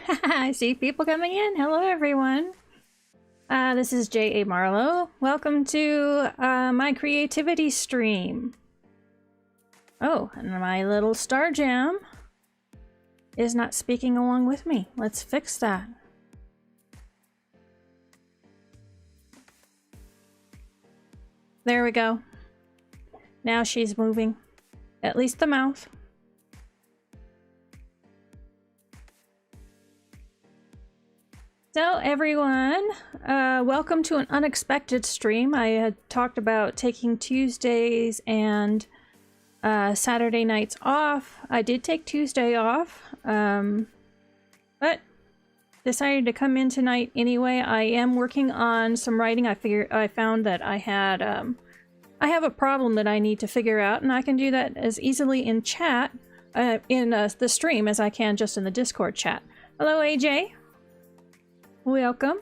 I see people coming in. Hello, everyone. This is J.A. Marlow. Welcome to my creativity stream. Oh, and my little Star Jam is not speaking along with me. Let's fix that. There we go. Now she's moving. At least the mouth. So everyone, welcome to an unexpected stream. I had talked about taking Tuesdays and Saturday nights off. I did take Tuesday off, but decided to come in tonight anyway. I am working on some writing. I found that I have a problem that I need to figure out, and I can do that as easily in chat, in the stream, as I can just in the Discord chat. Hello, AJ. Welcome.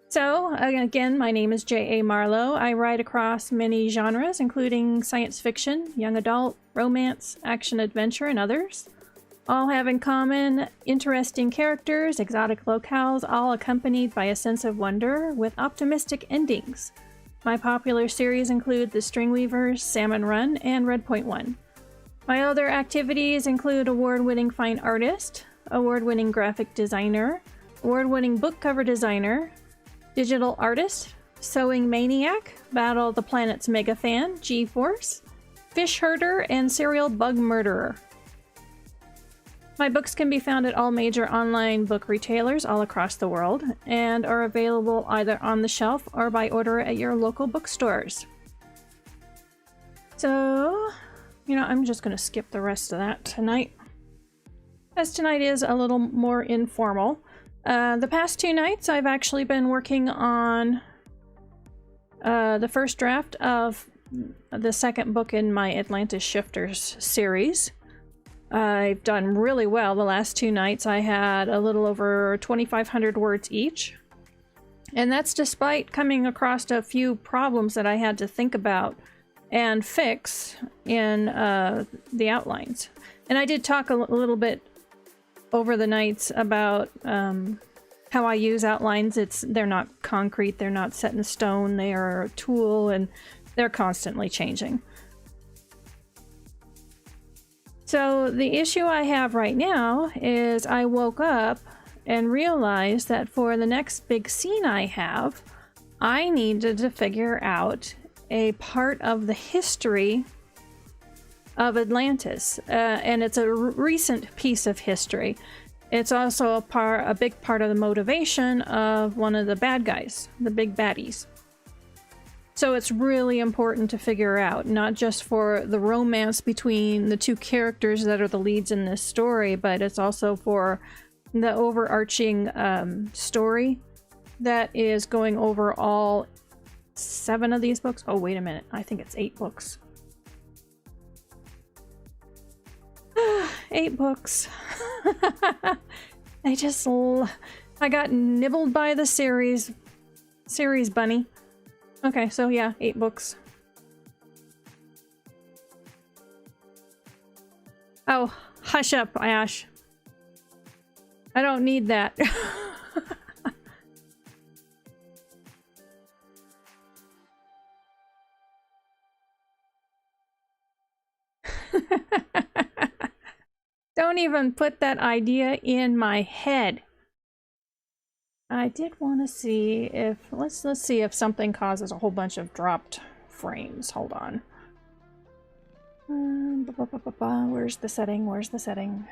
So, again, my name is J.A. Marlow. I write across many genres, including science fiction, young adult, romance, action-adventure, and others. All have in common interesting characters, exotic locales, all accompanied by a sense of wonder, with optimistic endings. My popular series include The Stringweavers, Salmon Run, and Redpoint One. My other activities include award-winning fine artist, award-winning graphic designer, award-winning book cover designer, digital artist, sewing maniac, Battle of the Planets mega fan, G-Force, fish herder, and serial bug murderer. My books can be found at all major online book retailers all across the world and are available either on the shelf or by order at your local bookstores. So, I'm just going to skip the rest of that tonight, as tonight is a little more informal. The past 2 nights, I've actually been working on the first draft of the second book in my Atlantis Shifters series. I've done really well the last 2 nights. I had a little over 2,500 words each. And that's despite coming across a few problems that I had to think about and fix in the outlines. And I did talk a little bit over the nights about how I use outlines. They're not concrete, they're not set in stone, they are a tool and they're constantly changing. So the issue I have right now is I woke up and realized that for the next big scene I have, I needed to figure out a part of the history of Atlantis, and it's a recent piece of history. It's also a big part of the motivation of one of the bad guys, the big baddies. So it's really important to figure out, not just for the romance between the 2 characters that are the leads in this story, but it's also for the overarching story that is going over all 7 of these books. Oh, wait a minute. I think it's 8 books. 8 books. I got nibbled by the series bunny. Okay, so yeah, 8 books. Oh, hush up, Ash. I don't need that. Don't even put that idea in my head. I did want to see if let's see if something causes a whole bunch of dropped frames. Hold on. Where's the setting? Where's the setting?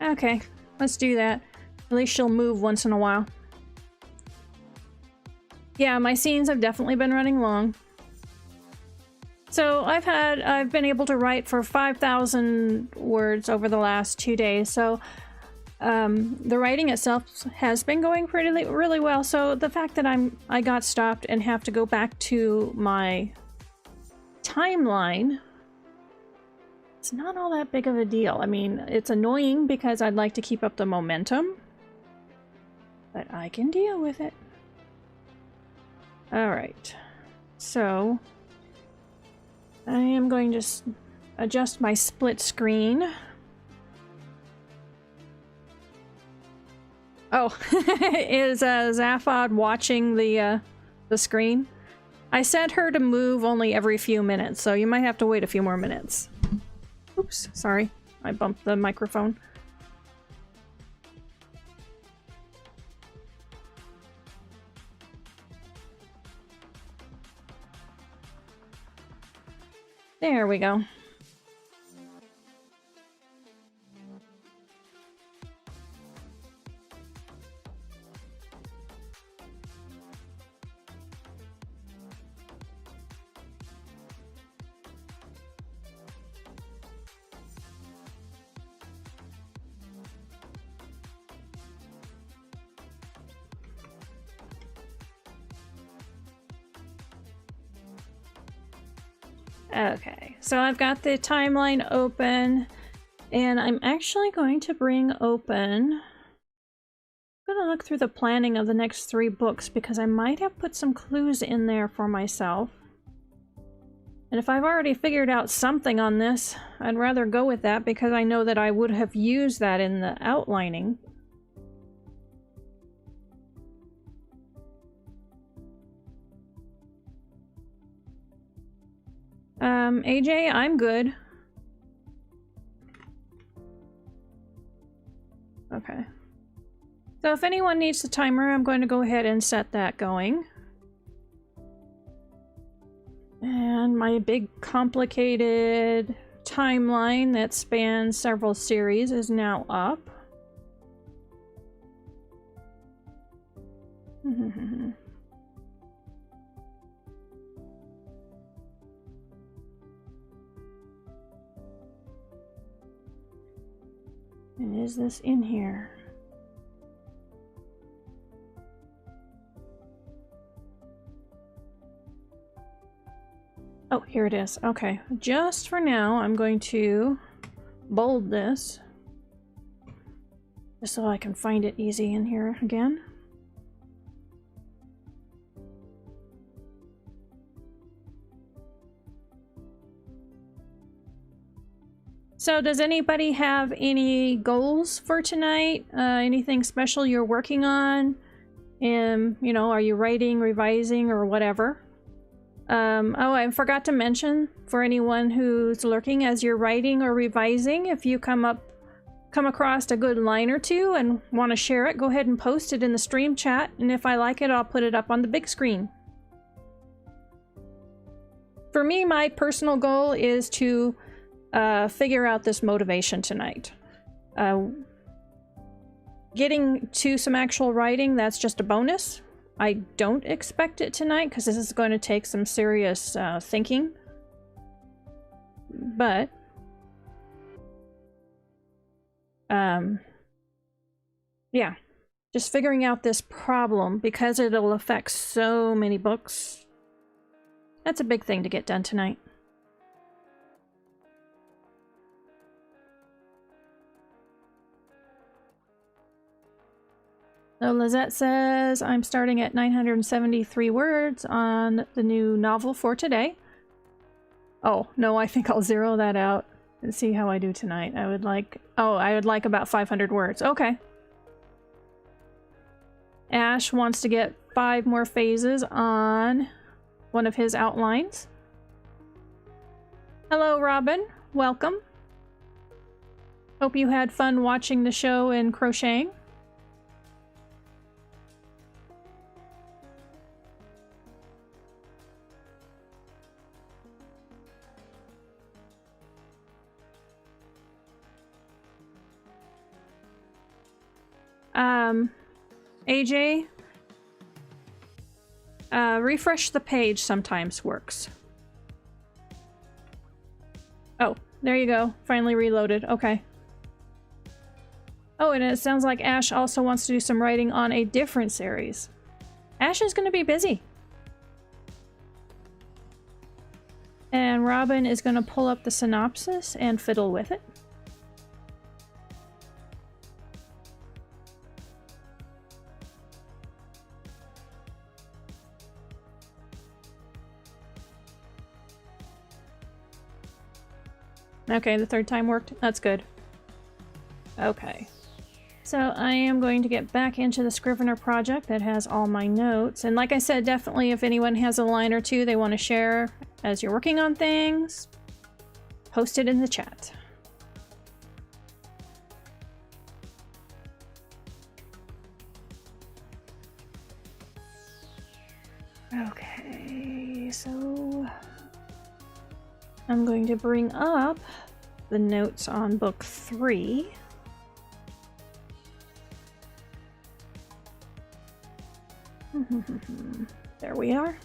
Okay, let's do that. At least she'll move once in a while. Yeah, my scenes have definitely been running long. So I've been able to write for 5,000 words over the last 2 days. So The writing itself has been going really well, so the fact that I got stopped and have to go back to my timeline, it's not all that big of a deal. I mean, it's annoying because I'd like to keep up the momentum, but I can deal with it. Alright, so I am going to just adjust my split screen. Oh, is Zaphod watching the screen? I set her to move only every few minutes, so you might have to wait a few more minutes. Oops, sorry. I bumped the microphone. There we go. Okay, so I've got the timeline open, and I'm actually going to bring open... I'm gonna look through the planning of the next 3 books, because I might have put some clues in there for myself. And if I've already figured out something on this, I'd rather go with that, because I know that I would have used that in the outlining. AJ, I'm good. Okay. So if anyone needs the timer, I'm going to go ahead and set that going. And my big complicated timeline that spans several series is now up. And is this in here? Oh, here it is. Okay, just for now, I'm going to bold this just so I can find it easy in here again. So does anybody have any goals for tonight? Anything special you're working on? You know, are you writing, revising, or whatever? Oh, I forgot to mention, for anyone who's lurking as you're writing or revising, if you come across a good line or two and want to share it, go ahead and post it in the stream chat, and if I like it, I'll put it up on the big screen. For me, my personal goal is to figure out this motivation tonight. Getting to some actual writing, that's just a bonus. I don't expect it tonight because this is going to take some serious thinking. But yeah, just figuring out this problem because it'll affect so many books. That's a big thing to get done tonight. So Lizette says, I'm starting at 973 words on the new novel for today. Oh, no, I think I'll zero that out and see how I do tonight. I would like about 500 words. Okay. Ash wants to get 5 more phases on one of his outlines. Hello, Robin. Welcome. Hope you had fun watching the show and crocheting. AJ, refresh the page sometimes works. Oh, there you go. Finally reloaded. Okay. Oh, and it sounds like Ash also wants to do some writing on a different series. Ash is going to be busy. And Robin is going to pull up the synopsis and fiddle with it. Okay, the third time worked. That's good. Okay. So I am going to get back into the Scrivener project that has all my notes. And like I said, definitely if anyone has a line or two they want to share as you're working on things, post it in the chat. Okay, so I'm going to bring up the notes on book 3. There we are.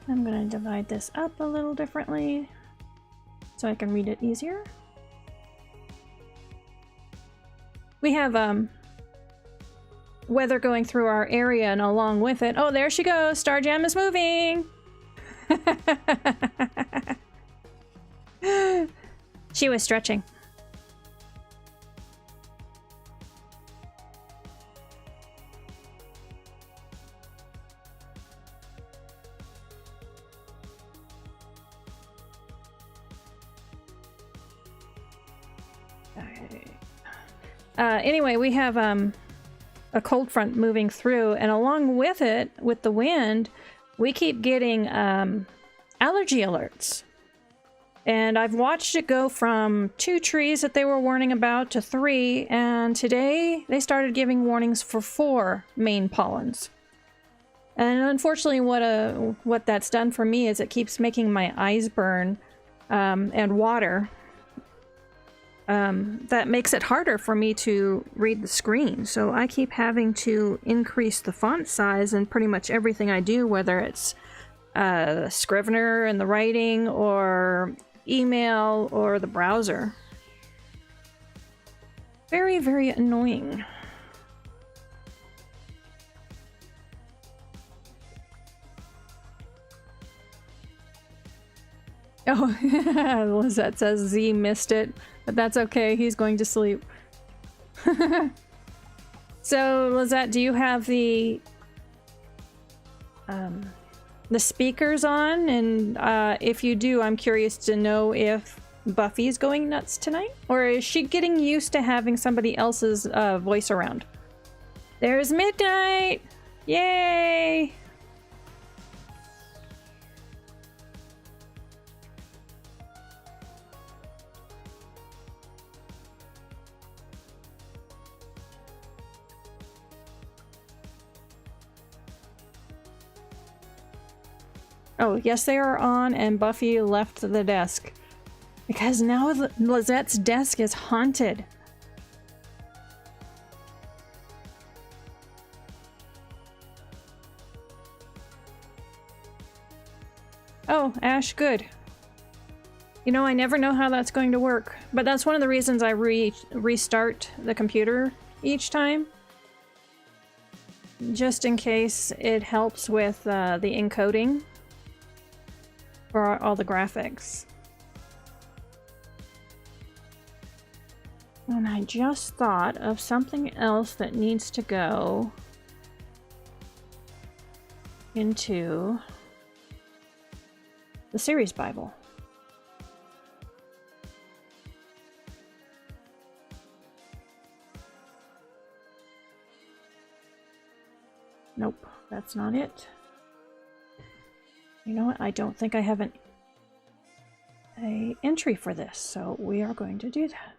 I'm going to divide this up a little differently so I can read it easier. We have weather going through our area, and along with it, oh, there she goes! Starjam is moving! She was stretching. Anyway, we have a cold front moving through, and along with it, with the wind, we keep getting allergy alerts. And I've watched it go from 2 trees that they were warning about to 3, and today they started giving warnings for 4 main pollens. And unfortunately, what that's done for me is it keeps making my eyes burn and water. That makes it harder for me to read the screen, so I keep having to increase the font size in pretty much everything I do, whether it's Scrivener and the writing, or email, or the browser. Very, very annoying. Oh, Lizette says Z missed it, but that's okay, he's going to sleep. So, Lizette, do you have the speakers on? And if you do, I'm curious to know if Buffy's going nuts tonight? Or is she getting used to having somebody else's voice around? There's midnight! Yay! Oh, yes, they are on, and Buffy left the desk. Because now Lizette's desk is haunted. Oh, Ash, good. You know, I never know how that's going to work, but that's one of the reasons I restart the computer each time. Just in case it helps with the encoding for all the graphics. And I just thought of something else that needs to go into the series Bible. Nope, that's not it. You know what? I don't think I have an entry for this, so we are going to do that.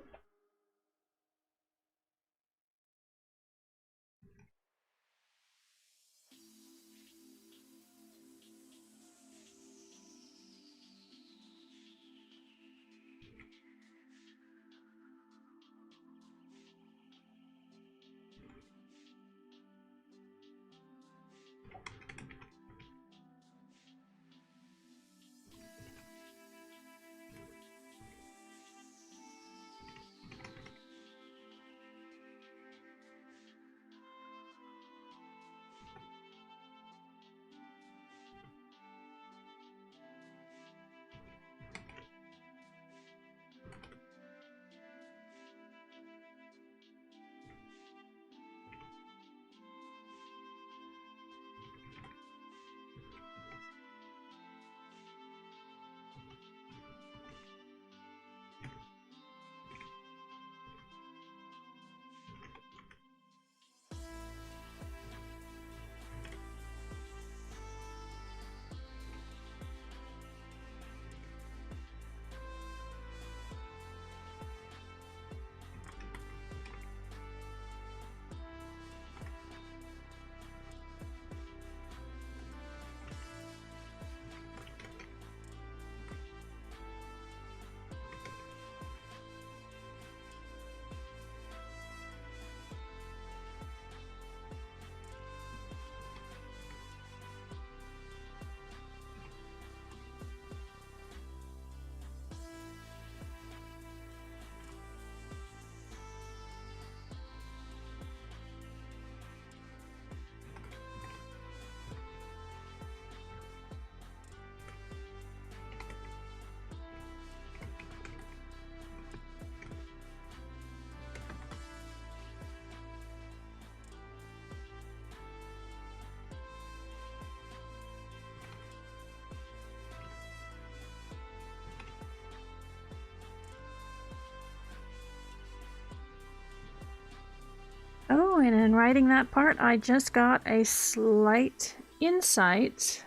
and in writing that part, I just got a slight insight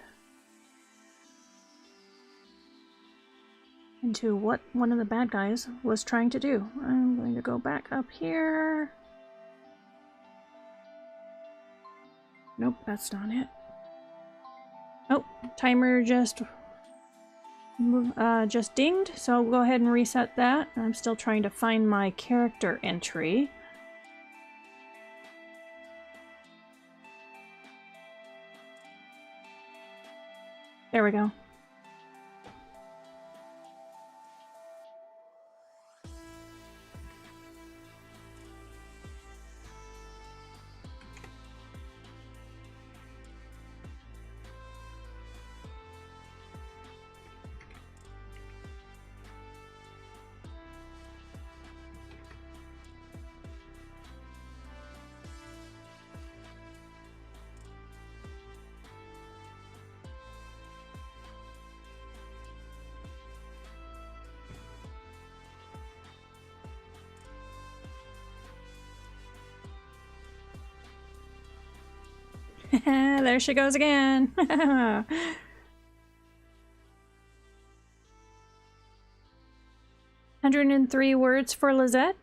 into what one of the bad guys was trying to do. I'm going to go back up here. Nope, that's not it. Oh, timer just dinged, so I'll go ahead and reset that. I'm still trying to find my character entry. There we go. There she goes again. 103 words for Lizette.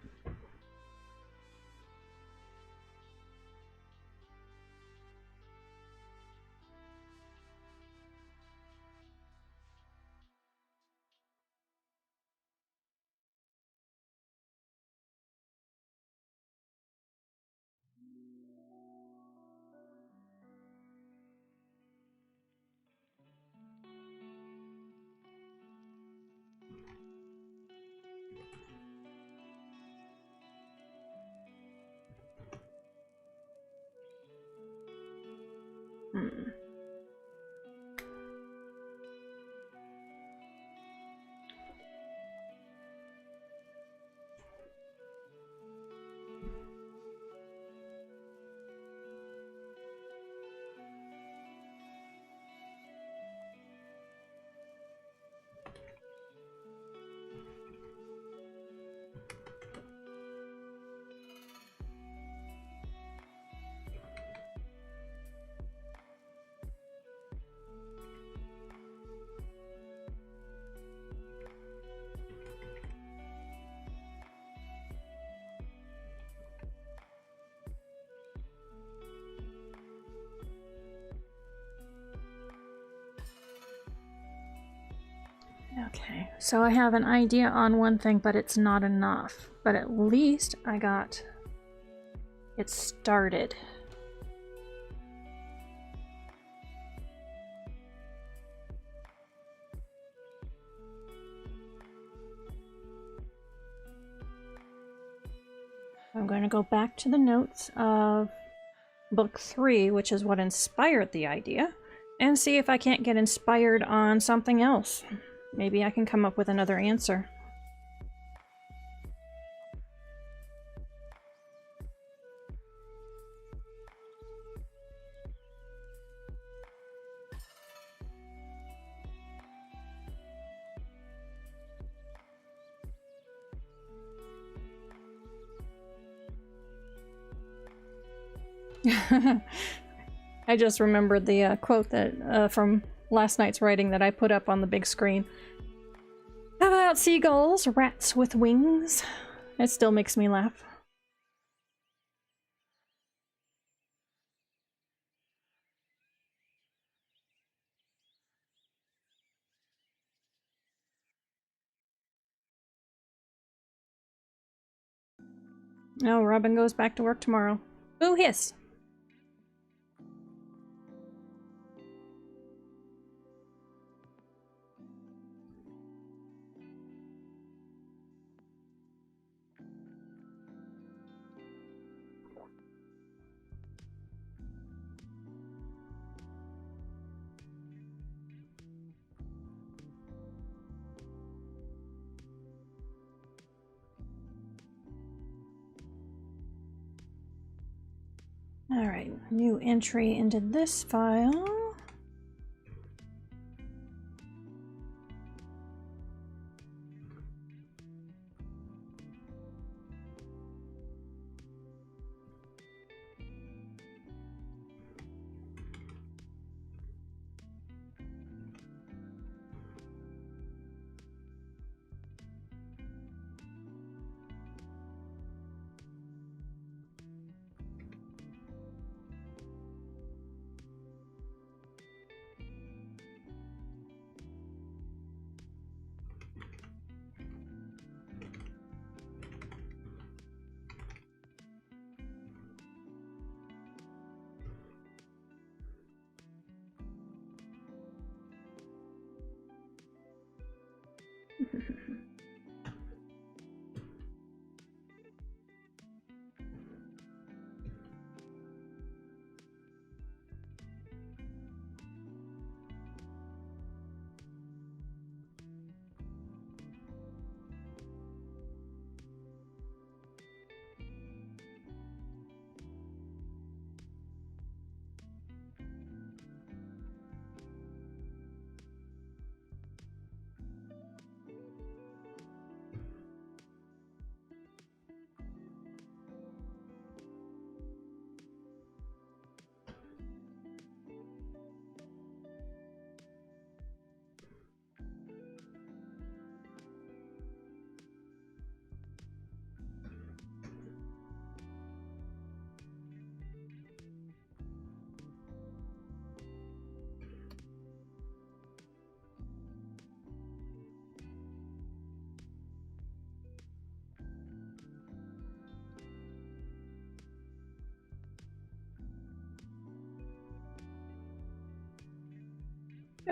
Okay, so I have an idea on one thing, but it's not enough. But at least I got it started. I'm going to go back to the notes of book 3, which is what inspired the idea, and see if I can't get inspired on something else. Maybe I can come up with another answer. I just remembered the quote that from last night's writing that I put up on the big screen. How about seagulls, rats with wings? It still makes me laugh. Oh, Robin goes back to work tomorrow. Boo hiss! Alright, new entry into this file.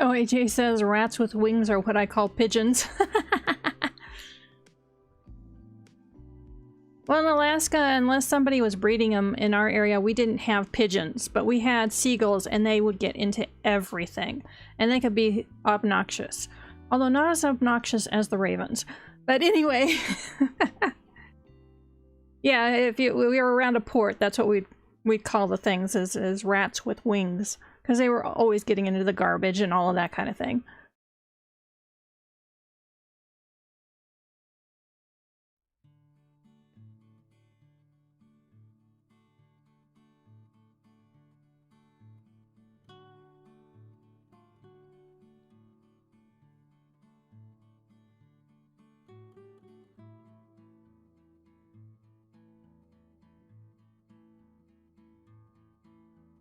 Oh, AJ says rats with wings are what I call pigeons. Well, in Alaska, unless somebody was breeding them in our area, we didn't have pigeons, but we had seagulls, and they would get into everything. And they could be obnoxious. Although not as obnoxious as the ravens. But anyway. Yeah, if we were around a port, that's what we'd call the things, is rats with wings. Because they were always getting into the garbage and all of that kind of thing.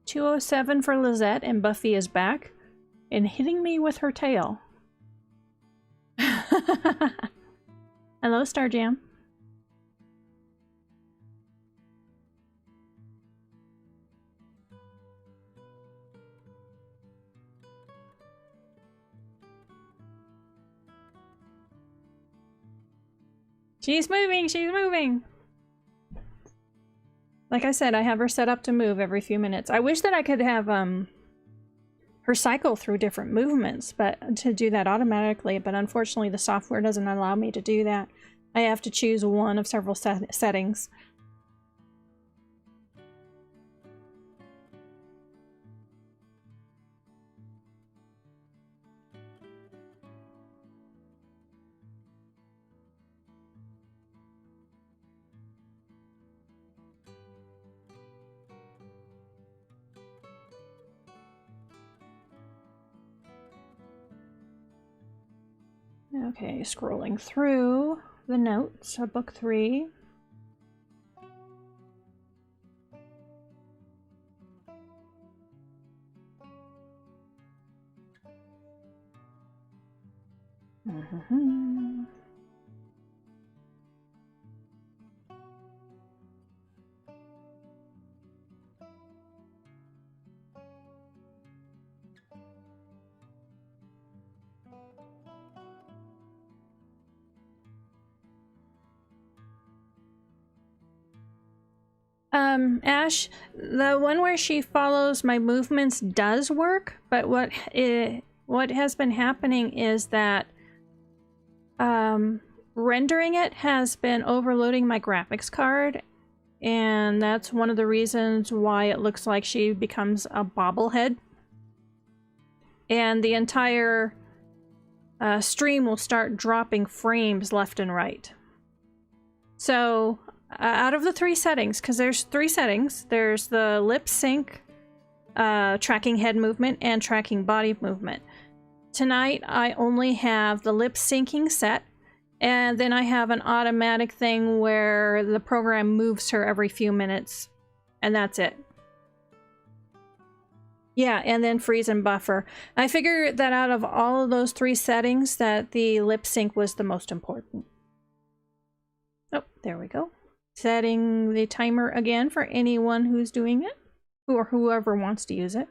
$207 for Lizette, and Buffy is back and hitting me with her tail. Hello, Starjam. She's moving! She's moving! Like I said, I have her set up to move every few minutes. I wish that I could have her cycle through different movements, but to do that automatically, but unfortunately the software doesn't allow me to do that. I have to choose one of several settings. Okay, scrolling through the notes of book 3. Ash, the one where she follows my movements does work, but what has been happening is that rendering it has been overloading my graphics card, and that's one of the reasons why it looks like she becomes a bobblehead. And the entire stream will start dropping frames left and right. So out of the 3 settings, because there's 3 settings, there's the lip sync, tracking head movement, and tracking body movement. Tonight I only have the lip syncing set, and then I have an automatic thing where the program moves her every few minutes, and that's it. Yeah, and then freeze and buffer. I figured that out of all of those 3 settings that the lip sync was the most important. Oh, there we go. Setting the timer again for anyone who's doing it, or whoever wants to use it.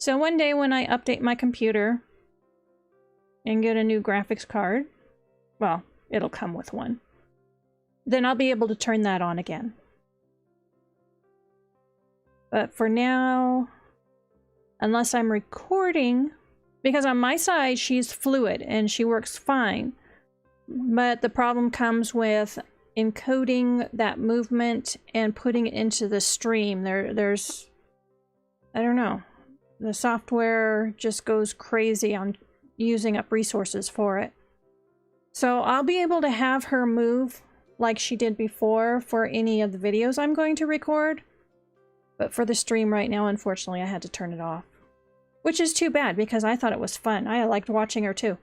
So one day when I update my computer and get a new graphics card, well, it'll come with one, then I'll be able to turn that on again. But for now, unless I'm recording, because on my side she's fluid and she works fine, but the problem comes with encoding that movement and putting it into the stream. There's, I don't know, the software just goes crazy on using up resources for it. So I'll be able to have her move like she did before for any of the videos I'm going to record. But for the stream right now, unfortunately, I had to turn it off. Which is too bad, because I thought it was fun. I liked watching her too.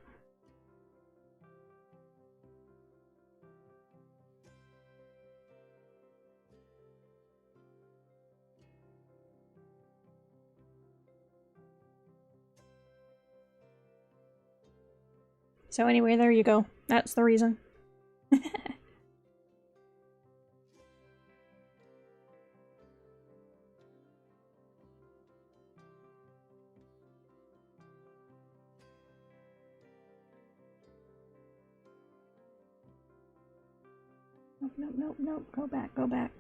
So anyway, there you go. That's the reason. Nope, nope, nope, nope. Go back, go back.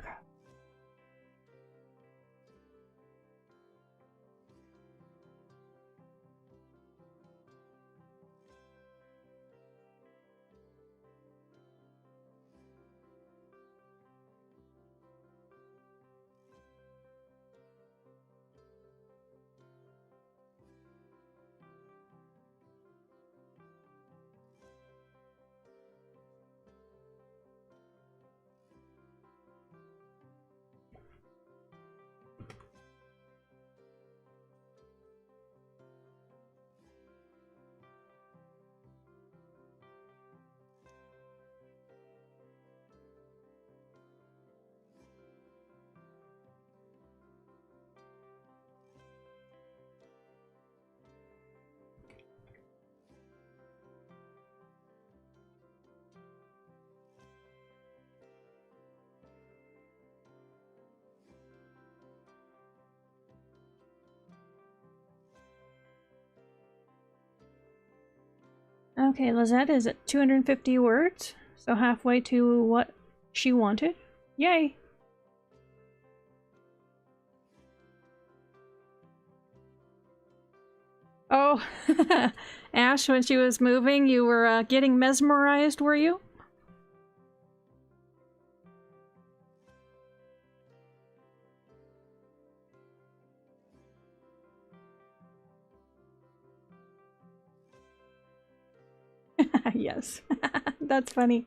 Okay, Lizette is at 250 words, so halfway to what she wanted. Yay! Oh, Ash, when she was moving, you were getting mesmerized, were you? Yes, that's funny.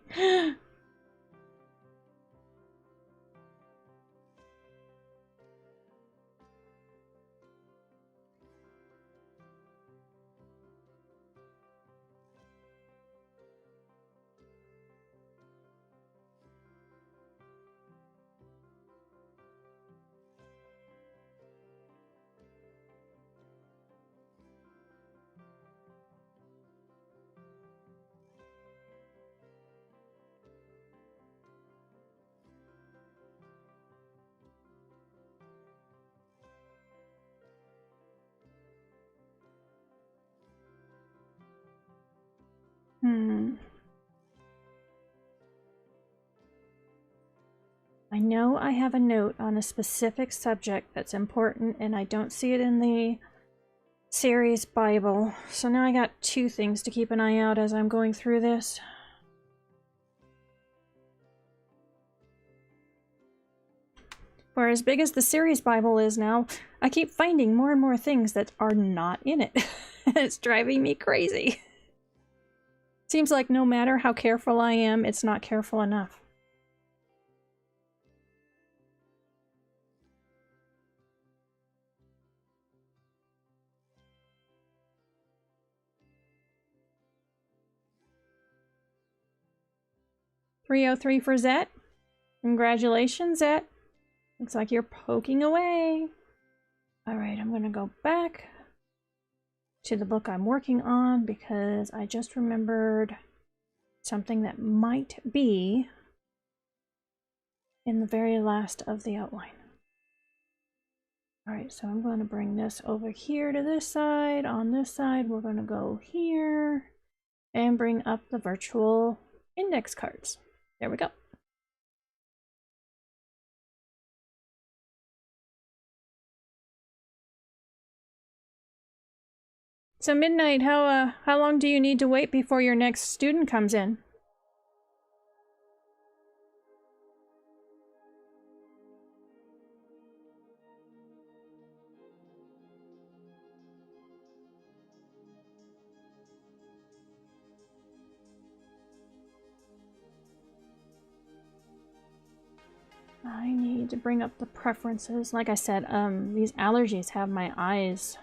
I know I have a note on a specific subject that's important, and I don't see it in the series Bible. So now I got two things to keep an eye out as I'm going through this. For as big as the series Bible is now, I keep finding more and more things that are not in it. It's driving me crazy. Seems like no matter how careful I am, it's not careful enough. .303 for Zet. Congratulations, Zet. Looks like you're poking away. Alright, I'm gonna go back to the book I'm working on because I just remembered something that might be in the very last of the outline. Alright, so I'm going to bring this over here to this side. On this side, we're going to go here and bring up the virtual index cards. There we go. So Midnight, how long do you need to wait before your next student comes in? I need to bring up the preferences. Like I said, these allergies have my eyes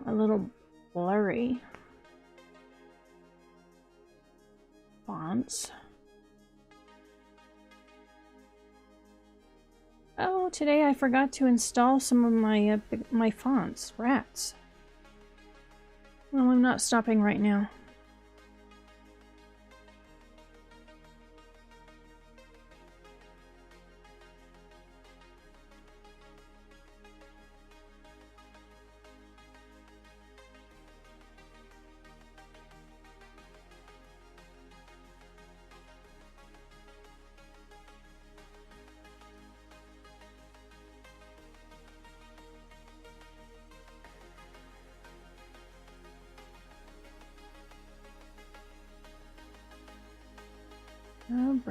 a little blurry. Fonts. Oh, today I forgot to install some of my fonts. Rats. Well, I'm not stopping right now.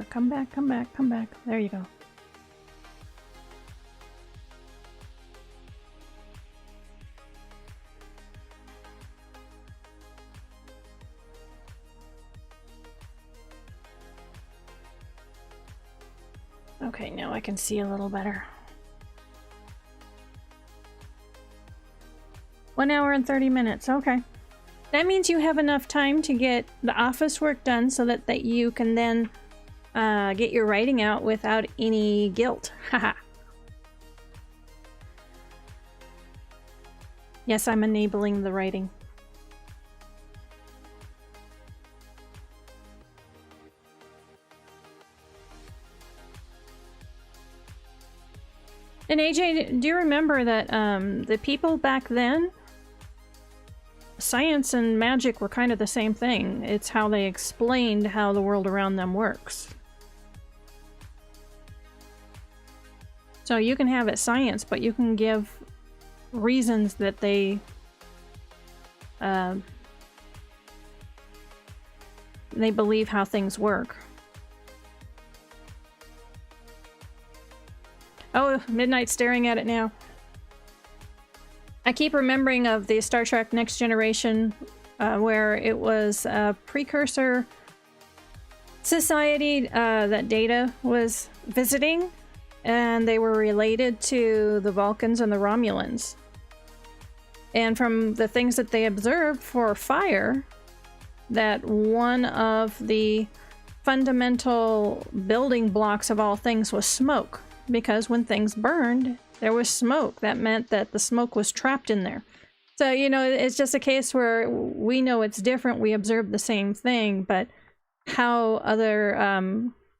Come back, come back, come back. There you go. Okay, now I can see a little better. 1 hour and 30 minutes, okay. That means you have enough time to get the office work done so that you can then get your writing out without any guilt. Haha. Yes, I'm enabling the writing. And AJ, do you remember that the people back then, science and magic were kind of the same thing. It's how they explained how the world around them works. So you can have it science, but you can give reasons that they believe how things work. Oh, Midnight's staring at it now. I keep remembering of the Star Trek Next Generation, where it was a precursor society that Data was visiting, and they were related to the Vulcans and the Romulans. And from the things that they observed for fire, that one of the fundamental building blocks of all things was smoke. Because when things burned, there was smoke. That meant that the smoke was trapped in there. So, you know, it's just a case where we know it's different. We observe the same thing, but how other,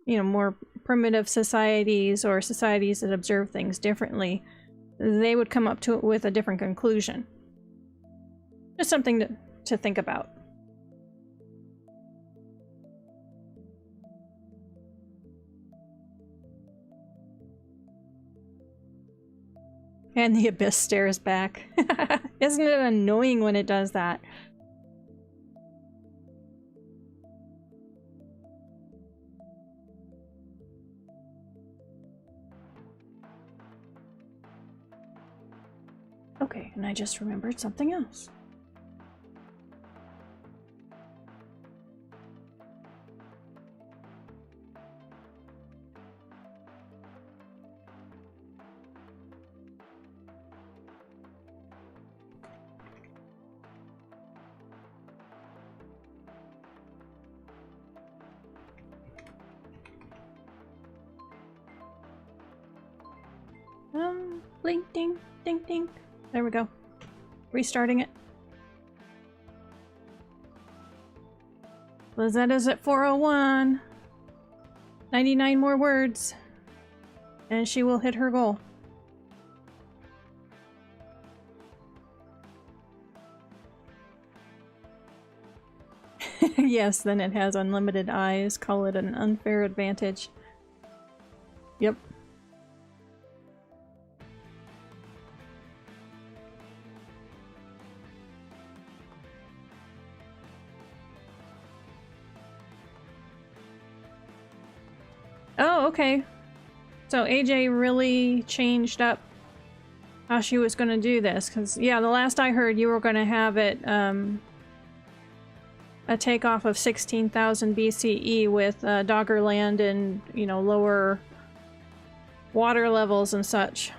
you know, more primitive societies or societies that observe things differently, they would come up to it with a different conclusion. Just something to think about. And the abyss stares back. Isn't it annoying when it does that? Okay, and I just remembered something else. Blink, ding, ding, ding. There we go. Restarting it. Lizetta's at 401. 99 more words. and she will hit her goal. Yes, then it has unlimited eyes. Call it an unfair advantage. Yep. Oh, okay. So AJ really changed up how she was going to do this, because yeah, the last I heard you were going to have it a takeoff of 16,000 BCE with Doggerland and, you know, lower water levels and such.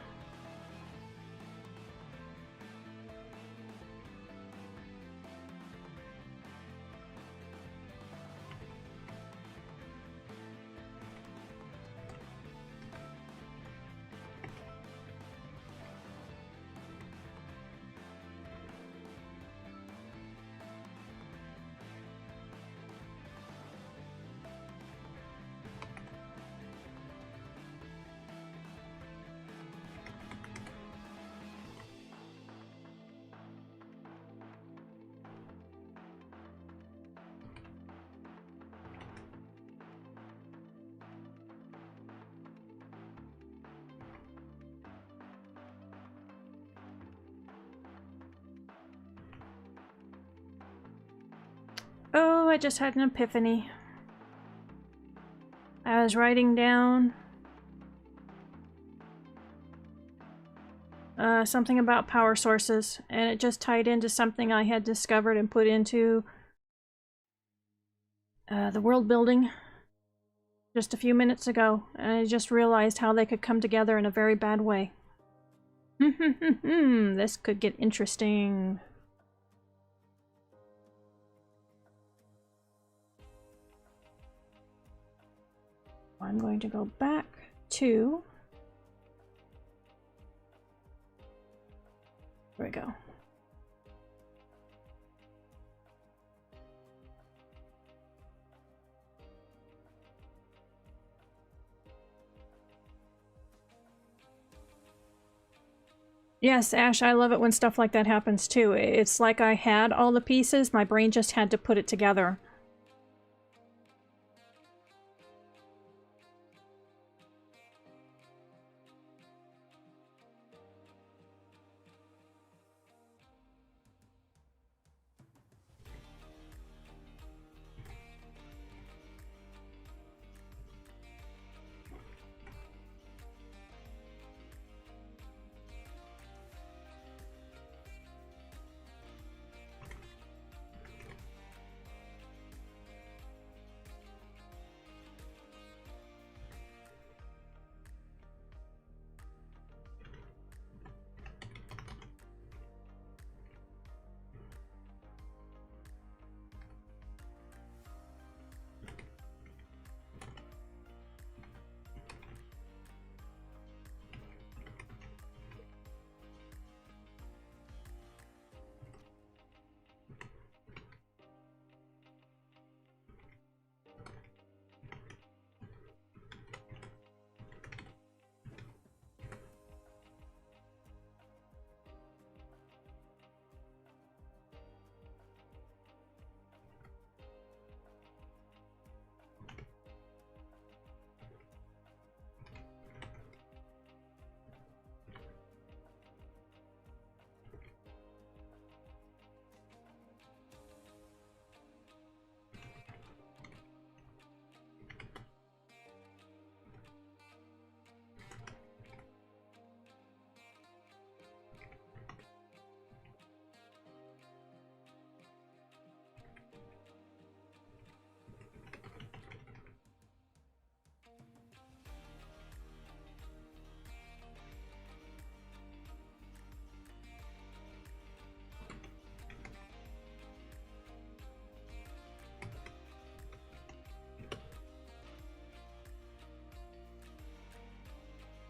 Oh, I just had an epiphany. I was writing down something about power sources, and it just tied into something I had discovered and put into the world building just a few minutes ago, and I just realized how they could come together in a very bad way. This could get interesting. I'm going to go back to... There we go. Yes, Ash, I love it when stuff like that happens too. It's like I had all the pieces, my brain just had to put it together.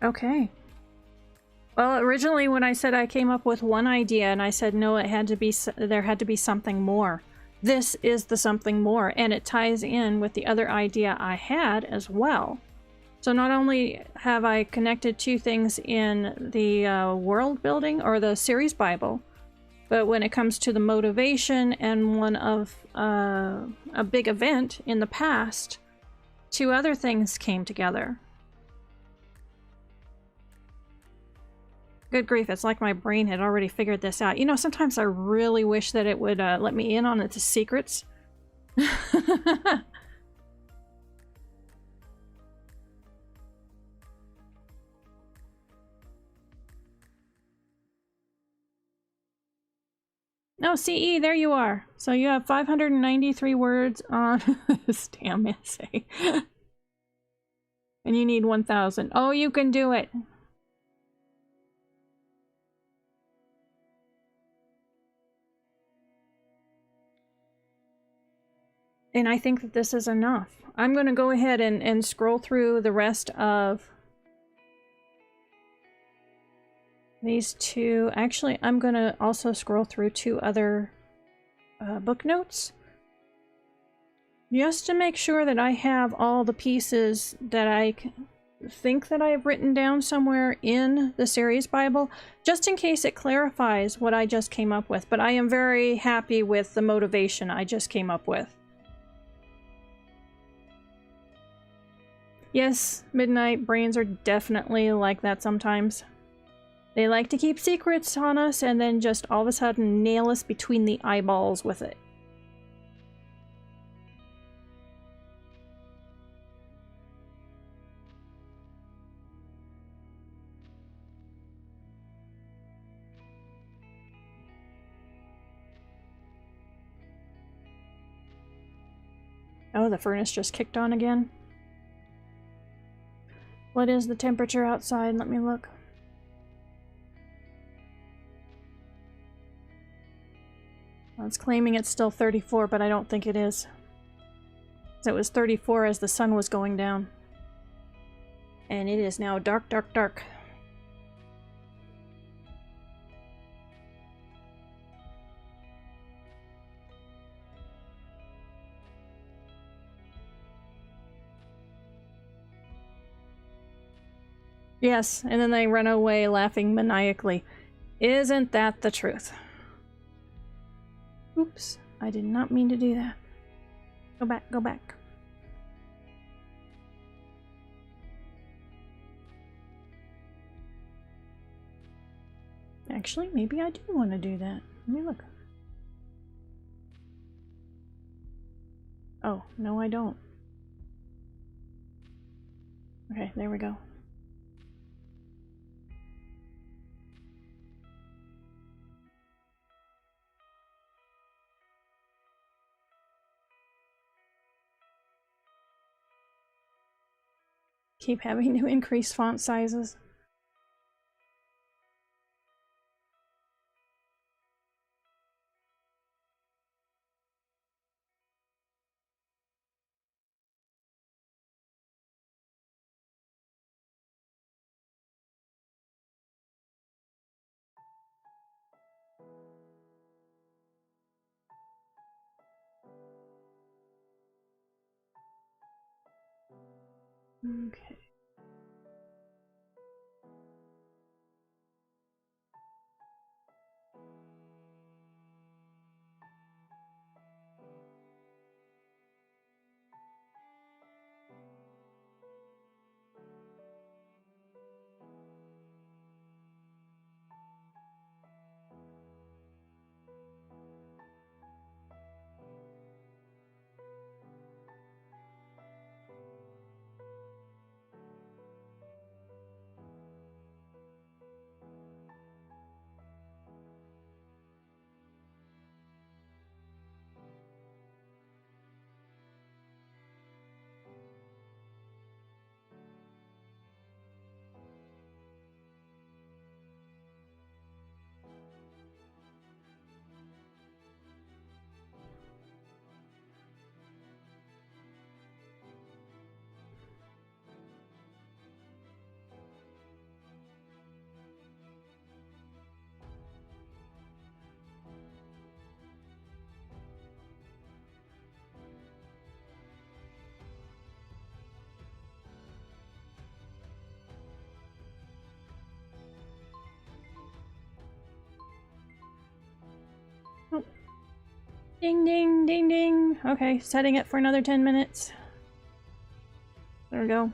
Okay. Well, originally when I said I came up with one idea and I said no, it had to be, there had to be something more. This is the something more, and it ties in with the other idea I had as well. So not only have I connected two things in the world building or the series Bible, but when it comes to the motivation and one of a big event in the past, two other things came together. Good grief, it's like my brain had already figured this out. You know, sometimes I really wish that it would let me in on its secrets. No, CE, there you are. So you have 593 words on this damn essay. And you need 1,000. Oh, you can do it. And I think that this is enough. I'm going to go ahead and scroll through the rest of these two. Actually, I'm going to also scroll through two other book notes, just to make sure that I have all the pieces that I think that I have written down somewhere in the series Bible, just in case it clarifies what I just came up with. But I am very happy with the motivation I just came up with. Yes, Midnight brains are definitely like that sometimes. They like to keep secrets on us and then just all of a sudden nail us between the eyeballs with it. Oh, the furnace just kicked on again. What is the temperature outside? Let me look. Well, it's claiming it's still 34, but I don't think it is. It was 34 as the sun was going down. And it is now dark, dark, dark. Yes, and then they run away laughing maniacally. Isn't that the truth? Oops, I did not mean to do that. Go back, go back. Actually, maybe I do want to do that. Let me look. Oh, no I don't. Okay, there we go. Keep having to increase font sizes. Okay. Ding, ding, ding, ding. Okay, setting it for another 10 minutes. There we go.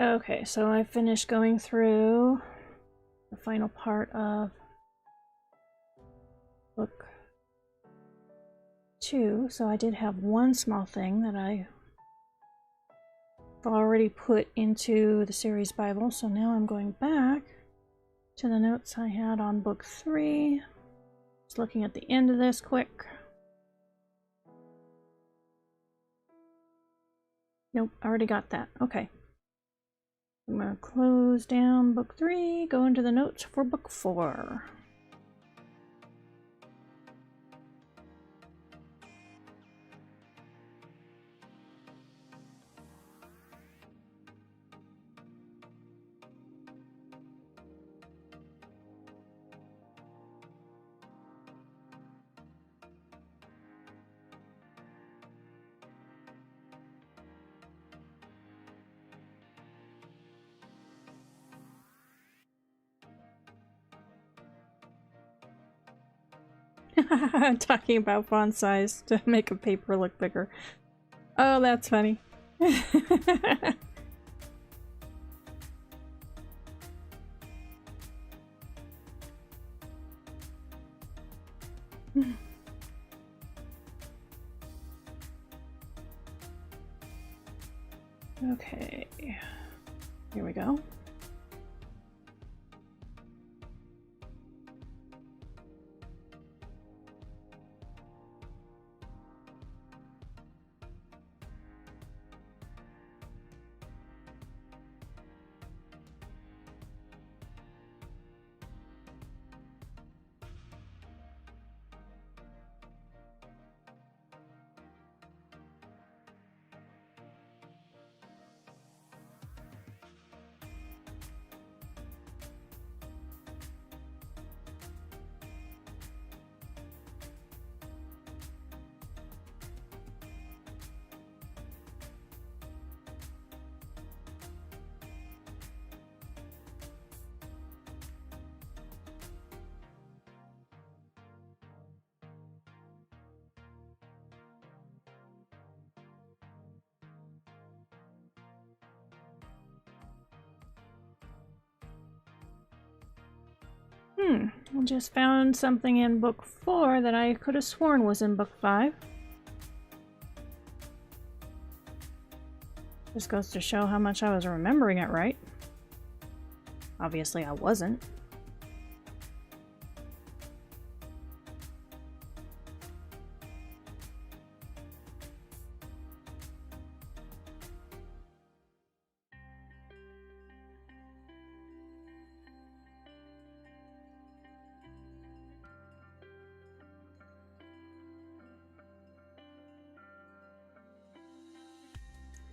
Okay, so I finished going through the final part of book 2, so I did have one small thing that I've already put into the series Bible, so now I'm going back to the notes I had on book 3. Just looking at the end of this quick. Nope, I already got that. Okay. I'm going to close down book 3, go into the notes for book 4. Talking about font size to make a paper look bigger. Oh, that's funny. Okay, here we go. I just found something in book 4 that I could have sworn was in book 5. Just goes to show how much I was remembering it right. Obviously I wasn't.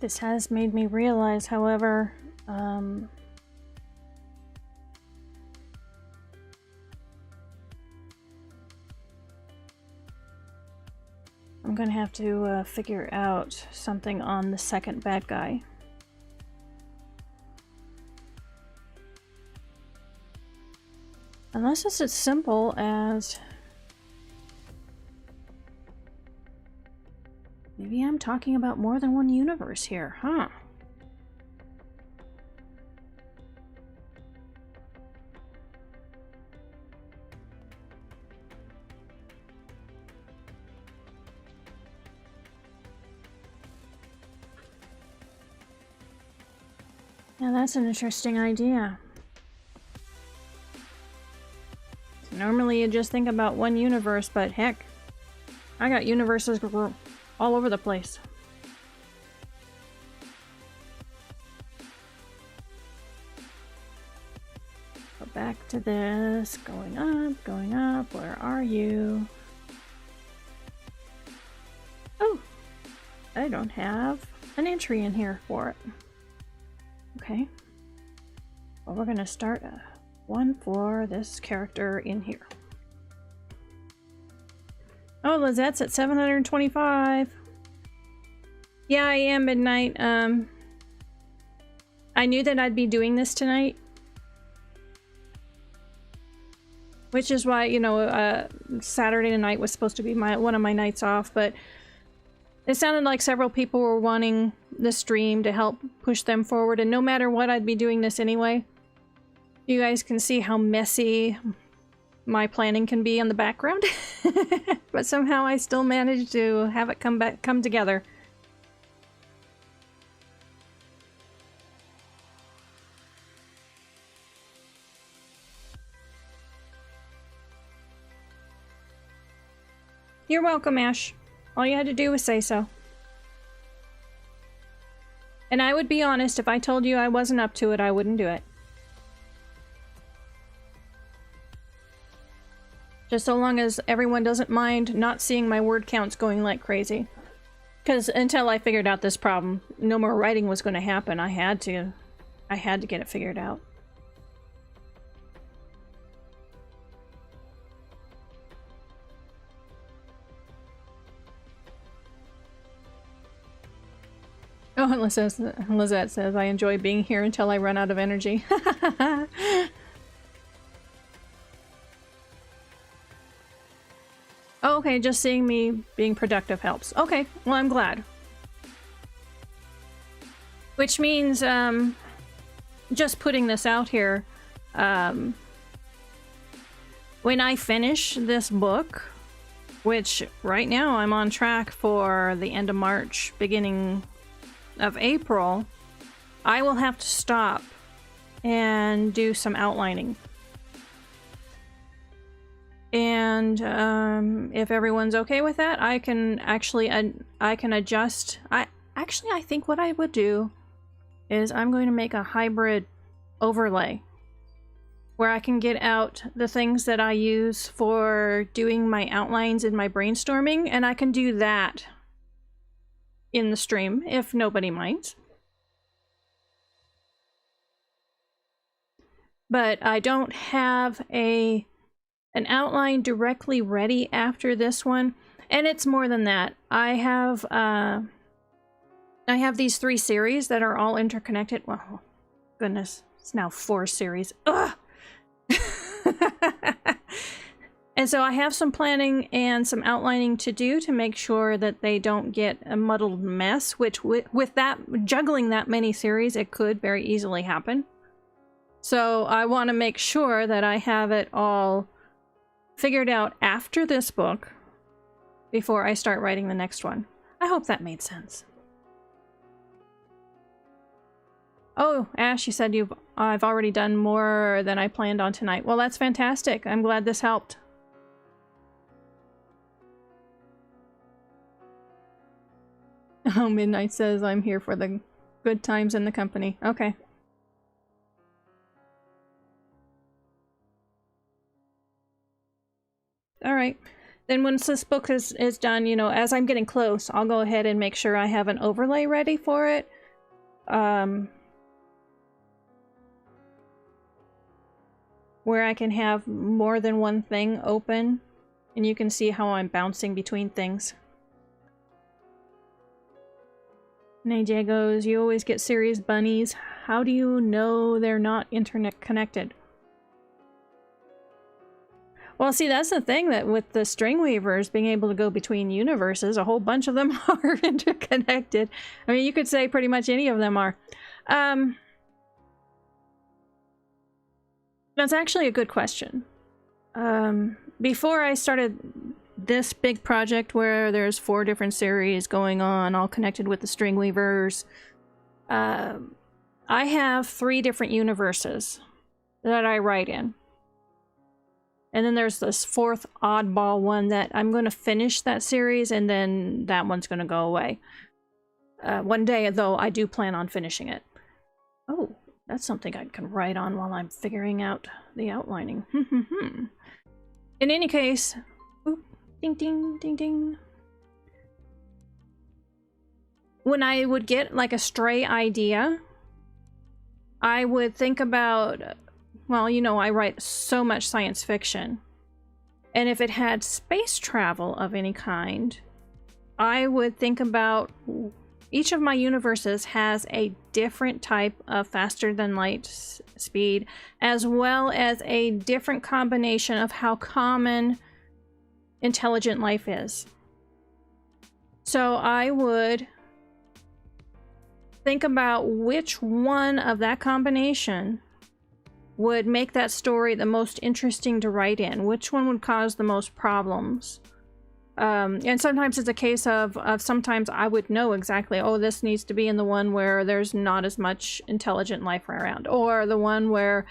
This has made me realize, however, I'm gonna have to figure out something on the second bad guy. Unless it's as simple as... maybe I'm talking about more than one universe here, huh? Now that's an interesting idea. Normally you just think about one universe, but heck, I got universes all over the place. back to this. Going up, going up. Where are you? Oh, I don't have an entry in here for it. Okay. Well, we're gonna start one for this character in here. Oh, Lizette's at 725. Yeah, I am midnight. I knew that I'd be doing this tonight. Which is why, you know, Saturday night was supposed to be one of my nights off, but it sounded like several people were wanting the stream to help push them forward, and no matter what, I'd be doing this anyway. You guys can see how messy my planning can be in the background. But somehow I still managed to have it come together. You're welcome, Ash. All you had to do was say so. And I would be honest, if I told you I wasn't up to it, I wouldn't do it. Just so long as everyone doesn't mind not seeing my word counts going like crazy. Because until I figured out this problem, no more writing was going to happen. I had to get it figured out. Oh, Lizette says, I enjoy being here until I run out of energy. Oh, okay, just seeing me being productive helps. Okay, well, I'm glad. Which means, just putting this out here, when I finish this book, which right now I'm on track for the end of March, beginning of April, I will have to stop and do some outlining. And if everyone's okay with that, I can actually I can adjust. I think what I would do is I'm going to make a hybrid overlay where I can get out the things that I use for doing my outlines and my brainstorming, and I can do that in the stream if nobody minds. But I don't have an outline directly ready after this one, and it's more than that. I have these 3 series that are all interconnected. Well, goodness, it's now 4 series. Ugh! And so I have some planning and some outlining to do to make sure that they don't get a muddled mess, which with that, juggling that many series, it could very easily happen. So I want to make sure that I have it all figured out after this book before I start writing the next one. I hope that made sense. Oh, Ash, you said I've already done more than I planned on tonight. Well, that's fantastic. I'm glad this helped. Oh, Midnight says I'm here for the good times in the company. Okay. All right. Then once this book is done, you know, as I'm getting close, I'll go ahead and make sure I have an overlay ready for it. Where I can have more than one thing open, and you can see how I'm bouncing between things. And AJ goes, you always get serious bunnies. How do you know they're not internet connected? Well, see, that's the thing, that with the string weavers being able to go between universes, a whole bunch of them are interconnected. I mean, you could say pretty much any of them are. That's actually a good question. Before I started this big project where there's 4 different series going on, all connected with the string weavers, I have 3 different universes that I write in. And then there's this 4th oddball one that I'm going to finish that series, and then that one's going to go away. One day, though, I do plan on finishing it. Oh, That's something I can write on while I'm figuring out the outlining. In any case, oop, ding, ding, ding, ding. When I would get like a stray idea, I would think about, well, you know, I write so much science fiction. And if it had space travel of any kind, I would think about each of my universes has a different type of faster than light speed, as well as a different combination of how common intelligent life is. So I would think about which one of that combination would make that story the most interesting to write in, which one would cause the most problems. And sometimes it's a case of sometimes I would know exactly, oh, this needs to be in the one where there's not as much intelligent life around, or the one where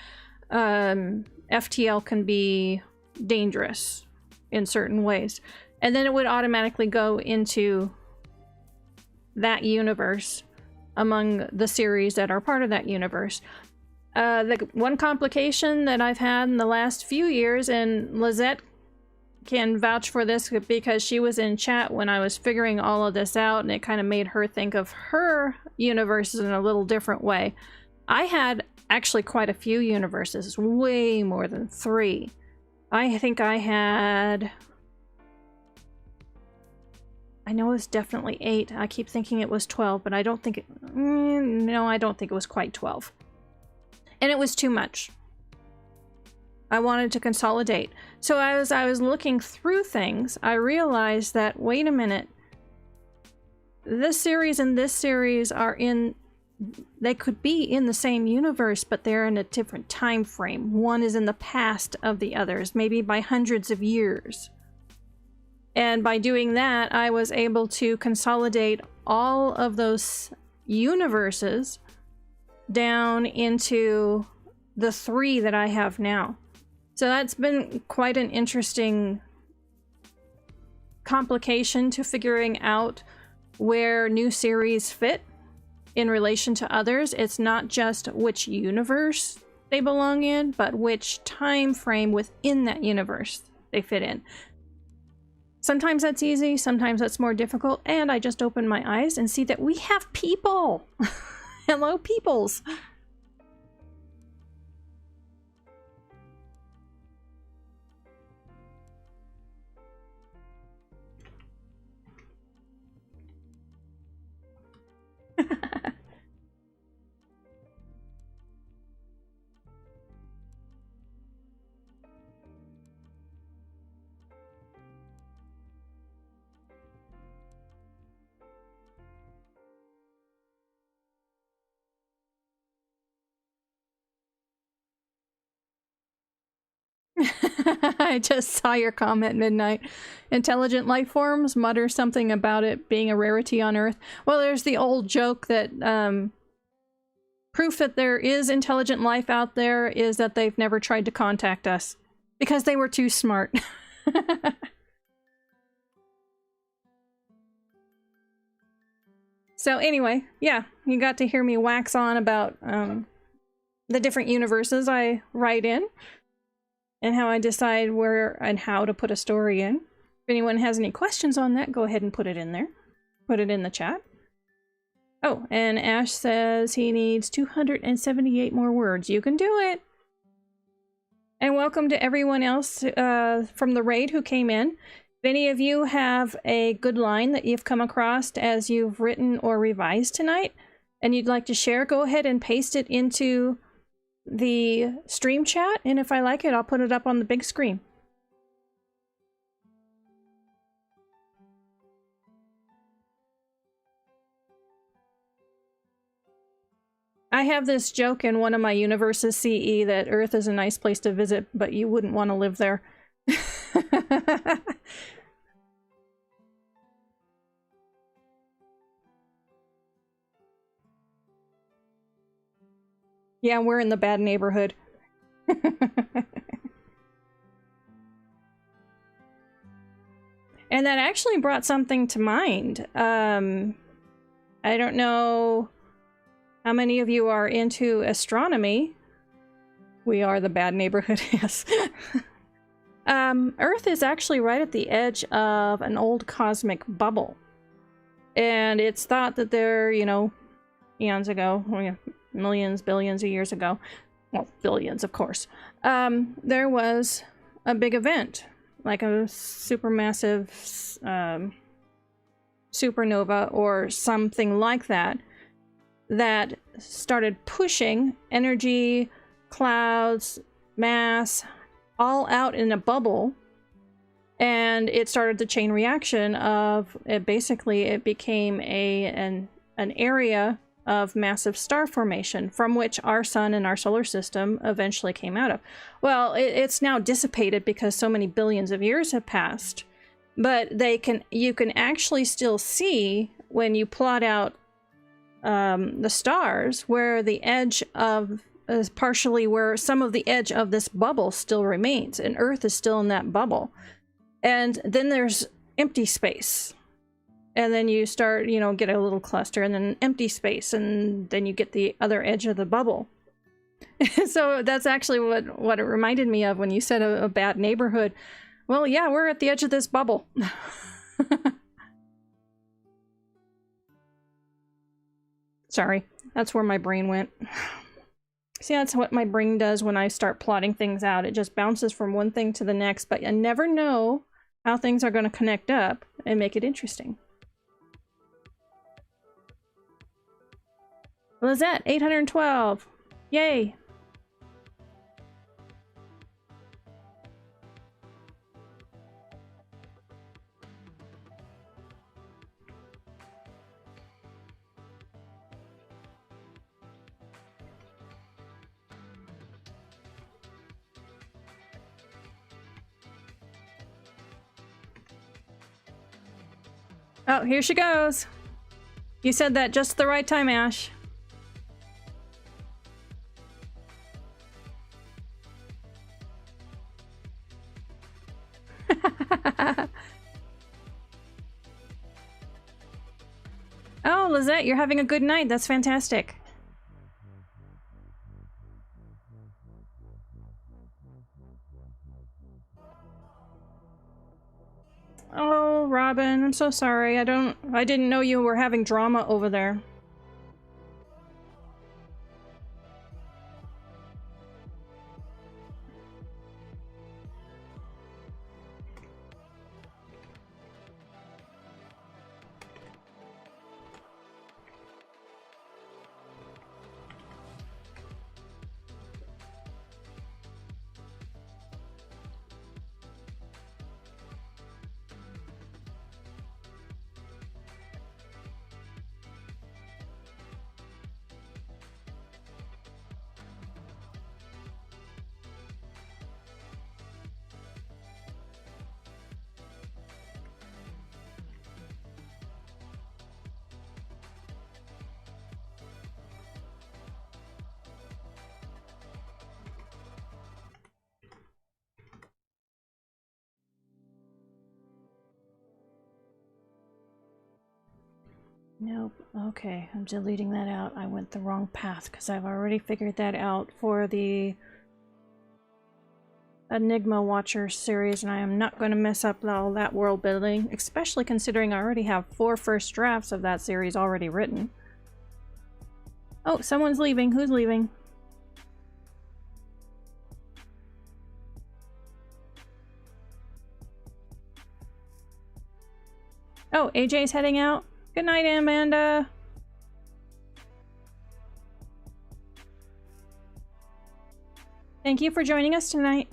FTL can be dangerous in certain ways. And then it would automatically go into that universe among the series that are part of that universe. The one complication that I've had in the last few years, and Lizette can vouch for this because she was in chat when I was figuring all of this out, and it kind of made her think of her universes in a little different way. I had actually quite a few universes, way more than 3. I think I had... I know it was definitely 8. I keep thinking it was 12, but I don't think it... no, I don't think it was quite 12. And it was too much. I wanted to consolidate. So as I was looking through things, I realized that, wait a minute, this series and this series are in... They could be in the same universe, but they're in a different time frame. One is in the past of the others, maybe by hundreds of years. And by doing that, I was able to consolidate all of those universes down into the 3 that I have now. So that's been quite an interesting complication to figuring out where new series fit in relation to others. It's not just which universe they belong in, but which time frame within that universe they fit in. Sometimes that's easy, sometimes that's more difficult, and I just open my eyes and see that we have people! Hello, peoples! I just saw your comment, Midnight. Intelligent life forms mutter something about it being a rarity on Earth. Well, there's the old joke that proof that there is intelligent life out there is that they've never tried to contact us because they were too smart. So anyway, yeah, you got to hear me wax on about the different universes I write in, and how I decide where and how to put a story in. If anyone has any questions on that, go ahead and put it in there. Put it in the chat. Oh, and Ash says he needs 278 more words. You can do it! And welcome to everyone else from the raid who came in. If any of you have a good line that you've come across as you've written or revised tonight, and you'd like to share, go ahead and paste it into the stream chat, and if I like it, I'll put it up on the big screen. I have this joke in one of my universes, CE, that Earth is a nice place to visit, but you wouldn't want to live there. Yeah, we're in the bad neighborhood. And that actually brought something to mind. I don't know How many of you are into astronomy? We are the bad neighborhood, yes. Earth is actually right at the edge of an old cosmic bubble. And it's thought that there, you know, eons ago, millions, billions of years ago, well, billions, of course, there was a big event, like a supermassive supernova or something like that, that started pushing energy, clouds, mass, all out in a bubble, and it started the chain reaction of it. Basically, it became an area of massive star formation from which our sun and our solar system eventually came out of. Well, it's now dissipated because so many billions of years have passed, but you can actually still see when you plot out the stars where the edge of is partially where some of the edge of this bubble still remains, and Earth is still in that bubble. And then there's empty space. And then you start, you know, get a little cluster and then empty space, and then you get the other edge of the bubble. So that's actually what it reminded me of when you said a bad neighborhood. Well, yeah, we're at the edge of this bubble. Sorry, that's where my brain went. See, that's what my brain does when I start plotting things out. It just bounces from one thing to the next, but I never know how things are going to connect up and make it interesting. Lizette, 812. Yay. Oh, here she goes. You said that just the right time, Ash. Oh, Lizette, you're having a good night. That's fantastic. Oh, Robin, I'm so sorry. I didn't know you were having drama over there. Nope. Okay, I'm deleting that out. I went the wrong path because I've already figured that out for the Enigma Watcher series, and I am not going to mess up all that world building, especially considering I already have 4 first drafts of that series already written. Oh, someone's leaving. Who's leaving? Oh, AJ's heading out. Good night, Amanda. Thank you for joining us tonight.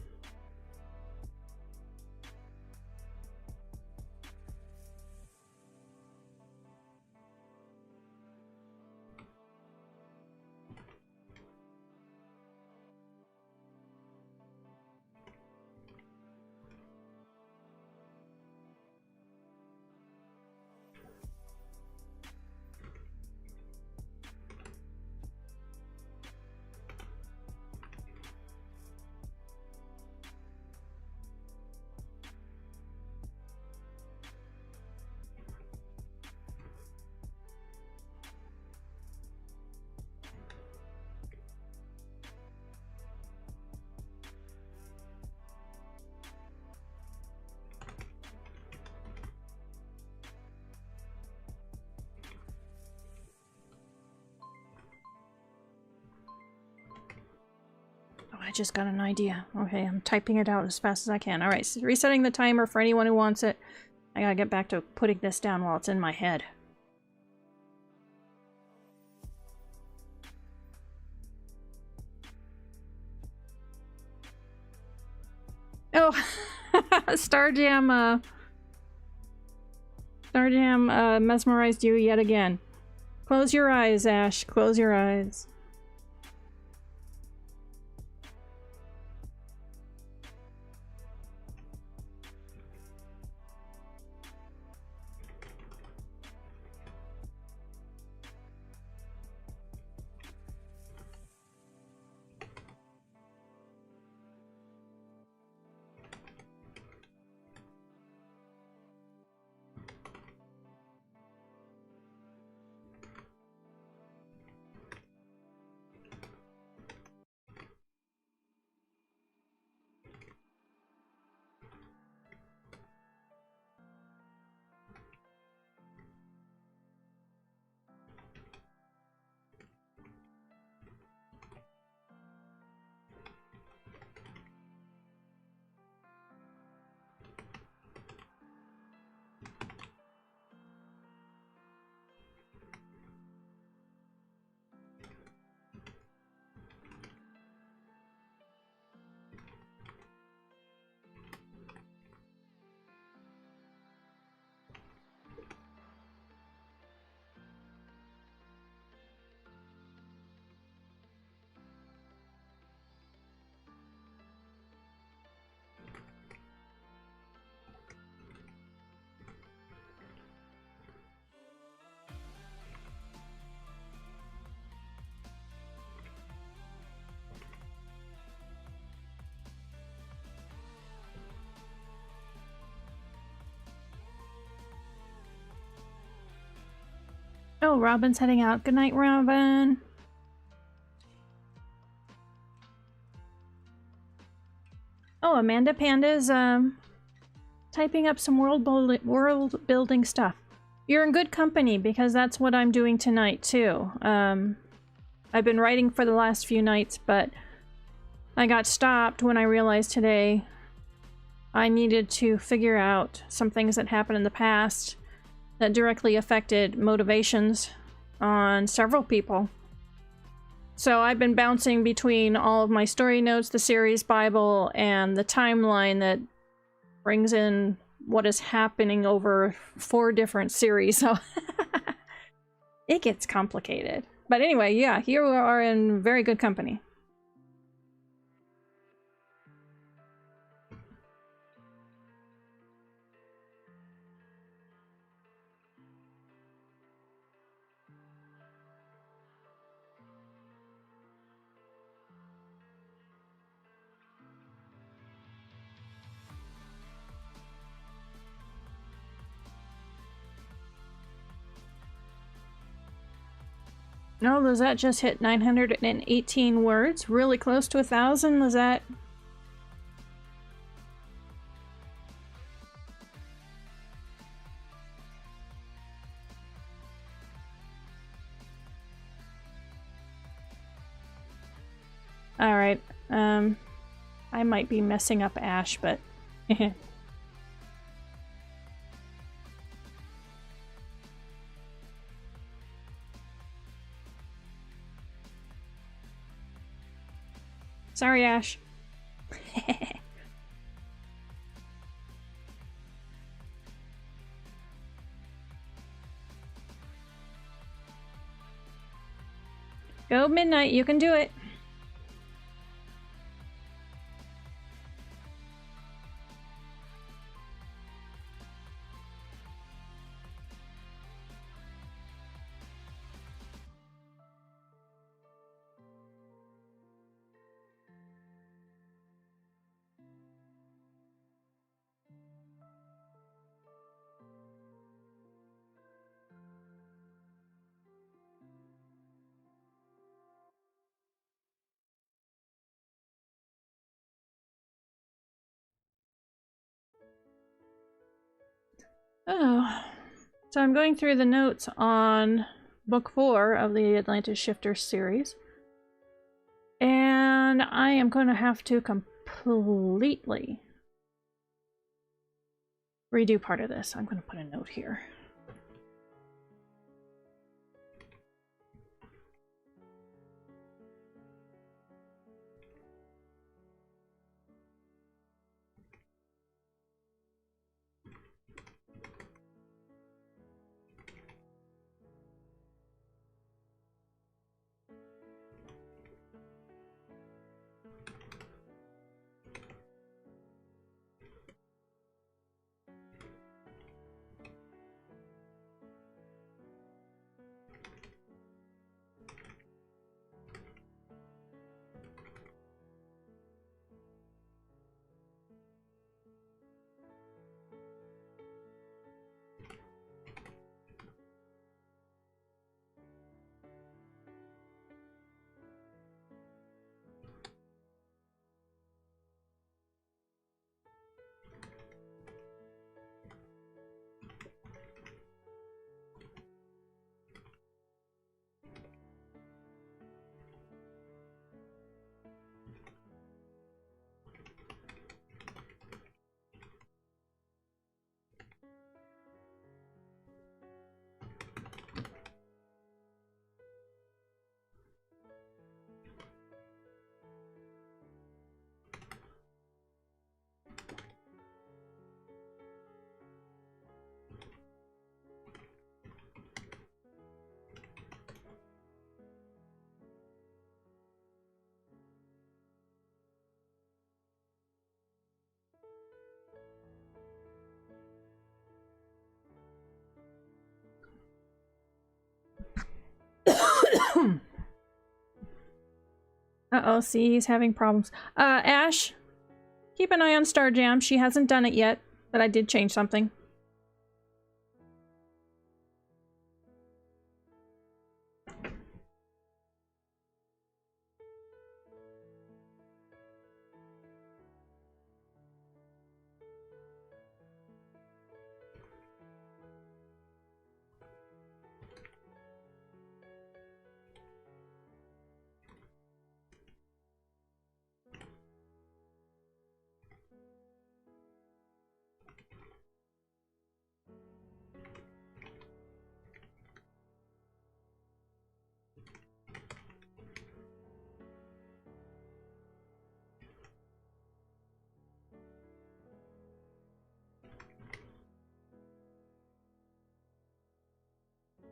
I just got an idea. Okay, I'm typing it out as fast as I can. Alright, so resetting the timer for anyone who wants it. I gotta get back to putting this down while it's in my head. Oh, Starjam mesmerized you yet again. Close your eyes, Ash. Close your eyes. Oh, Robin's heading out. Good night, Robin. Oh, Amanda Panda's typing up some world building stuff. You're in good company because that's what I'm doing tonight too. I've been writing for the last few nights, but I got stopped when I realized today I needed to figure out some things that happened in the past that directly affected motivations on several people. So I've been bouncing between all of my story notes, the series Bible, and the timeline that brings in what is happening over 4 different series. So it gets complicated. But anyway, yeah, here we are in very good company. No, Lizette just hit 918 words. Really close to 1,000, Lizette. Alright, I might be messing up Ash, but... Sorry, Ash. Go Midnight, you can do it. Oh, so I'm going through the notes on book 4 of the Atlantis Shifter series. And And I am going to have to completely redo part of this. I'm going to put a note here. Uh-oh, see, he's having problems. Ash, keep an eye on Starjam. She hasn't done it yet, but I did change something.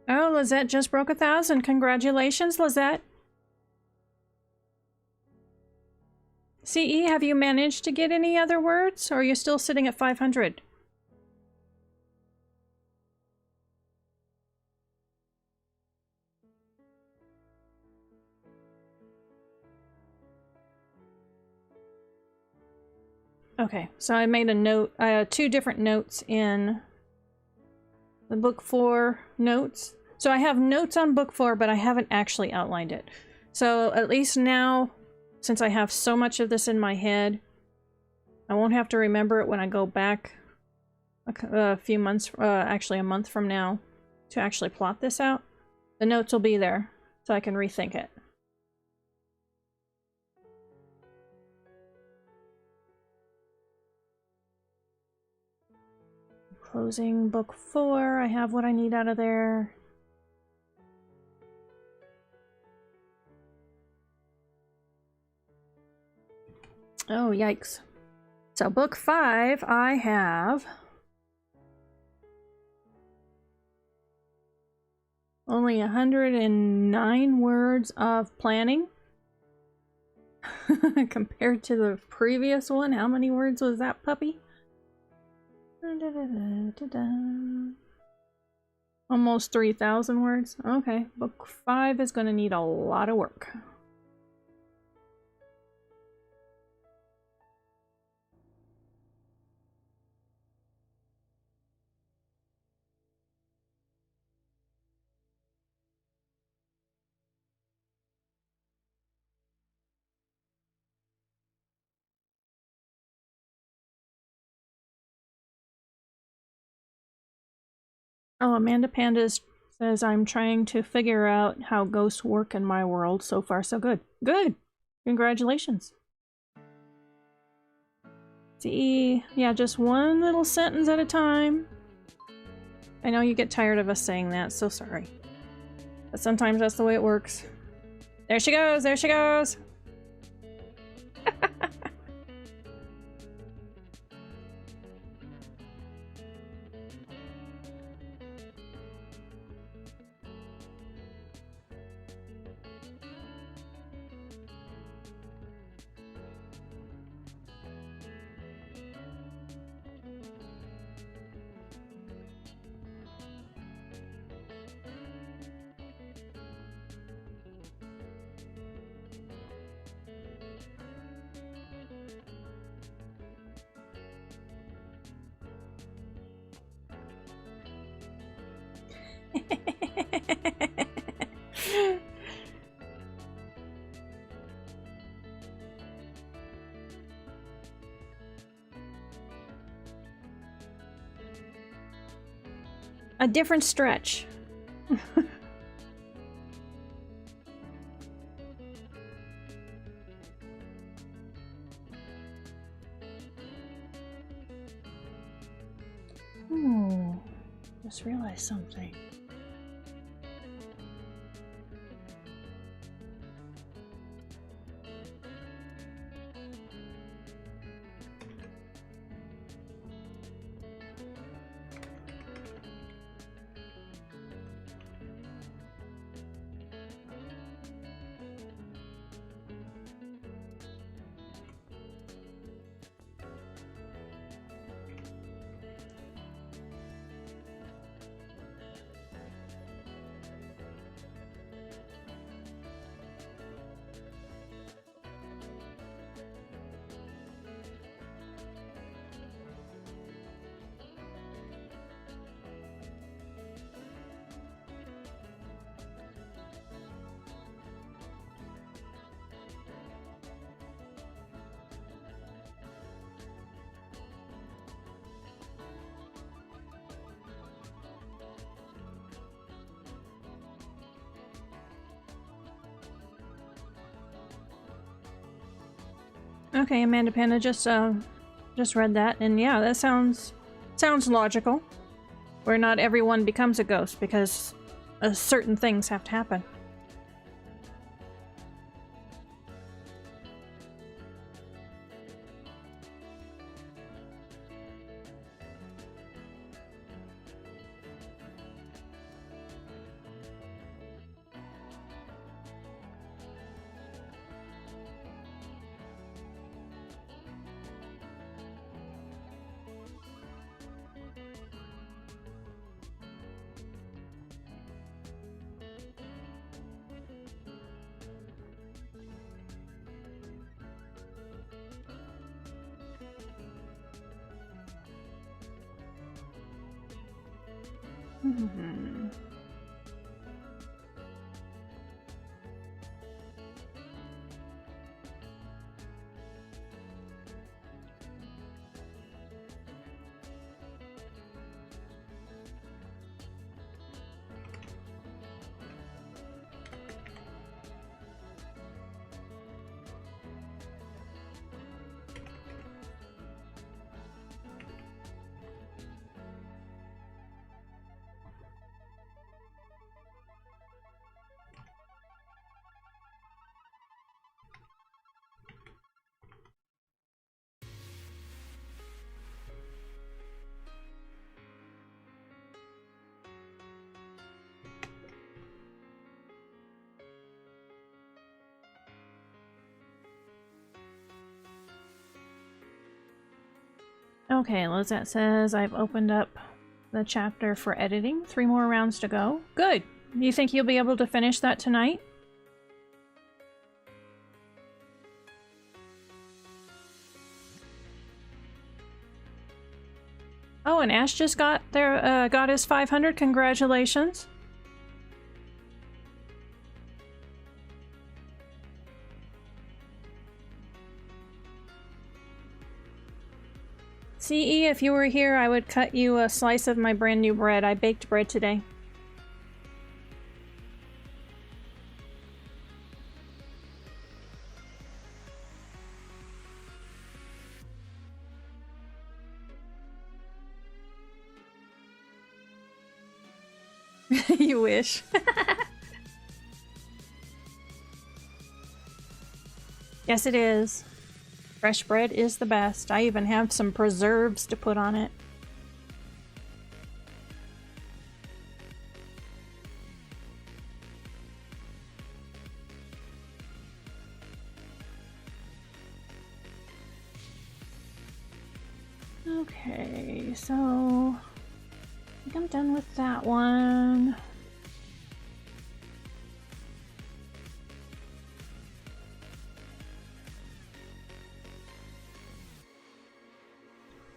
Oh, Lizette just broke 1,000. Congratulations, Lizette. CE, have you managed to get any other words, or are you still sitting at 500? Okay, so I made a note, 2 different notes in the book 4 notes. So I have notes on book 4, but I haven't actually outlined it. So at least now, since I have so much of this in my head, I won't have to remember it when I go back a few months, actually a month from now, to actually plot this out. The notes will be there, so I can rethink it. Closing book 4, I have what I need out of there. Oh, yikes. So book 5, I have only 109 words of planning. Compared to the previous one, how many words was that puppy? Almost 3,000 words. Okay, book 5 is going to need a lot of work. Oh, Amanda Pandas says, I'm trying to figure out how ghosts work in my world. So far, so good. Good! Congratulations. See, yeah, just one little sentence at a time. I know you get tired of us saying that, so sorry. But sometimes that's the way it works. There she goes, there she goes! A different stretch. Ooh, just realized something. Okay, Amanda Panda just read that, and yeah, that sounds logical. Where not everyone becomes a ghost because certain things have to happen. Mm-hmm. Okay, Lizette says I've opened up the chapter for editing. 3 more rounds to go. Good! You think you'll be able to finish that tonight? Oh, and Ash just got his 500. Congratulations! CE, if you were here, I would cut you a slice of my brand new bread. I baked bread today. You wish. Yes, it is. Fresh bread is the best. I even have some preserves to put on it. Okay, so I think I'm done with that one.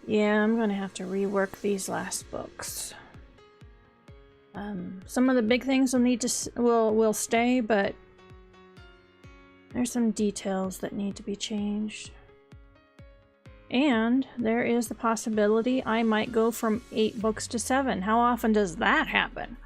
Yeah, I'm gonna have to rework these last books. Some of the big things will need to will stay, but there's some details that need to be changed. And there is the possibility I might go from 8 books to 7. How often does that happen?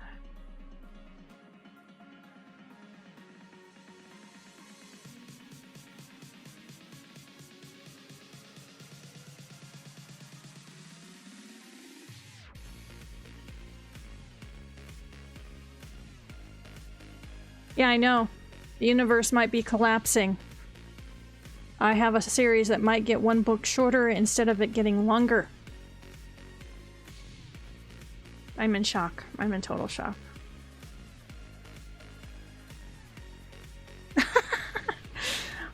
Yeah, I know. The universe might be collapsing. I have a series that might get 1 book shorter instead of it getting longer. I'm in shock. I'm in total shock.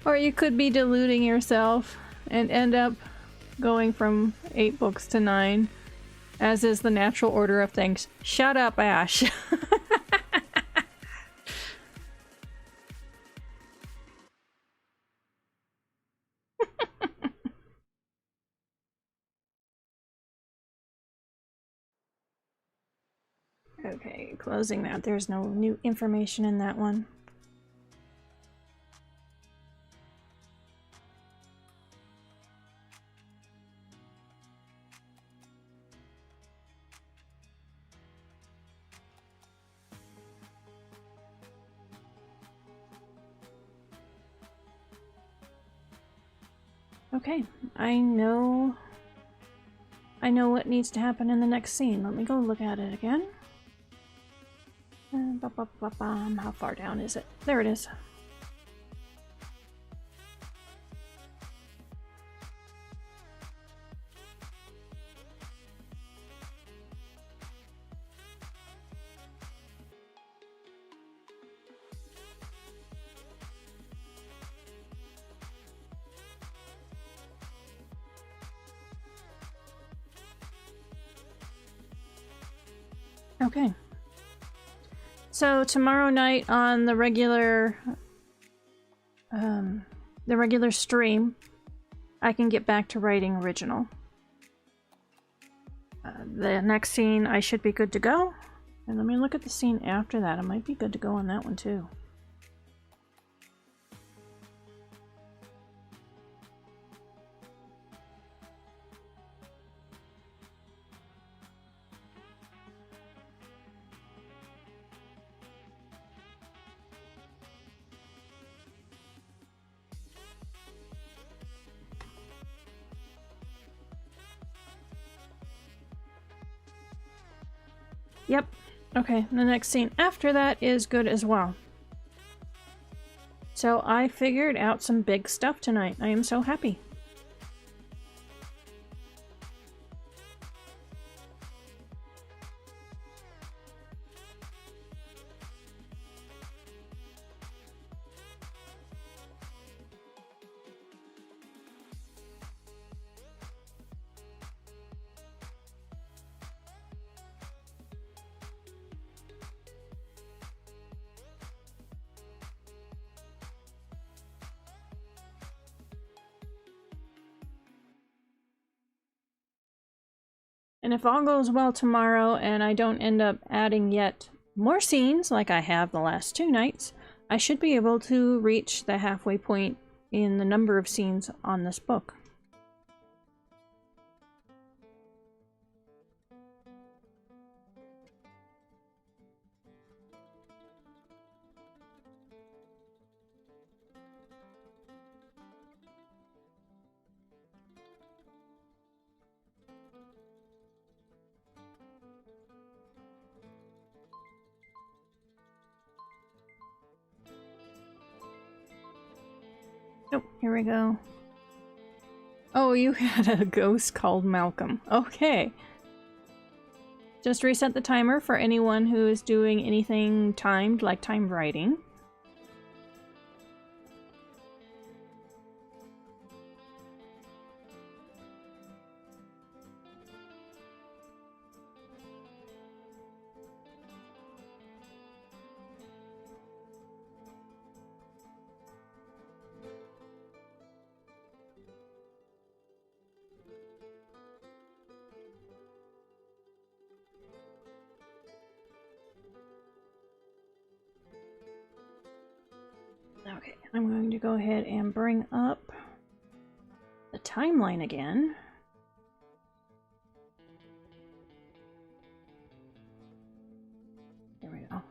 Or you could be deluding yourself and end up going from 8 books to 9, as is the natural order of things. Shut up, Ash. Okay, closing that. There's no new information in that one. Okay, I know what needs to happen in the next scene. Let me go look at it again. How far down is it? There it is. Okay. So tomorrow night on the regular stream, I can get back to writing original. The next scene I should be good to go. And let me look at the scene after that. I might be good to go on that one too. Yep. Okay, the next scene after that is good as well. So I figured out some big stuff tonight. I am so happy. And if all goes well tomorrow and I don't end up adding yet more scenes like I have the last 2 nights, I should be able to reach the halfway point in the number of scenes on this book. Oh, here we go. Oh, you had a ghost called Malcolm. Okay. Just reset the timer for anyone who is doing anything timed, like timed writing. Okay, I'm going to go ahead and bring up the timeline again. There we go.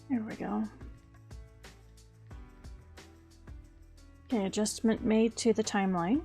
There we go. Okay, adjustment made to the timeline.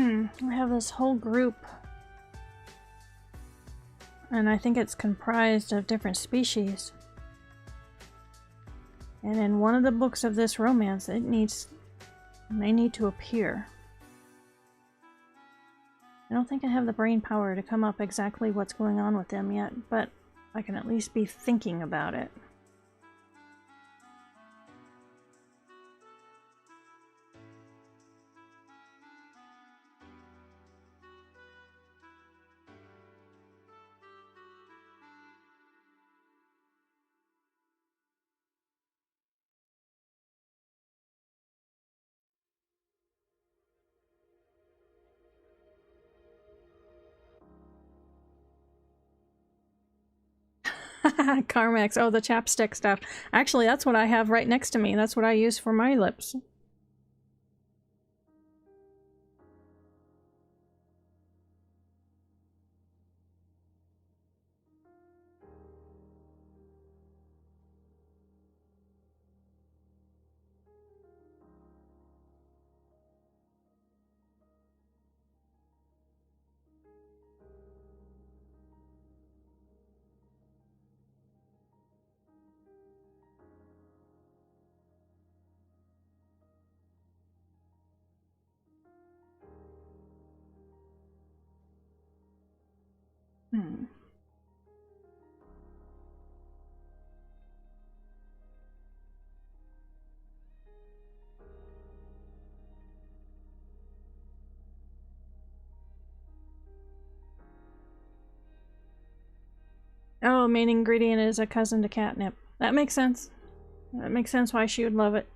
I have this whole group, and I think it's comprised of different species. And in one of the books of this romance, they need to appear. I don't think I have the brain power to come up exactly what's going on with them yet, but I can at least be thinking about it. Carmex. Oh, the chapstick stuff. Actually, that's what I have right next to me. That's what I use for my lips. Oh, main ingredient is a cousin to catnip. That makes sense. That makes sense why she would love it.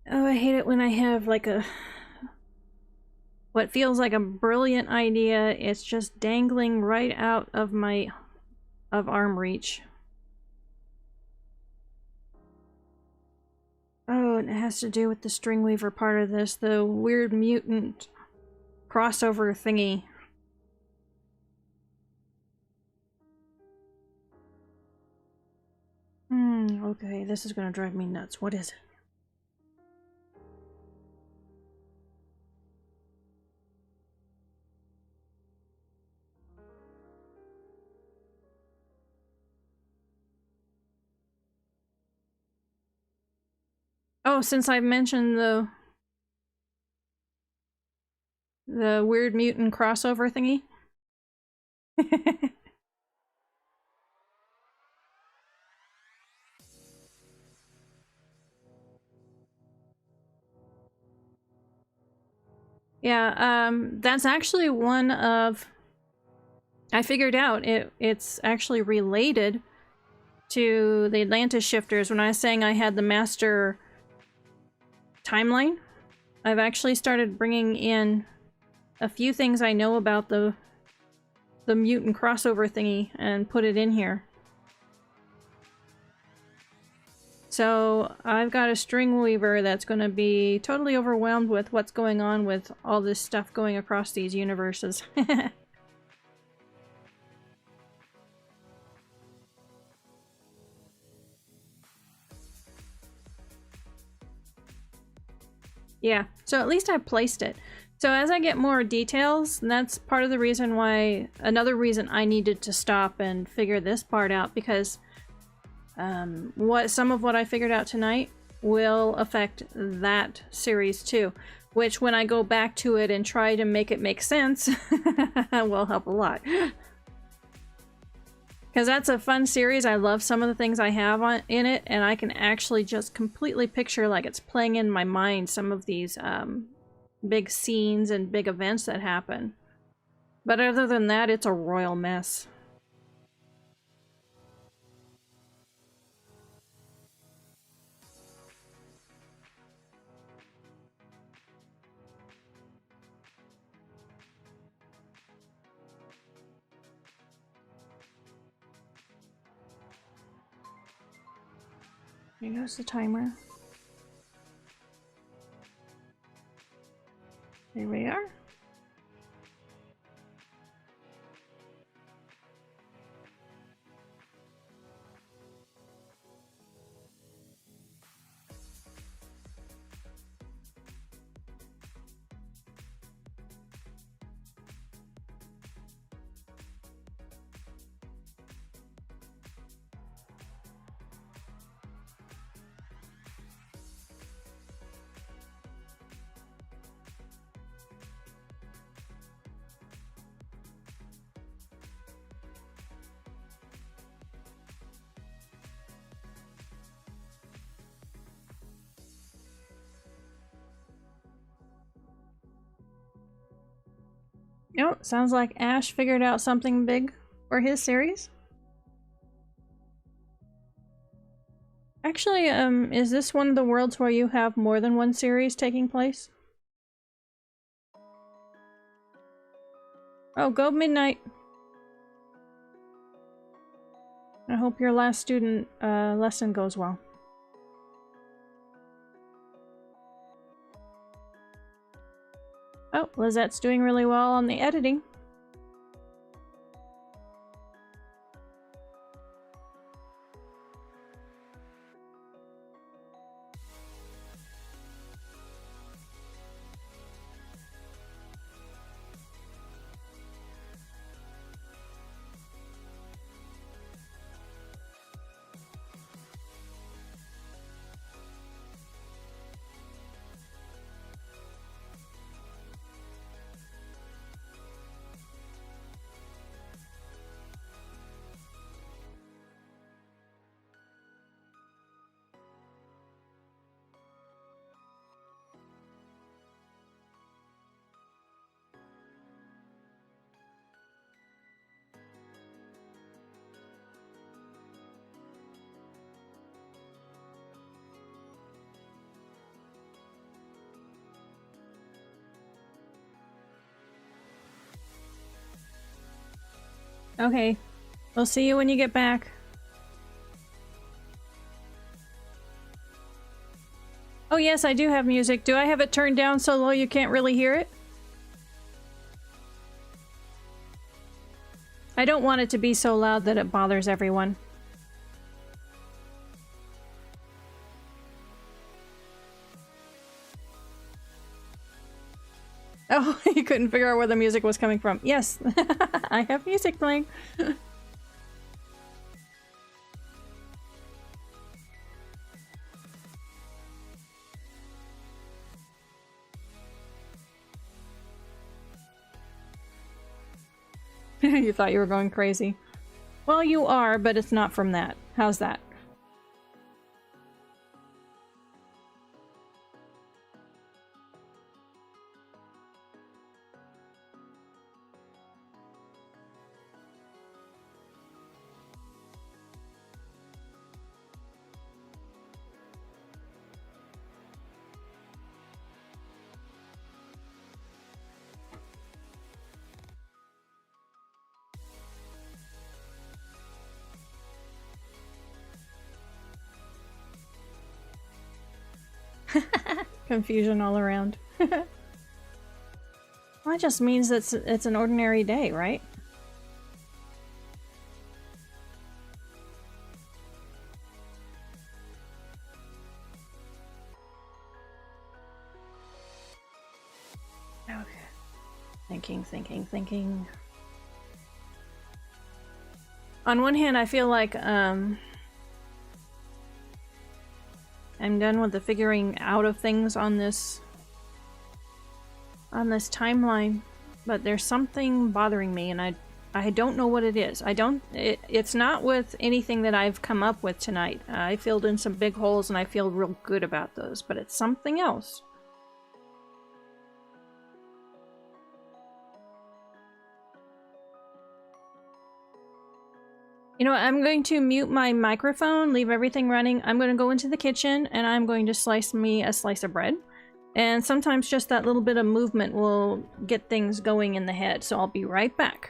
Oh, I hate it when I have like what feels like a brilliant idea. It's just dangling right out of my arm reach. Oh, and it has to do with the Stringweaver part of this, the weird mutant crossover thingy. Okay, this is gonna drive me nuts. What is it? Oh, since I've mentioned the weird mutant crossover thingy. Yeah, that's actually one of... I figured out it's actually related to the Atlantis shifters. When I was saying I had the master timeline, I've actually started bringing in a few things I know about the mutant crossover thingy and put it in here. So I've got a Stringweaver that's going to be totally overwhelmed with what's going on with all this stuff going across these universes. Yeah, so at least I placed it. So as I get more details, that's part of the reason why, another reason I needed to stop and figure this part out, because some of what I figured out tonight will affect that series too, which when I go back to it and try to make it make sense will help a lot. Because that's a fun series. I love some of the things I have in it, and I can actually just completely picture, like it's playing in my mind, some of these big scenes and big events that happen. But other than that, it's a royal mess. Here goes the timer. Here we are. Oh, sounds like Ash figured out something big for his series. Actually, is this one of the worlds where you have more than one series taking place? Oh, go Midnight. I hope your last student lesson goes well. Oh, Lizette's doing really well on the editing. Okay, we'll see you when you get back. Oh yes, I do have music. Do I have it turned down so low you can't really hear it? I don't want it to be so loud that it bothers everyone. Oh, you couldn't figure out where the music was coming from. Yes, I have music playing. You thought you were going crazy. Well, you are, but it's not from that. How's that? Confusion all around. Well, that just means it's an ordinary day, right? Okay. Thinking. On one hand, I feel like I'm done with the figuring out of things on this timeline, but there's something bothering me, and I don't know what it is. It's not with anything that I've come up with tonight. I filled in some big holes and I feel real good about those, but it's something else. You know what, I'm going to mute my microphone, leave everything running. I'm going to go into the kitchen and I'm going to slice me a slice of bread. And sometimes just that little bit of movement will get things going in the head, so I'll be right back.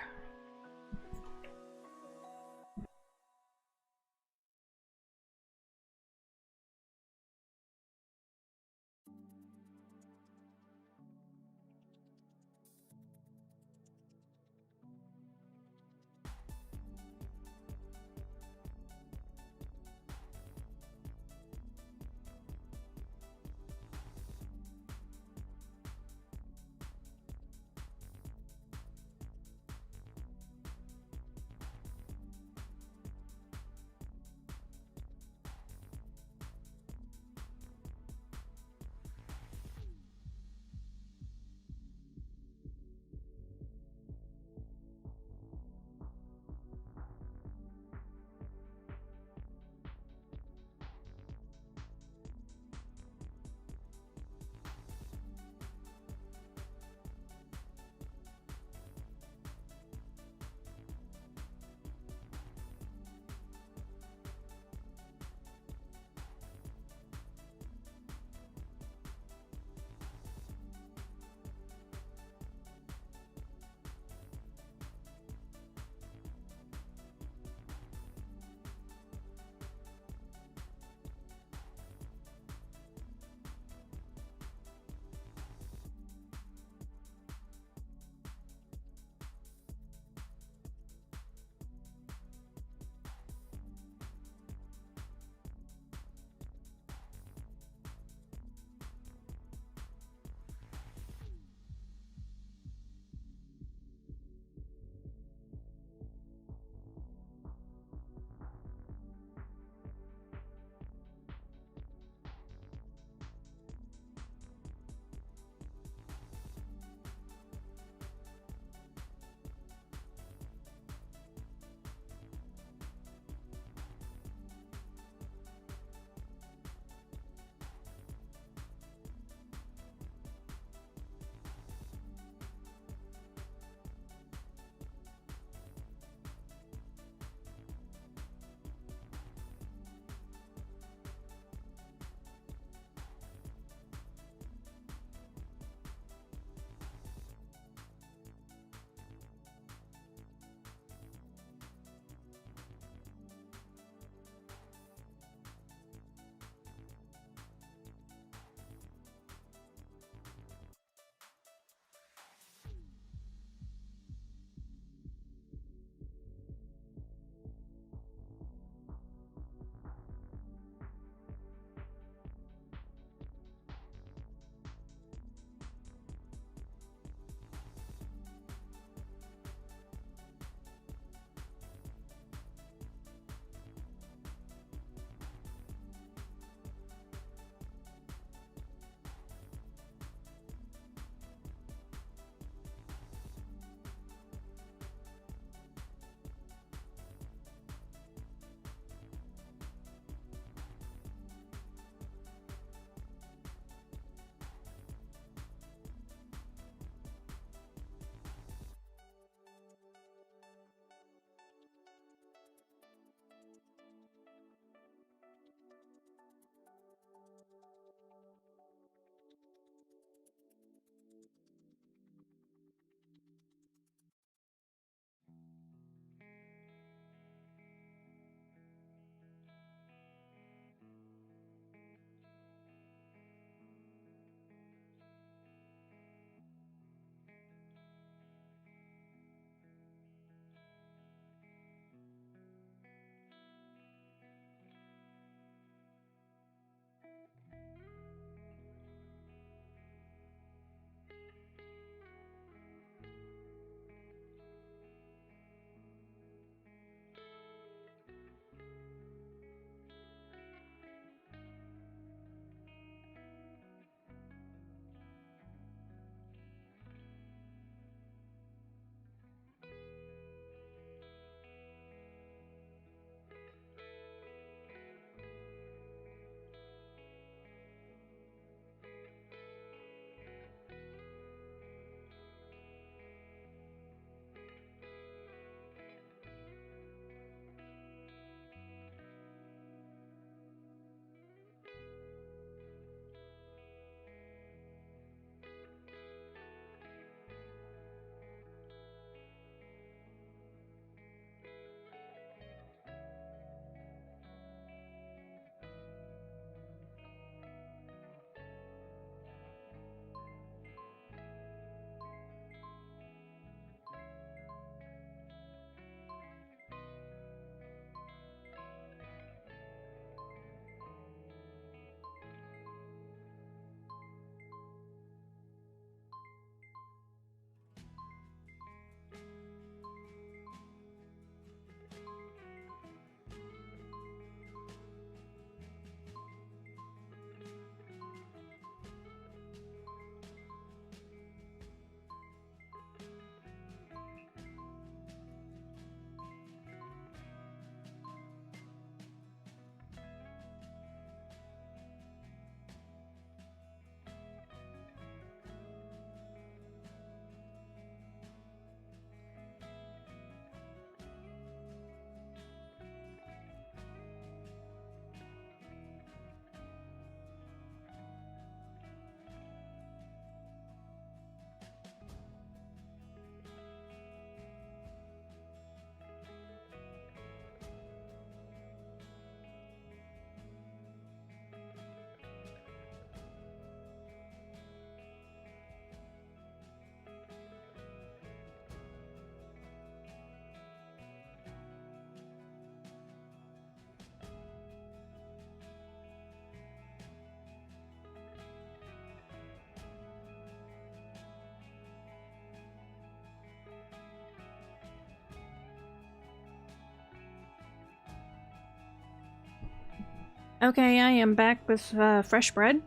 Okay, I am back with fresh bread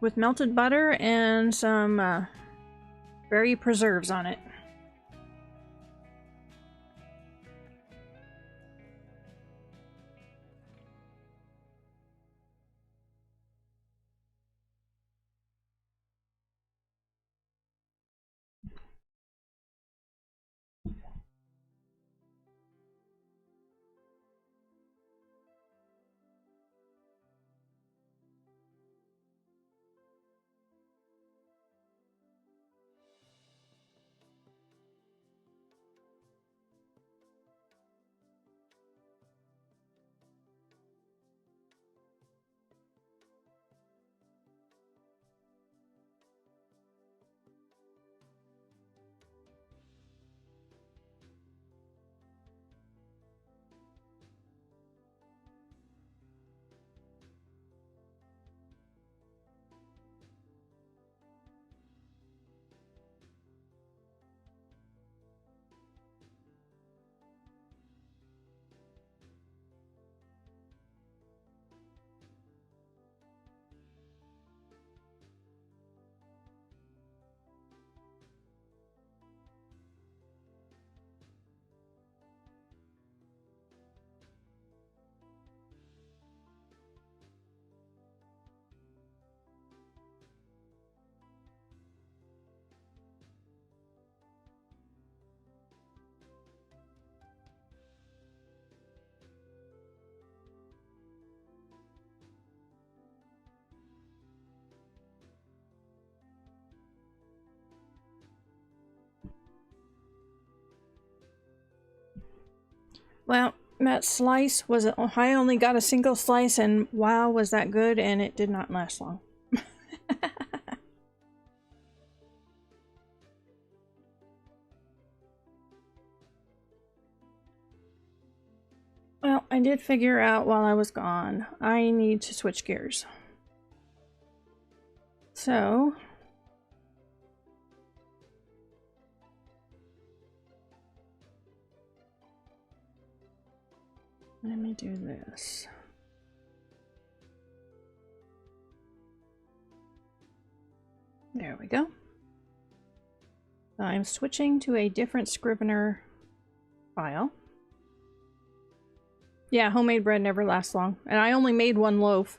with melted butter and some berry preserves on it. Well, that slice was, I only got a single slice and wow, was that good, and it did not last long. Well, I did figure out while I was gone, I need to switch gears. So, let me do this. There we go. I'm switching to a different Scrivener file. Yeah, homemade bread never lasts long. And I only made one loaf.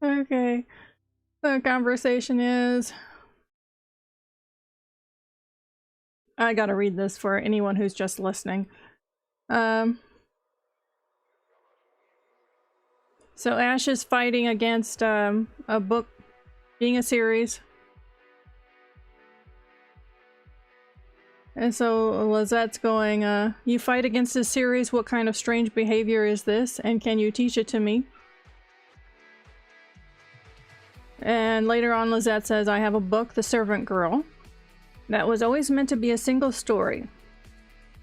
Okay. The conversation is... I gotta read this for anyone who's just listening. So Ash is fighting against a book being a series. And so Lizette's going, you fight against this series, what kind of strange behavior is this? And can you teach it to me? And later on Lizette says, I have a book, The Servant Girl, that was always meant to be a single story.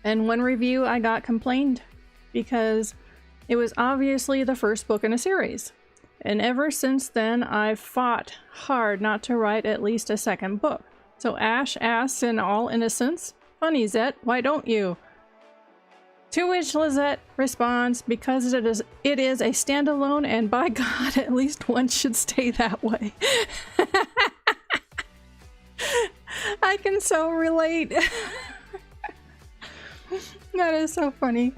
And one review I got complained because it was obviously the first book in a series. And ever since then, I've fought hard not to write at least a second book. So Ash asks in all innocence, funny Zette, why don't you? To which Lizette responds, because it is a standalone and by God, at least one should stay that way. I can so relate. That is so funny.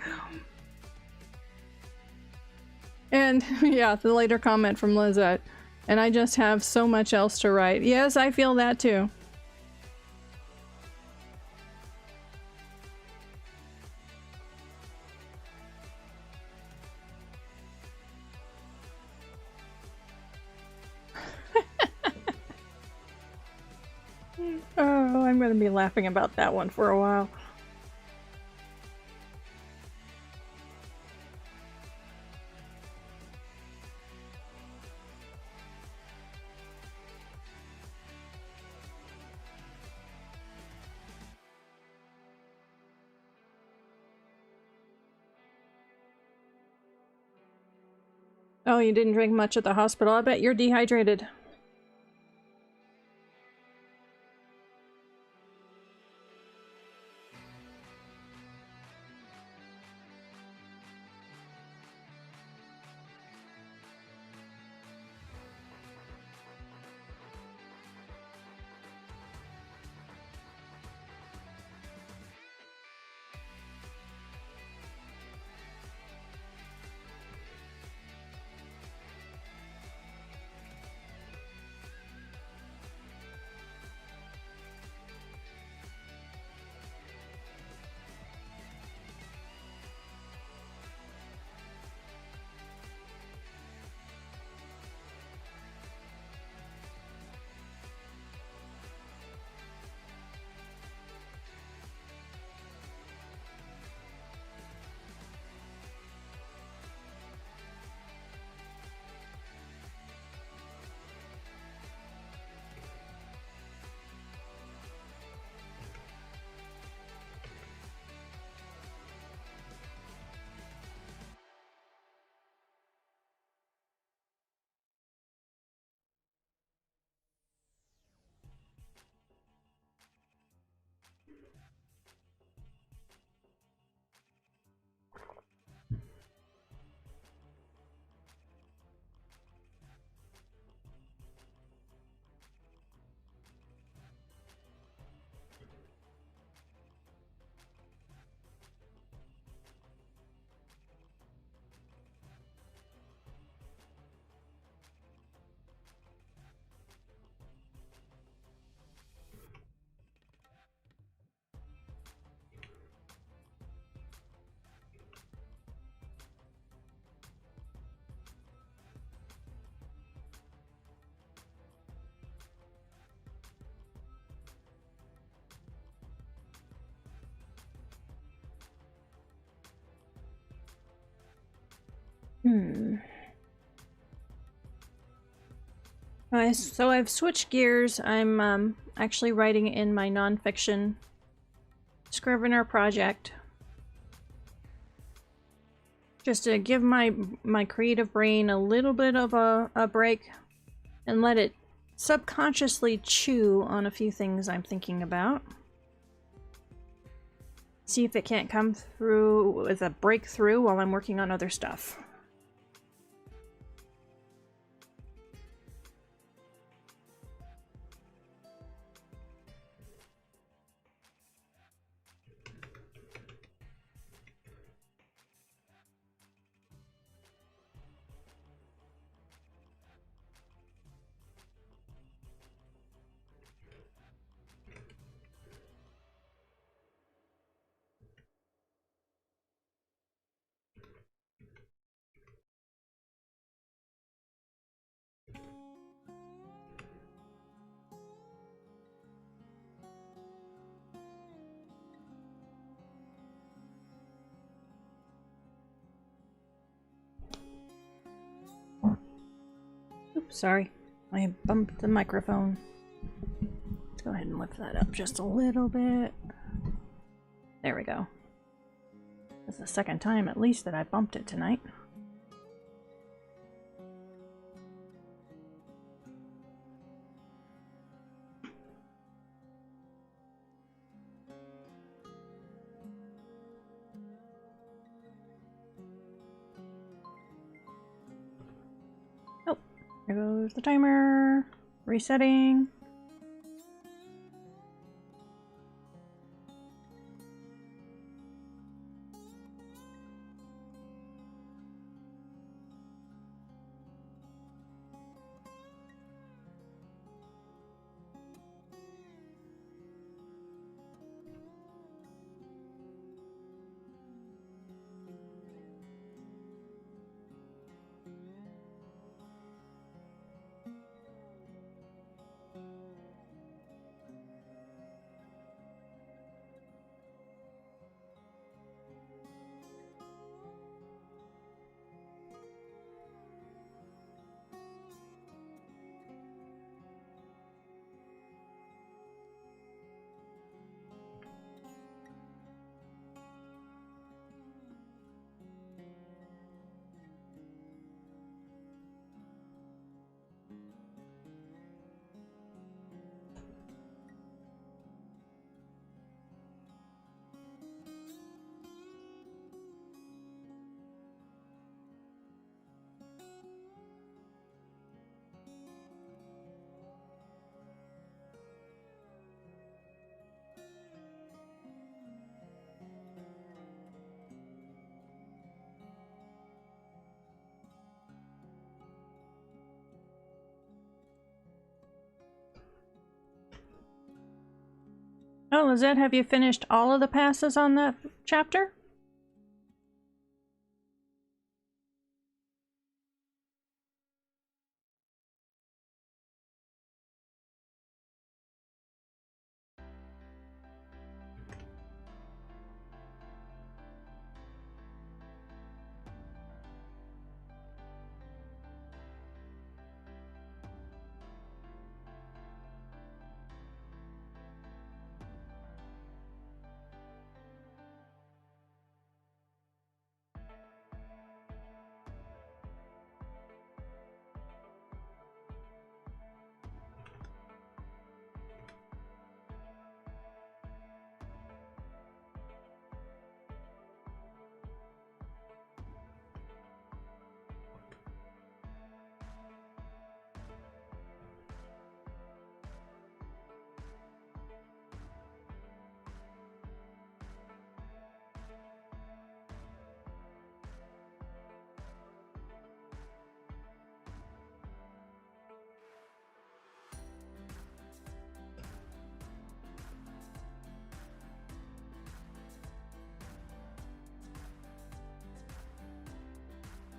And yeah, the later comment from Lizette. And I just have so much else to write. Yes, I feel that too. Oh, I'm gonna be laughing about that one for a while. Oh, you didn't drink much at the hospital. I bet you're dehydrated. So I've switched gears. I'm actually writing in my nonfiction Scrivener project. Just to give my creative brain a little bit of a break and let it subconsciously chew on a few things I'm thinking about. See if it can't come through with a breakthrough while I'm working on other stuff. Oops, sorry. I bumped the microphone. Let's go ahead and lift that up just a little bit. There we go. That's the second time at least that I bumped it tonight. Oh, there goes the timer. Resetting. Oh, Lizette, have you finished all of the passes on that chapter?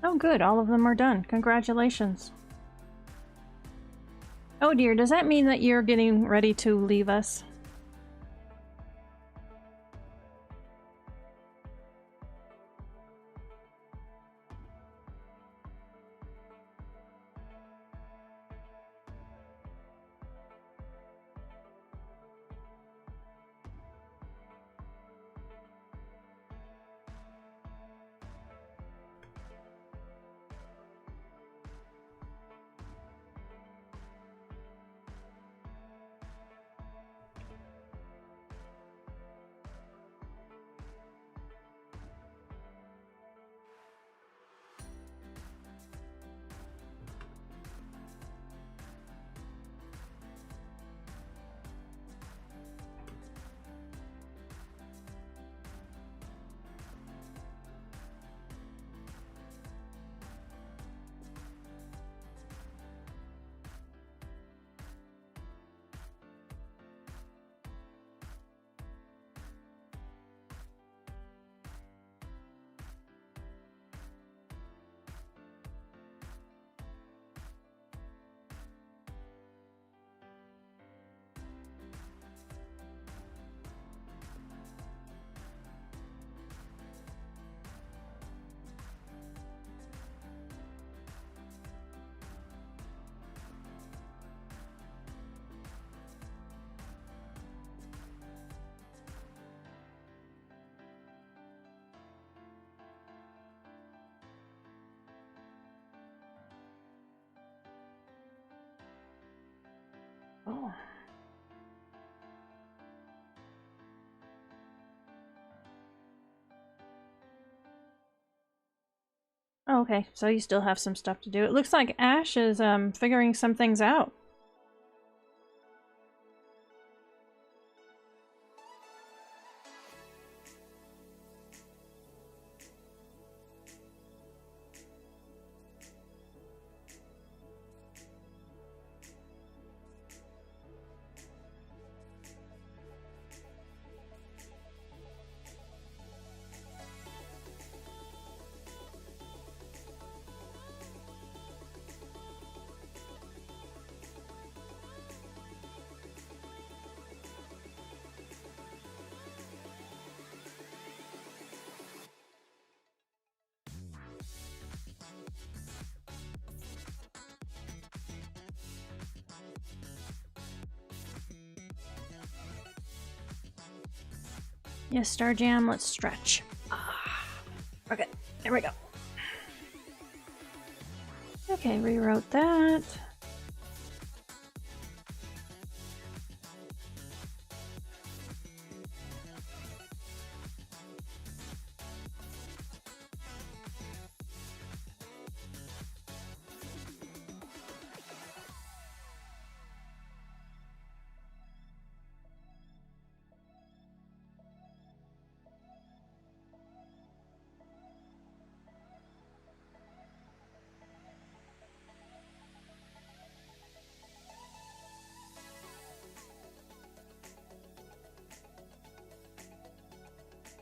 Oh good, all of them are done. Congratulations. Oh dear, does that mean that you're getting ready to leave us? Oh. Oh, okay, so you still have some stuff to do. It looks like Ash is figuring some things out. Yes, Star Jam, let's stretch. Okay, there we go. Okay, rewrote that.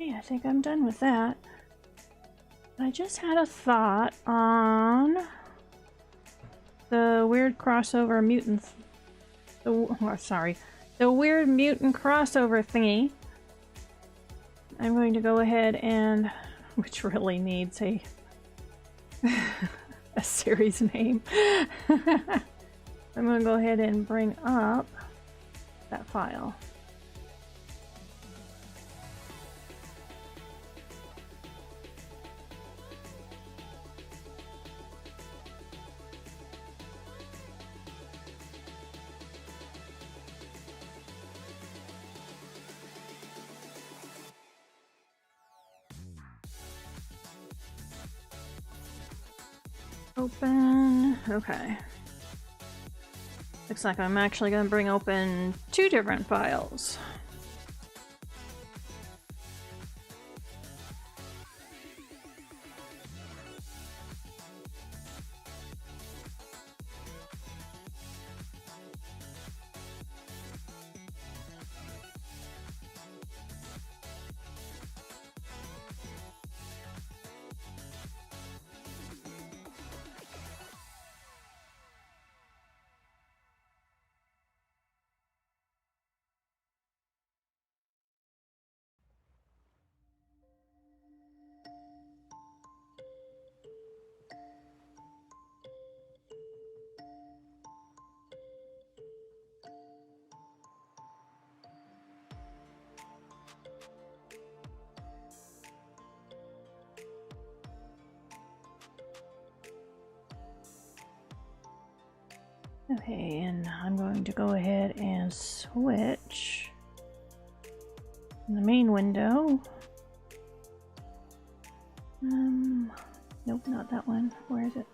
Okay, I think I'm done with that. I just had a thought on the weird crossover mutant... the weird mutant crossover thingy. I'm going to go ahead and... which really needs a... a series name. I'm going to go ahead and bring up that file. Open. Okay. Looks like I'm actually going to bring open 2 different files. Okay, and I'm going to go ahead and switch in the main window. Nope, not that one. Where is it?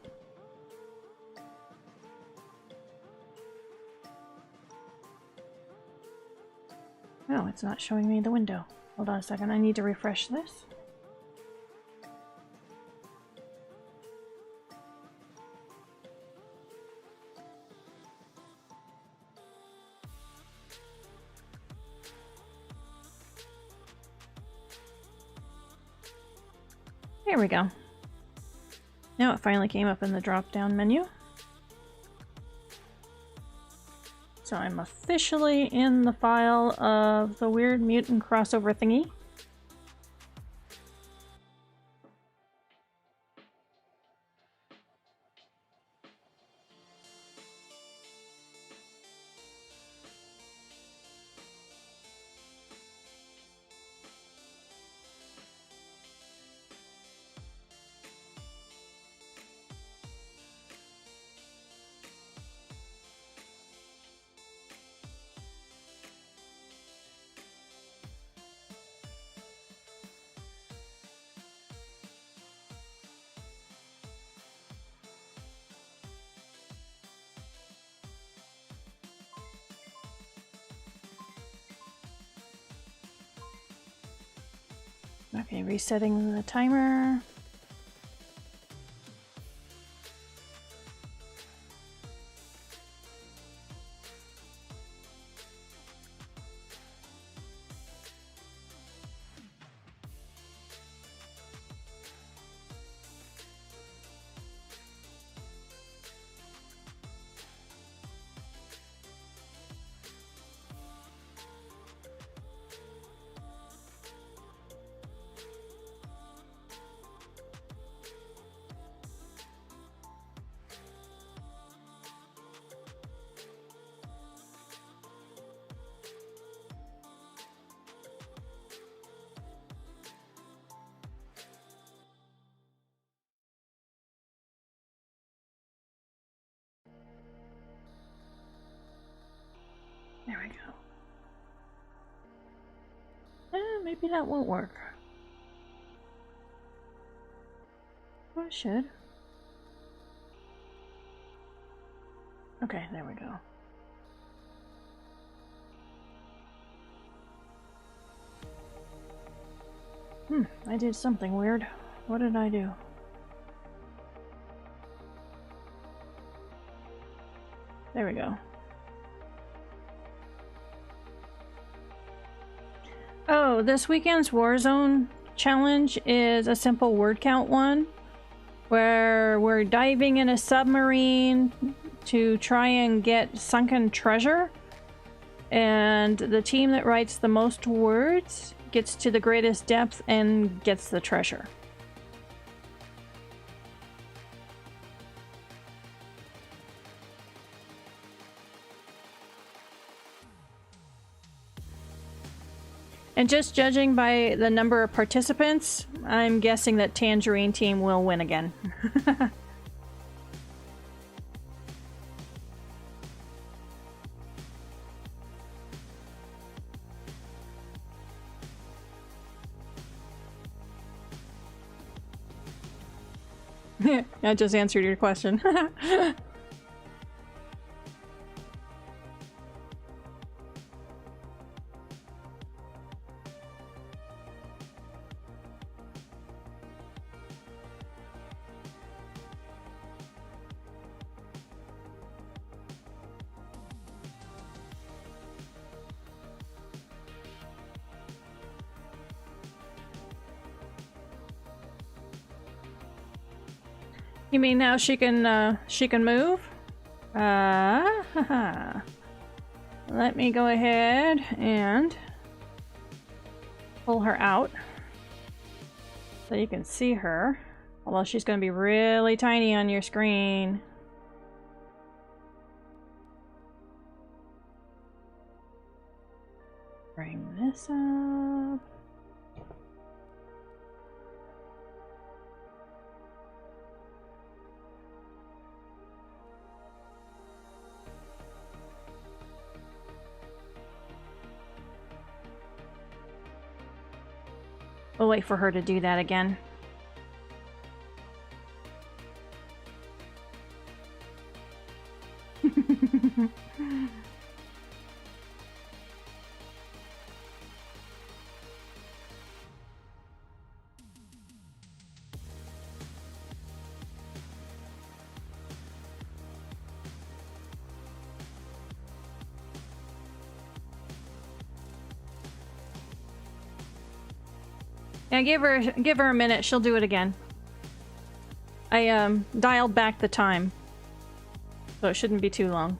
Oh, it's not showing me the window. Hold on a second, I need to refresh this. There we go. Now it finally came up in the drop-down menu. So I'm officially in the file of the weird mutant crossover thingy. Okay, resetting the timer. There we go. Maybe that won't work. Well, it should. Okay, there we go. I did something weird. What did I do? There we go. Oh, this weekend's Warzone challenge is a simple word count one, where we're diving in a submarine to try and get sunken treasure, and the team that writes the most words gets to the greatest depth and gets the treasure. And just judging by the number of participants, I'm guessing that Tangerine Team will win again. I just answered your question. You mean now she can move? Let me go ahead and pull her out so you can see her. Although she's going to be really tiny on your screen. Bring this up. We'll wait for her to do that again. Yeah, give her a minute. She'll do it again. I dialed back the time, so it shouldn't be too long.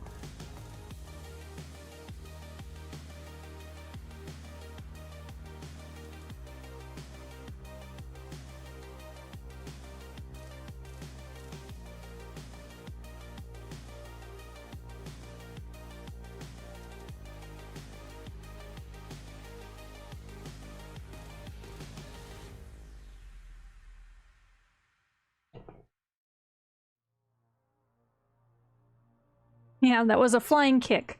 Yeah, that was a flying kick.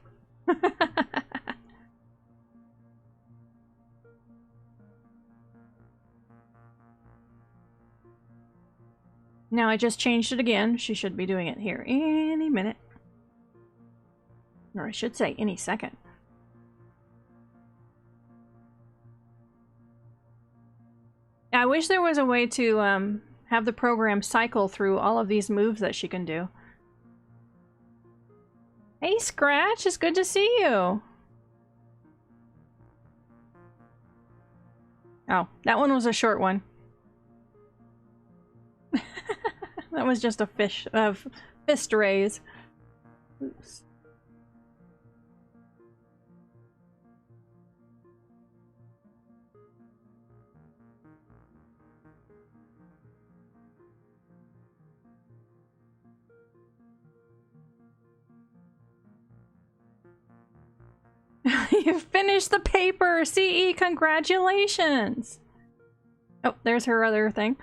Now I just changed it again. She should be doing it here any minute. Or I should say any second. I wish there was a way to have the program cycle through all of these moves that she can do. Hey Scratch, it's good to see you. Oh, that one was a short one. That was just a fist raise. Oops. You finished the paper! CE, congratulations! Oh, there's her other thing.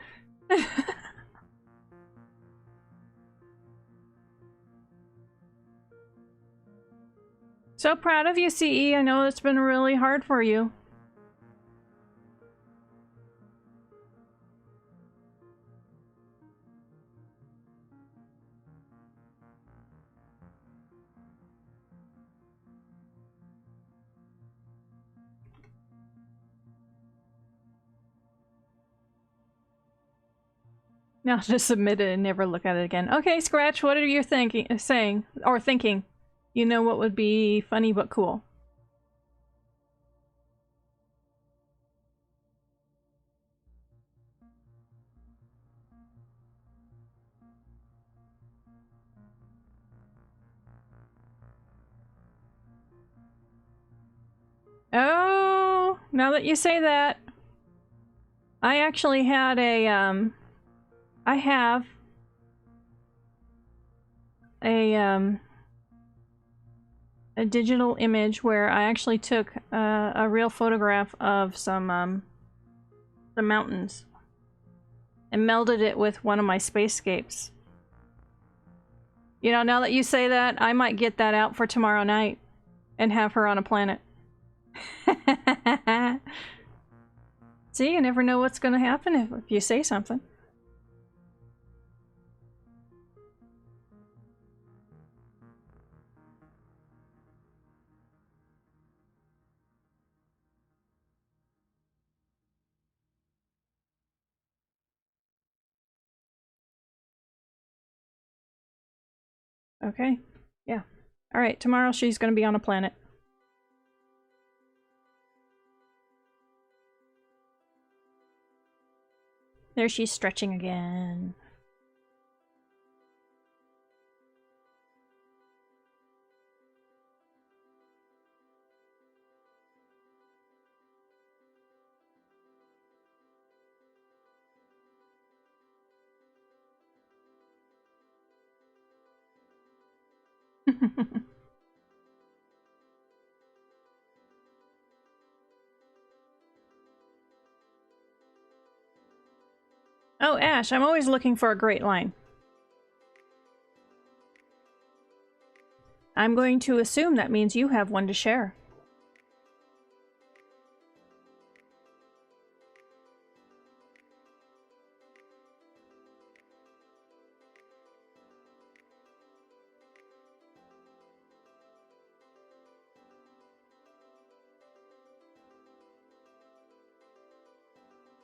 So proud of you, CE. I know it's been really hard for you. Now just submit it and never look at it again. Okay, Scratch, what are you saying? You know what would be funny but cool? Oh, now that you say that, I actually had a, I have a digital image where I actually took a real photograph of some the mountains and melded it with one of my spacescapes. You know, now that you say that, I might get that out for tomorrow night and have her on a planet. See, you never know what's going to happen if you say something. Okay, yeah. Alright, tomorrow she's going to be on a planet. There she's stretching again. Oh, Ash, I'm always looking for a great line. I'm going to assume that means you have one to share.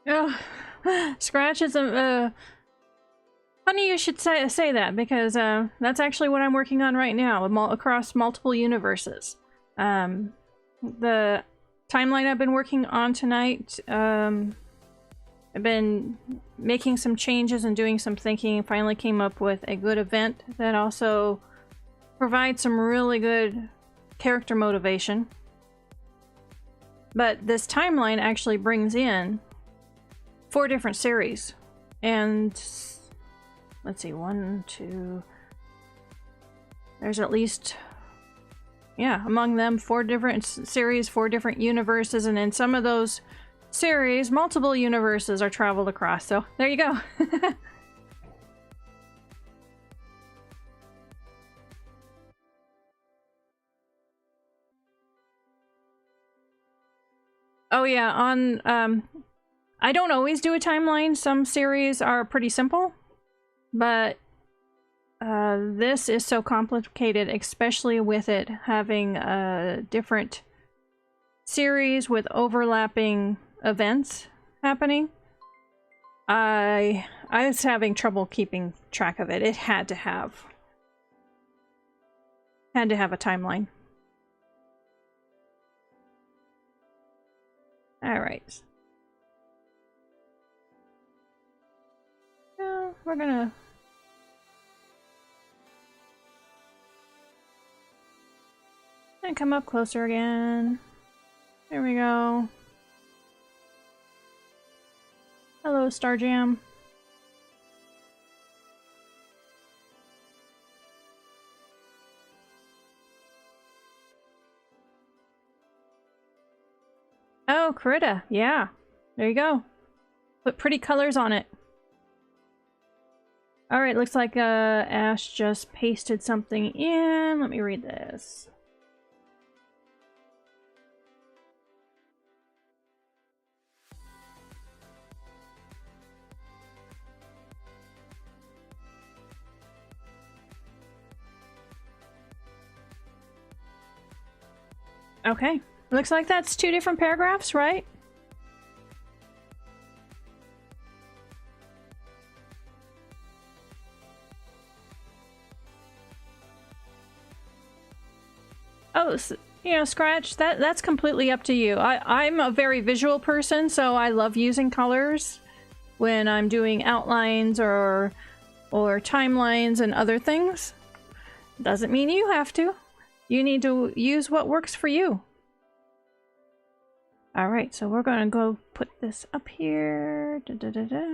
Oh, Scratch is a funny you should say that, because that's actually what I'm working on right now, across multiple universes. The timeline I've been working on tonight, I've been making some changes and doing some thinking, and finally came up with a good event that also provides some really good character motivation. But this timeline actually brings in 4 different series, and let's see, 1, 2, there's at least, yeah, among them 4 different series, 4 different universes, and in some of those series, multiple universes are traveled across, so there you go. Oh yeah, on, I don't always do a timeline. Some series are pretty simple, but this is so complicated, especially with it having different series with overlapping events happening. I was having trouble keeping track of it. It had to have a timeline. All right. We're gonna and come up closer again. There we go. Hello, Starjam. Oh, Krita. Yeah. There you go. Put pretty colors on it. Alright, looks like Ash just pasted something in. Let me read this. Okay. Looks like that's 2 different paragraphs, right? Oh, you know, Scratch, that's completely up to you. I'm a very visual person, so I love using colors when I'm doing outlines or timelines and other things. Doesn't mean you have to. You need to use what works for you. All right, so we're gonna go put this up here. Da, da, da, da.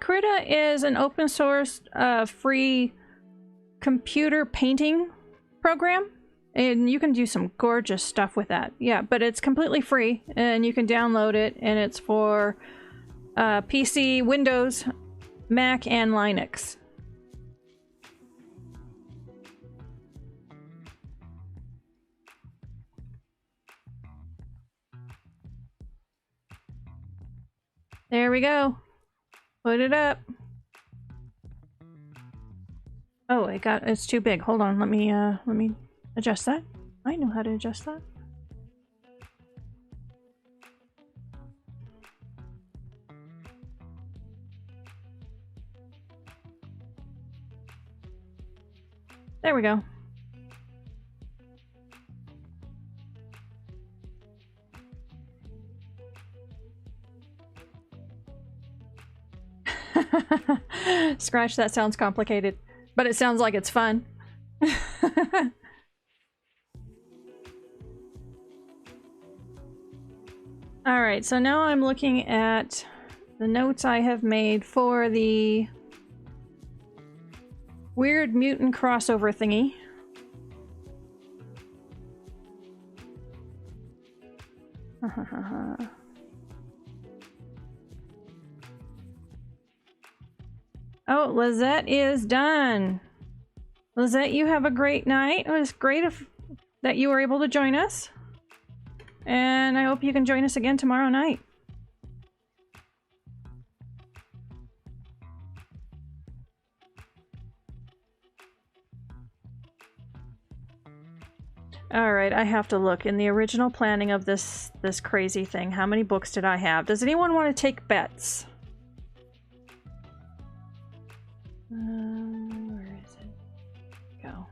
Krita is an open source, free computer painting program, and you can do some gorgeous stuff with that. Yeah, but it's completely free, and you can download it, and it's for PC, Windows, Mac, and Linux. There we go. Put it up. Oh, it's too big. Hold on, let me adjust that. I know how to adjust that. There we go. Scratch, that sounds complicated, but it sounds like it's fun. Alright, so now I'm looking at the notes I have made for the weird mutant crossover thingy. Oh, Lizette is done. Lizette, you have a great night. It was great that you were able to join us. And I hope you can join us again tomorrow night. Alright, I have to look. In the original planning of this crazy thing, how many books did I have? Does anyone want to take bets? Where is it? Go.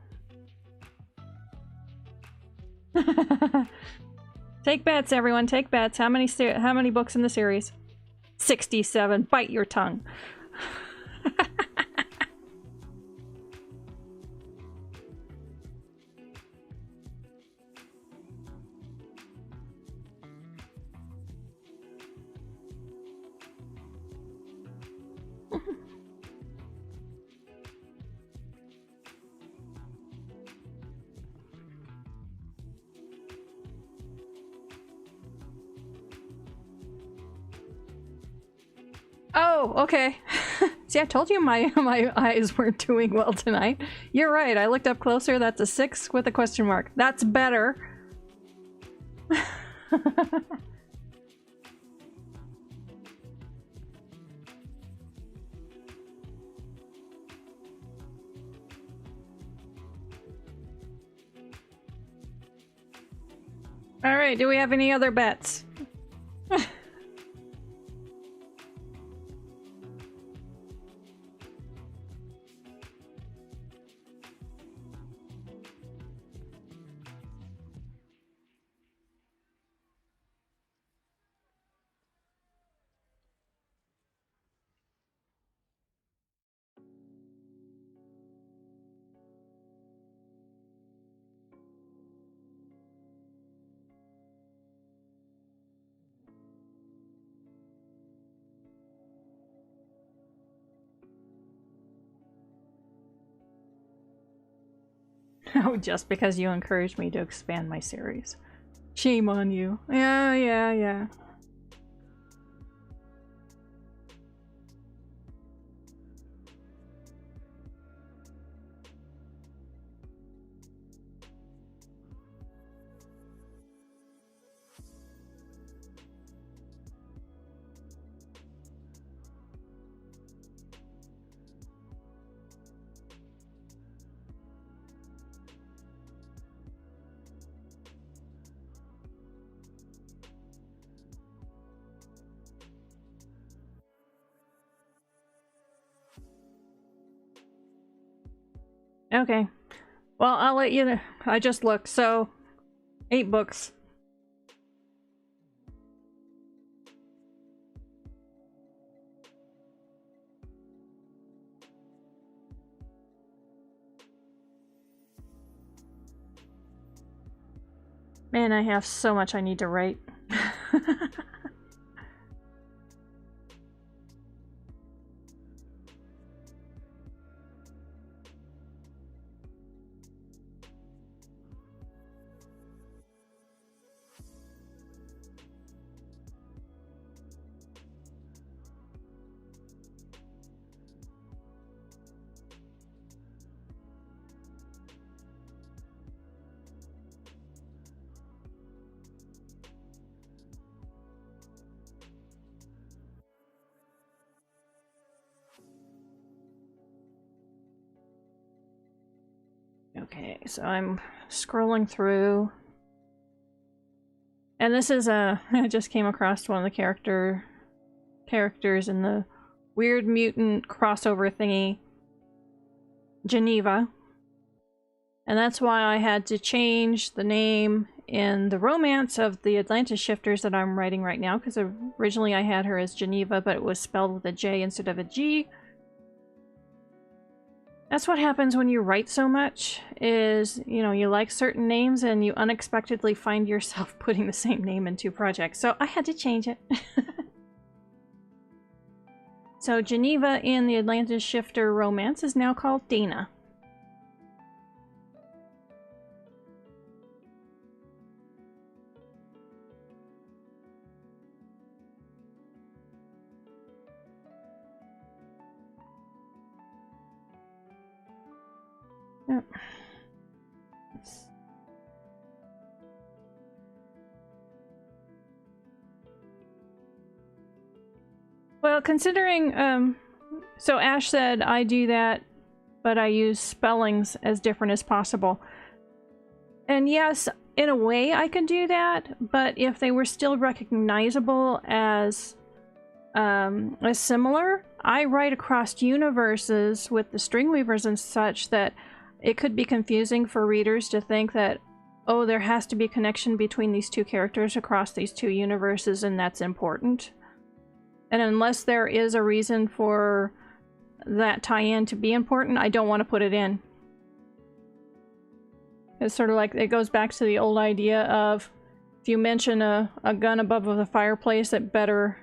Take bets, everyone. Take bets. How many books in the series? 67. Bite your tongue. Oh, okay. See, I told you my eyes weren't doing well tonight. You're right. I looked up closer. That's a 6 with a question mark. That's better. All right. Do we have any other bets? Oh, just because you encouraged me to expand my series. Shame on you. Yeah. Okay. Well, I'll let you know. I just looked, so 8 books. Man, I have so much I need to write. Okay, so I'm scrolling through. And this is I just came across one of the characters in the weird mutant crossover thingy, Geneva. And that's why I had to change the name in the romance of the Atlantis shifters that I'm writing right now, because originally I had her as Geneva, but it was spelled with a J instead of a G. That's what happens when you write so much, is, you know, you like certain names and you unexpectedly find yourself putting the same name in two projects. So I had to change it. So Geneva in the Atlantis Shifter romance is now called Dana. Yep. Well, considering, so Ash said I do that, but I use spellings as different as possible. And yes, in a way I can do that, but if they were still recognizable as similar, I write across universes with the Stringweavers and such that it could be confusing for readers to think that, oh, there has to be a connection between these two characters across these two universes, and that's important. And unless there is a reason for that tie-in to be important, I don't want to put it in. It's sort of like, it goes back to the old idea of, if you mention a gun above the fireplace, it better...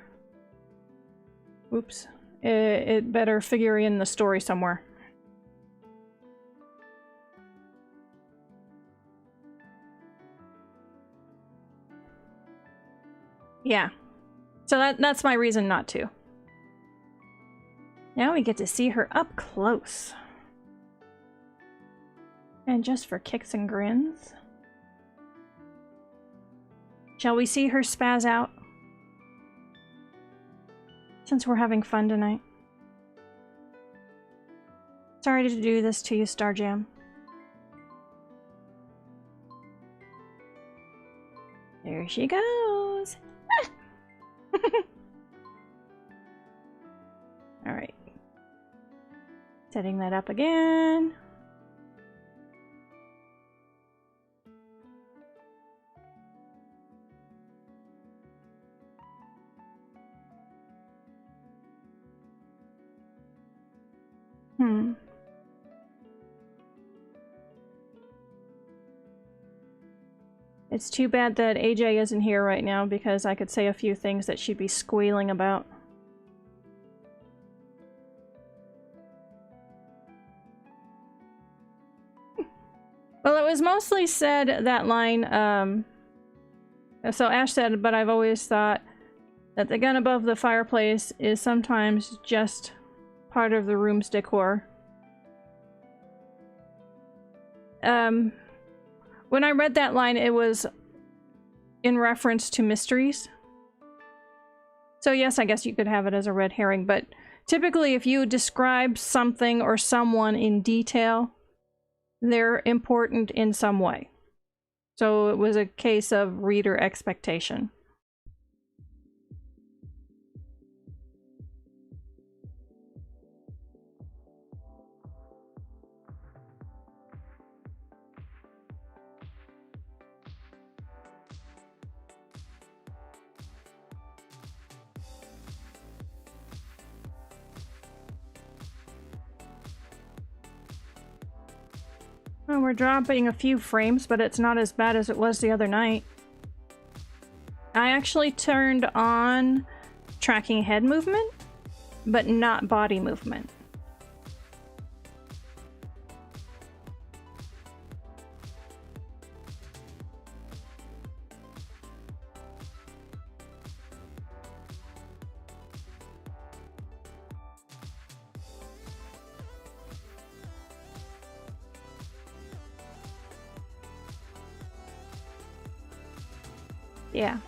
Oops. It better figure in the story somewhere. Yeah. So that's my reason not to. Now we get to see her up close. And just for kicks and grins. Shall we see her spaz out? Since we're having fun tonight. Sorry to do this to you, Starjam. There she goes. Alright. Setting that up again. It's too bad that AJ isn't here right now, because I could say a few things that she'd be squealing about. Well, it was mostly said, that line, so Ash said, but I've always thought that the gun above the fireplace is sometimes just part of the room's decor. When I read that line, it was in reference to mysteries. So yes, I guess you could have it as a red herring, but typically if you describe something or someone in detail, they're important in some way. So it was a case of reader expectation. Well, we're dropping a few frames, but it's not as bad as it was the other night. I actually turned on tracking head movement, but not body movement. Yeah.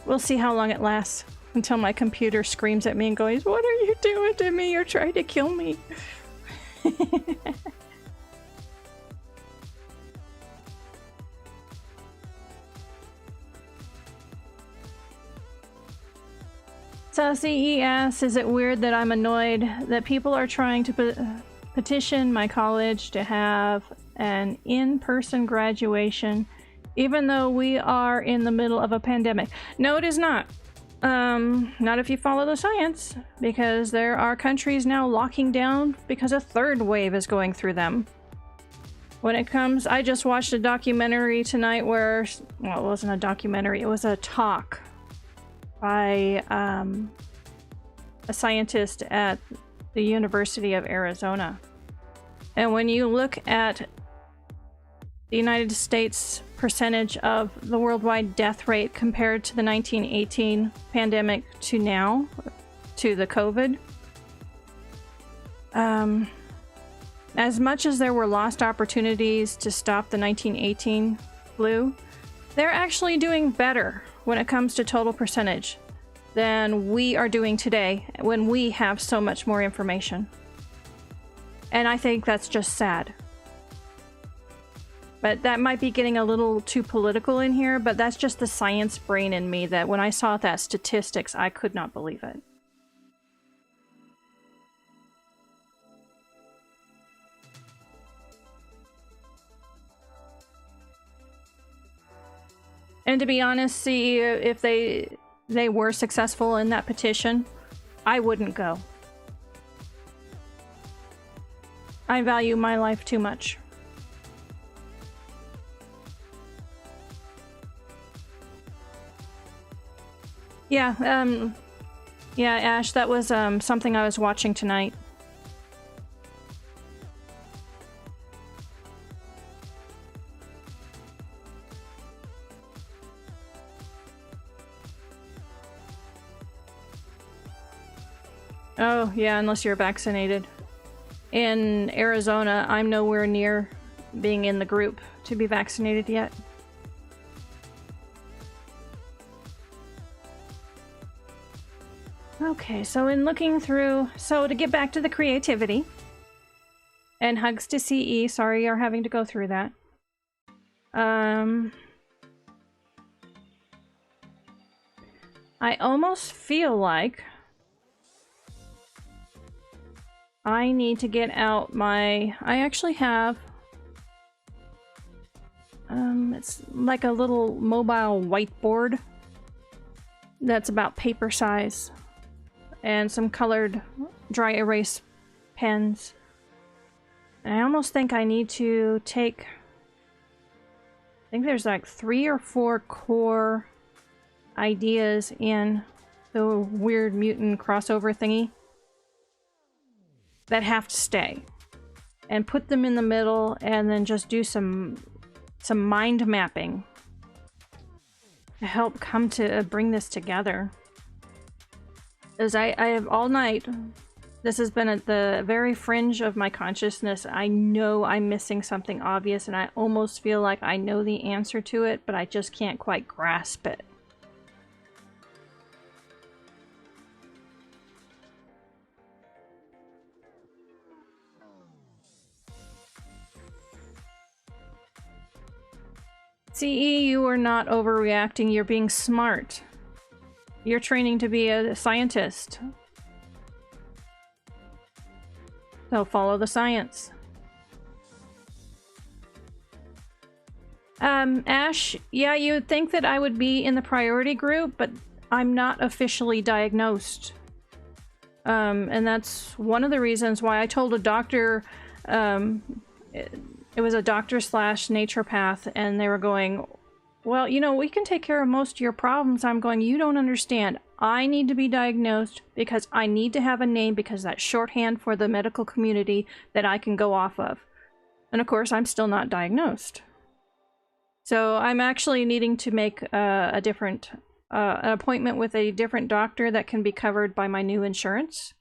We'll see how long it lasts until my computer screams at me and goes, "What are you doing to me? You're trying to kill me." So CES, is it weird that I'm annoyed that people are trying to petition my college to have an in-person graduation even though we are in the middle of a pandemic? No, it is not. Not if you follow the science, because there are countries now locking down because a third wave is going through them. When it comes, I just watched a documentary tonight where, well, it wasn't a documentary, it was a talk by a scientist at the University of Arizona. And when you look at the United States percentage of the worldwide death rate compared to the 1918 pandemic to now, to the COVID, as much as there were lost opportunities to stop the 1918 flu, they're actually doing better when it comes to total percentage than we are doing today when we have so much more information. And I think that's just sad. But that might be getting a little too political in here, but that's just the science brain in me that when I saw that statistics, I could not believe it. And to be honest, see, if they were successful in that petition, I wouldn't go. I value my life too much. Yeah, yeah, Ash, that was something I was watching tonight. Oh, yeah, unless you're vaccinated. In Arizona, I'm nowhere near being in the group to be vaccinated yet. Okay, so in looking through, so to get back to the creativity, and hugs to CE, sorry you're having to go through that. I almost feel like I need to get out my, I actually have, it's like a little mobile whiteboard that's about paper size, and some colored dry erase pens. And I almost think I need to take, I think there's like 3 or 4 core ideas in the weird mutant crossover thingy that have to stay, and put them in the middle, and then just do some mind mapping to help come to bring this together. As I have all night, this has been at the very fringe of my consciousness. I know I'm missing something obvious, and I almost feel like I know the answer to it, but I just can't quite grasp it. CE, you are not overreacting, you're being smart. You're training to be a scientist. So follow the science. Ash, yeah, you would think that I would be in the priority group, but I'm not officially diagnosed. And that's one of the reasons why I told a doctor it was a doctor slash naturopath, and they were going, well, you know, we can take care of most of your problems. I'm going, you don't understand. I need to be diagnosed because I need to have a name, because that's shorthand for the medical community that I can go off of. And of course, I'm still not diagnosed. So I'm actually needing to make a different an appointment with a different doctor that can be covered by my new insurance.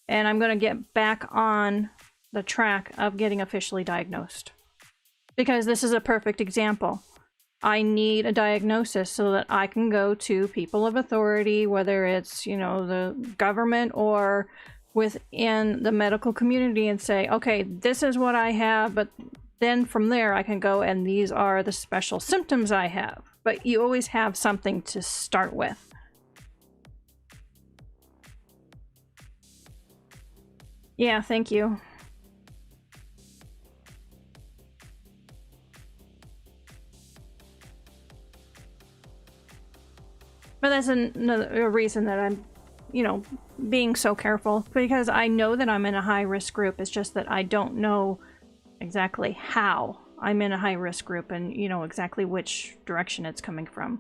And I'm going to get back on the track of getting officially diagnosed. Because this is a perfect example. I need a diagnosis so that I can go to people of authority, whether it's, you know, the government or within the medical community, and say, okay, this is what I have, but then from there I can go and these are the special symptoms I have. But you always have something to start with. Yeah, thank you. But that's another reason that I'm, you know, being so careful, because I know that I'm in a high-risk group. It's just that I don't know exactly how I'm in a high-risk group and, you know, exactly which direction it's coming from.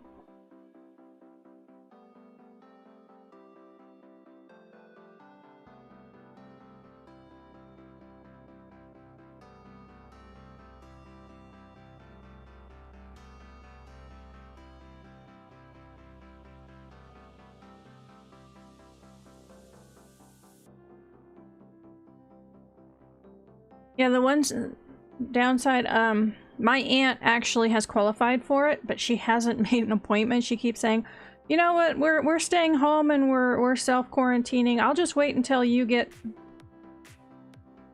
Yeah, the ones downside, my aunt actually has qualified for it, but she hasn't made an appointment. She keeps saying, you know what, we're staying home and we're self-quarantining. I'll just wait until you get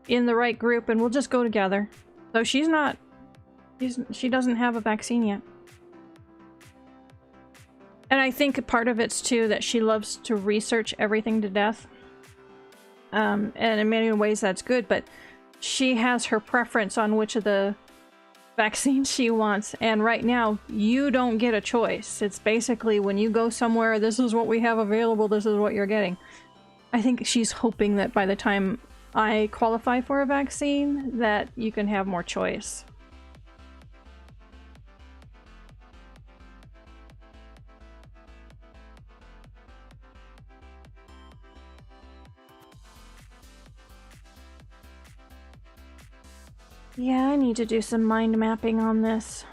in the right group and we'll just go together. So she doesn't have a vaccine yet. And I think part of it's too that she loves to research everything to death. And in many ways that's good, but she has her preference on which of the vaccines she wants, and right now you don't get a choice. It's basically when you go somewhere, this is what we have available, this is what you're getting. I think she's hoping that by the time I qualify for a vaccine that you can have more choice. Yeah, I need to do some mind mapping on this.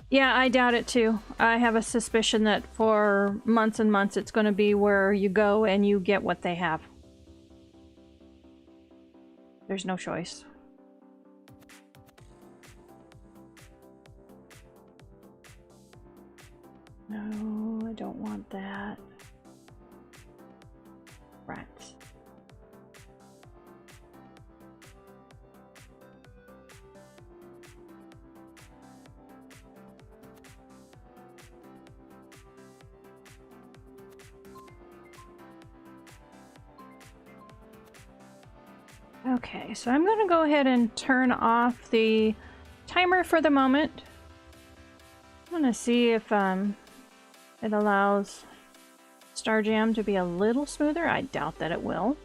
Yeah, I doubt it too. I have a suspicion that for months and months it's going to be where you go and you get what they have. There's no choice. No, I don't want that. Rats. Okay, so I'm going to go ahead and turn off the timer for the moment. I'm going to see if it allows Starjam to be a little smoother. I doubt that it will.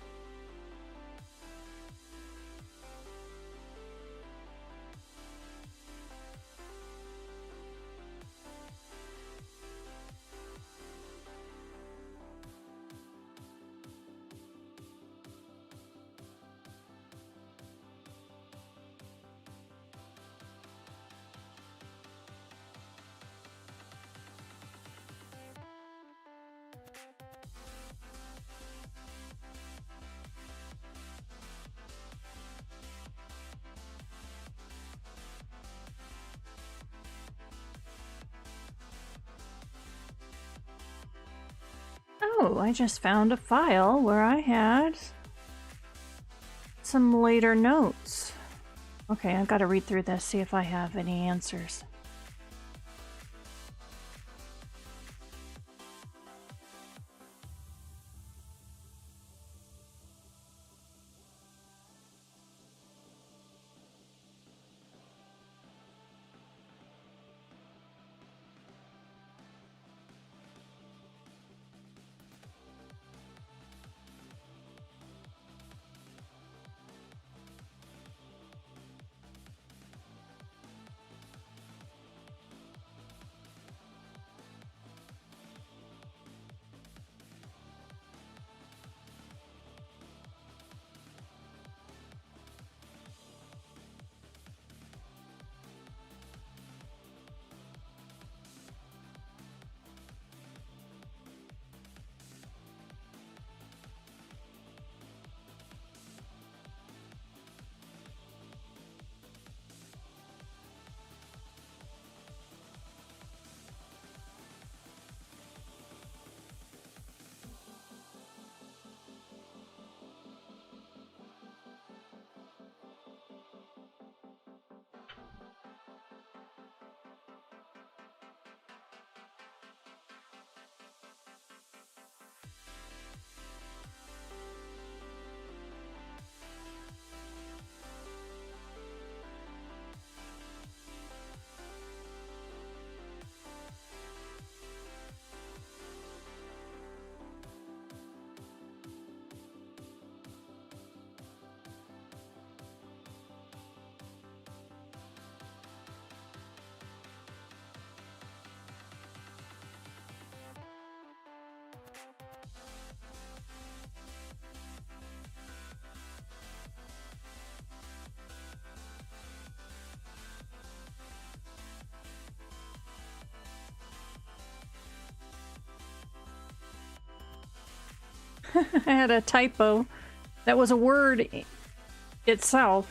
Oh, I just found a file where I had some later notes. Okay, I've got to read through this, see if I have any answers. I had a typo. That was a word itself,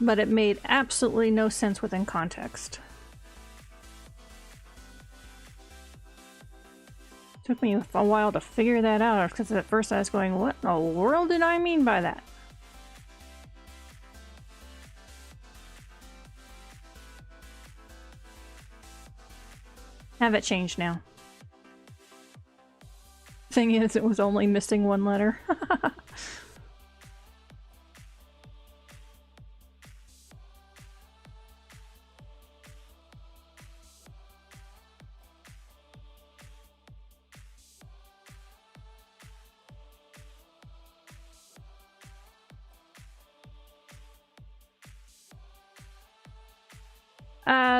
but it made absolutely no sense within context. Took me a while to figure that out, because at first I was going, what in the world did I mean by that? Have it changed now. Thing is, it was only missing one letter.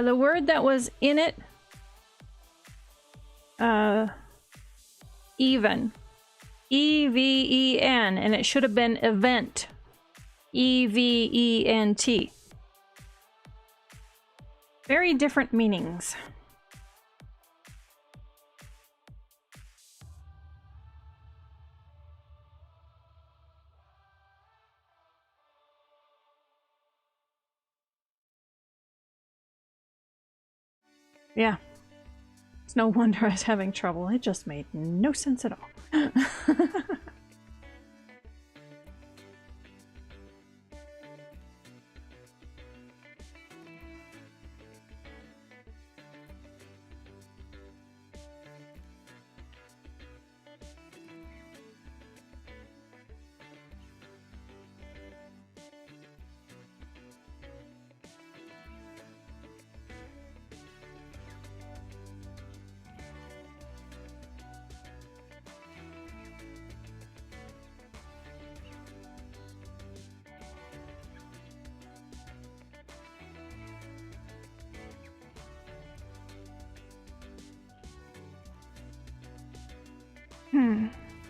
The word that was in it, even. E-V-E-N, and it should have been event. E-V-E-N-T. Very different meanings. Yeah. It's no wonder I was having trouble. It just made no sense at all.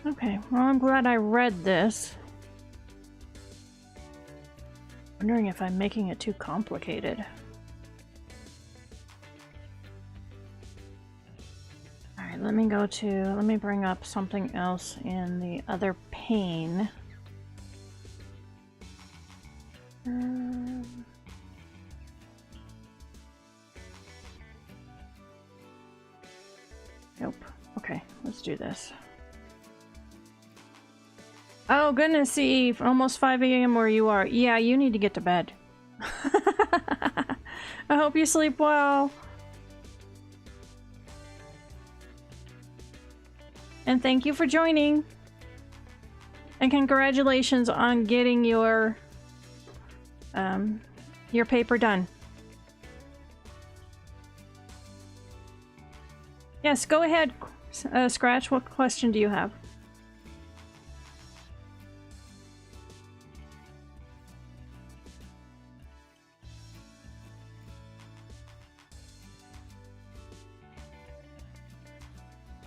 Okay, well, I'm glad I read this. Wondering if I'm making it too complicated. Alright, let me bring up something else in the other pane. Nope. Okay, let's do this. Oh, goodness, Eve. Almost 5 a.m. where you are. Yeah, you need to get to bed. I hope you sleep well. And thank you for joining. And congratulations on getting your paper done. Yes, go ahead, Scratch. What question do you have?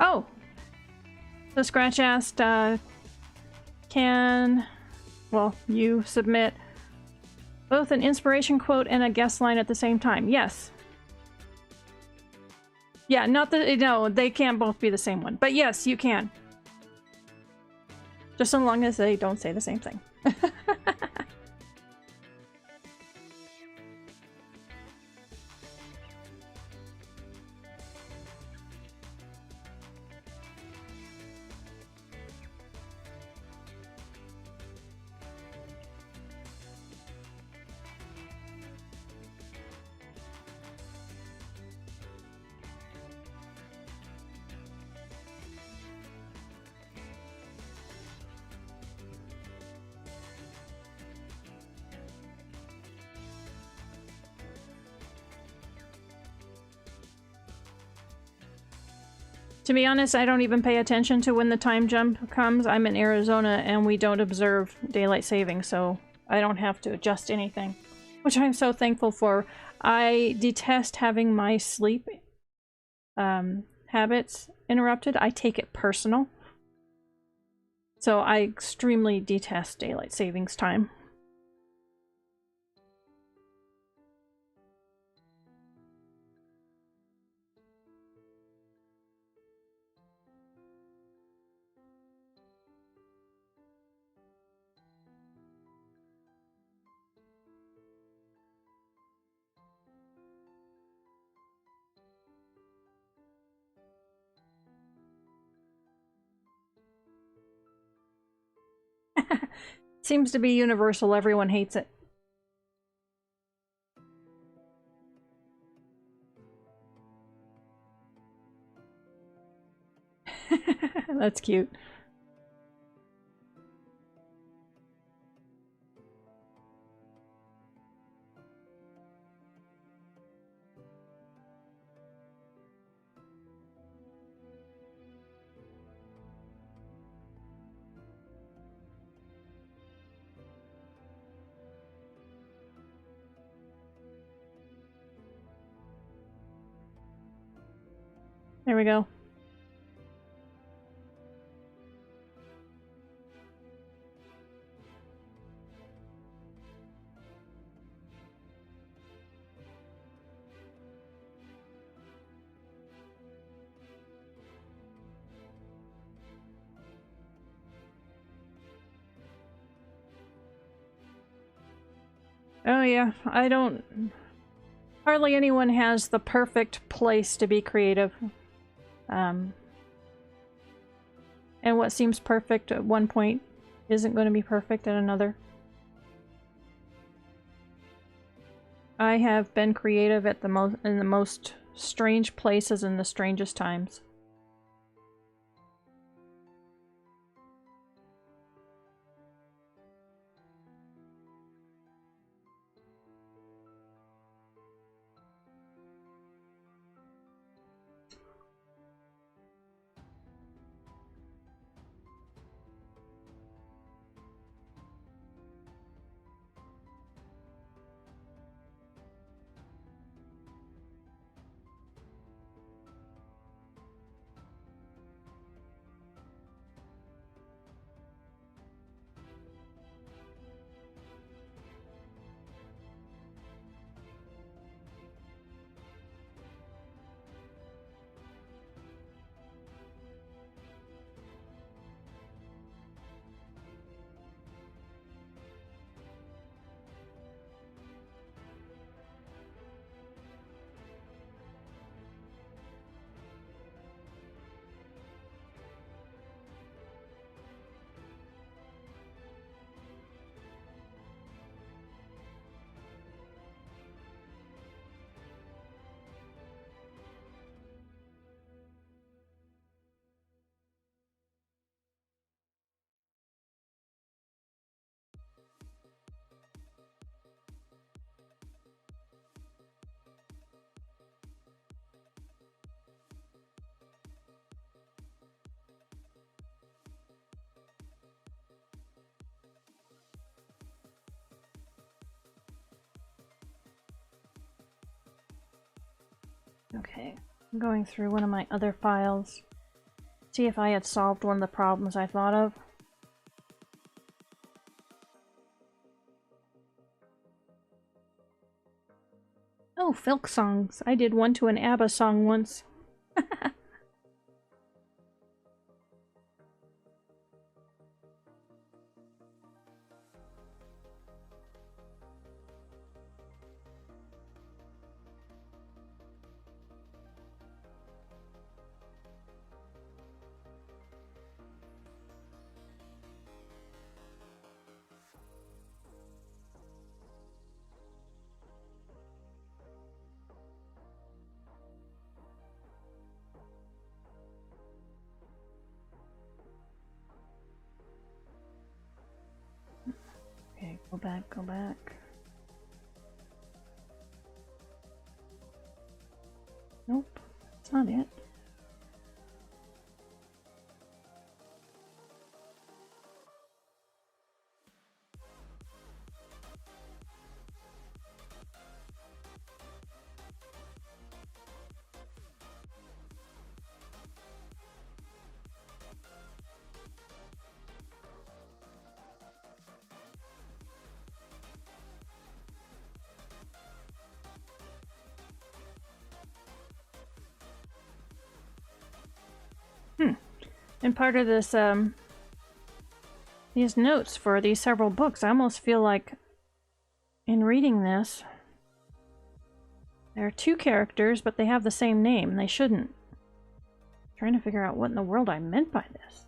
Oh! So Scratch asked, can you submit both an inspiration quote and a guest line at the same time? Yes. Yeah, no, they can't both be the same one. But yes, you can. Just so long as they don't say the same thing. To be honest, I don't even pay attention to when the time jump comes. I'm in Arizona and we don't observe daylight saving, so I don't have to adjust anything, which I'm so thankful for. I detest having my sleep habits interrupted. I take it personal. So I extremely detest daylight savings time. Seems to be universal. Everyone hates it. That's cute. There we go. Oh yeah, I don't... Hardly anyone has the perfect place to be creative. And what seems perfect at one point isn't going to be perfect at another. I have been creative at in the most strange places in the strangest times. Okay, I'm going through one of my other files. See if I had solved one of the problems I thought of. Oh, folk songs. I did one to an ABBA song once. Okay, go back, go back. Nope, that's not it. And part of this, these notes for these several books, I almost feel like in reading this, there are two characters, but they have the same name. They shouldn't. I'm trying to figure out what in the world I meant by this.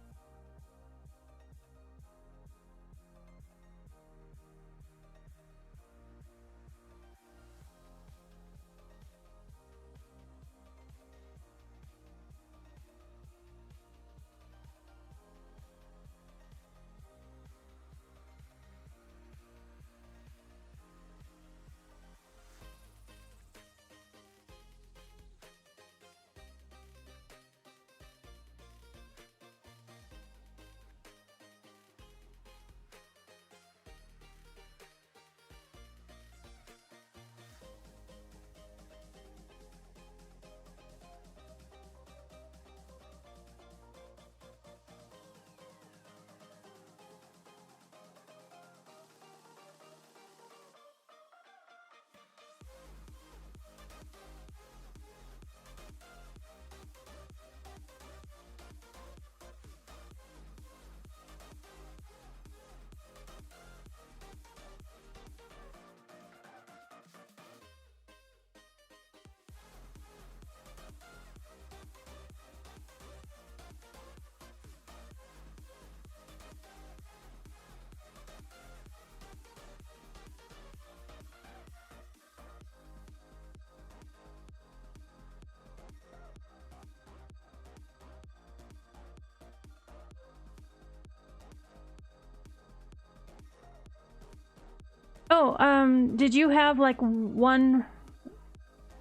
Oh, did you have like one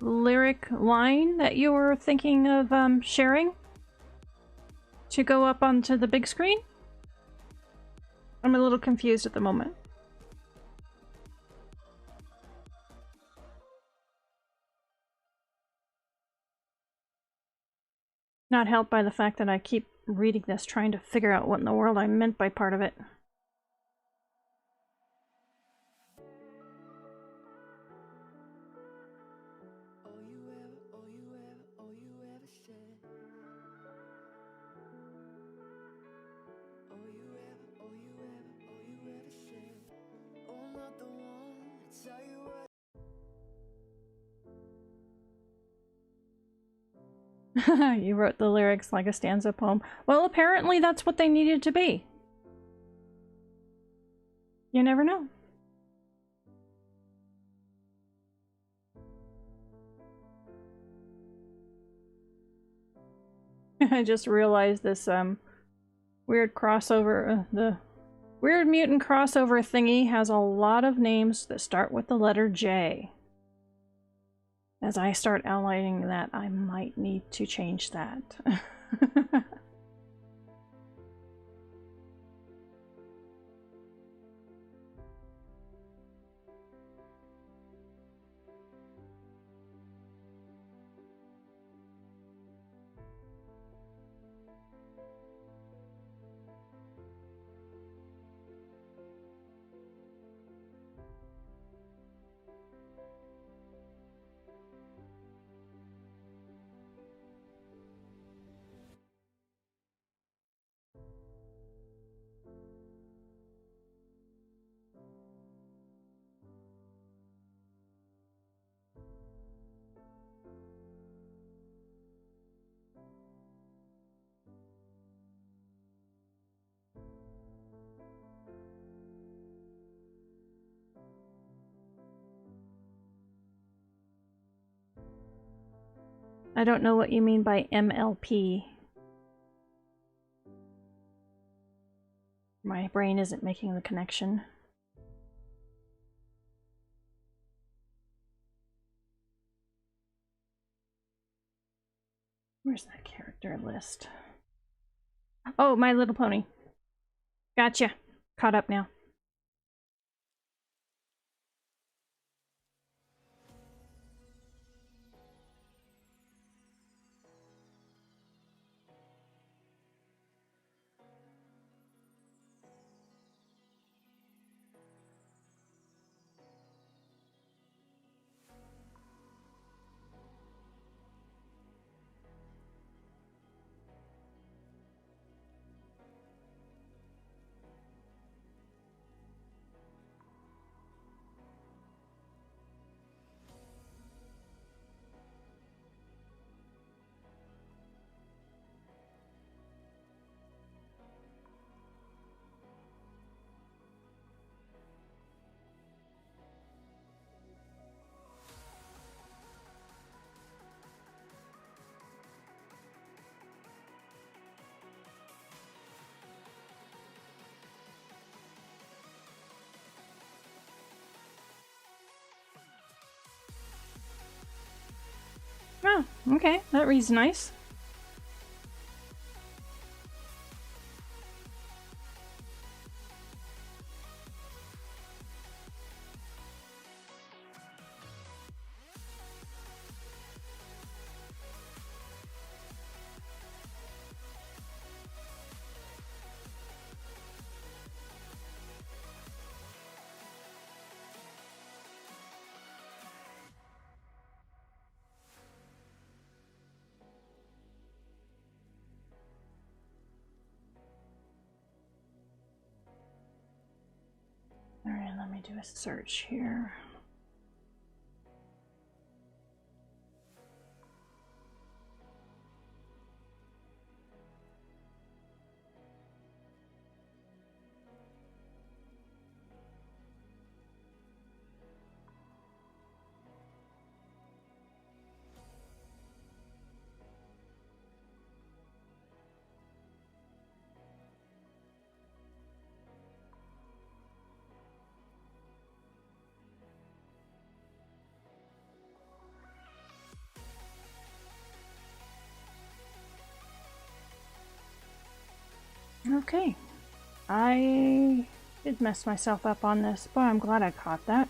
lyric line that you were thinking of sharing to go up onto the big screen? I'm a little confused at the moment. Not helped by the fact that I keep reading this, trying to figure out what in the world I meant by part of it. You wrote the lyrics like a stanza poem. Well, apparently that's what they needed to be. You never know. I just realized this weird crossover, the Weird Mutant crossover thingy has a lot of names that start with the letter J. As I start outlining that, I might need to change that. I don't know what you mean by MLP. My brain isn't making the connection. Where's that character list? Oh, My Little Pony. Gotcha. Caught up now. Oh, okay. That reads nice. Alright, let me do a search here. Okay. I did mess myself up on this, but I'm glad I caught that.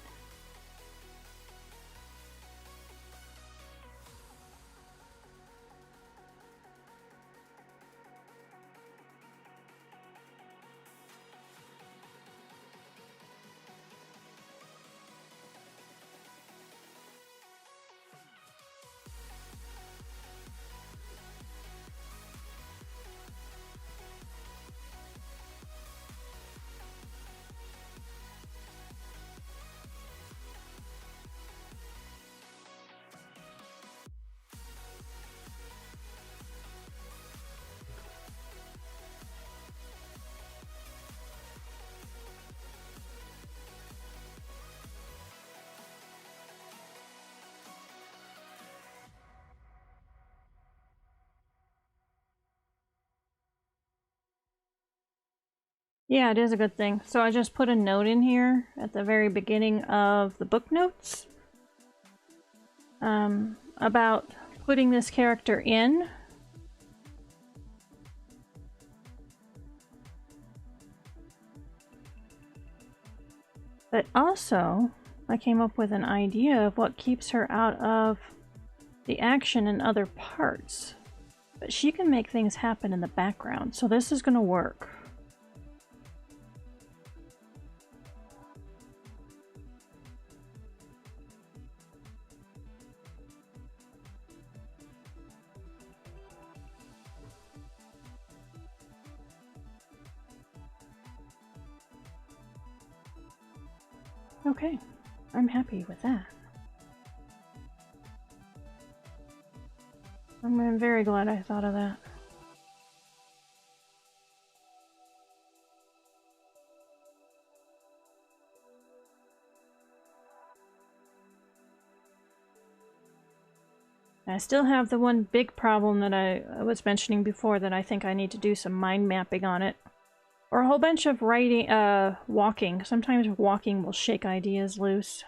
Yeah, it is a good thing. So I just put a note in here at the very beginning of the book notes about putting this character in. But also, I came up with an idea of what keeps her out of the action in other parts. But she can make things happen in the background, so this is going to work. Okay, I'm happy with that. I'm very glad I thought of that. I still have the one big problem that I was mentioning before, that I think I need to do some mind mapping on it. Or a whole bunch of writing, walking. Sometimes walking will shake ideas loose.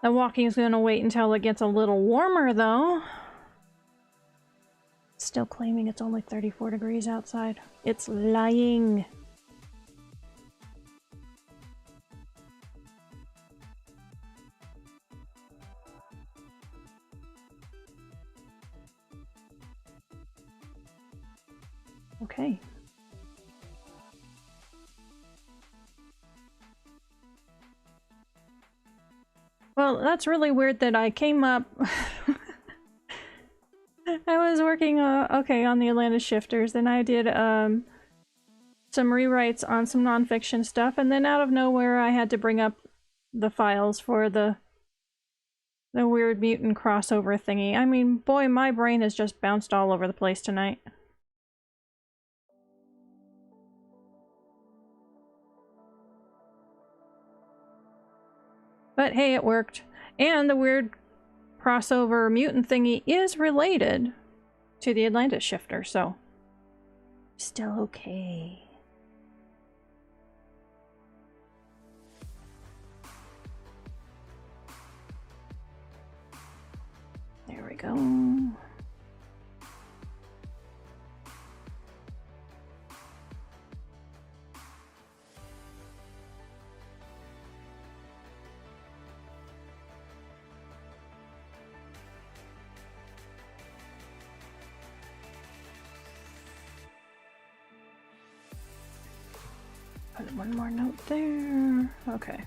The walking is going to wait until it gets a little warmer, though. Still claiming it's only 34 degrees outside. It's lying. Okay. Well, that's really weird that I came up... I was working okay, on the Atlantis shifters, and I did some rewrites on some nonfiction stuff, and then out of nowhere I had to bring up the files for the weird mutant crossover thingy. I mean, boy, my brain has just bounced all over the place tonight. But hey, it worked. And the weird crossover mutant thingy is related to the Atlantis shifter, so still okay. There we go. Put one more note there. Okay.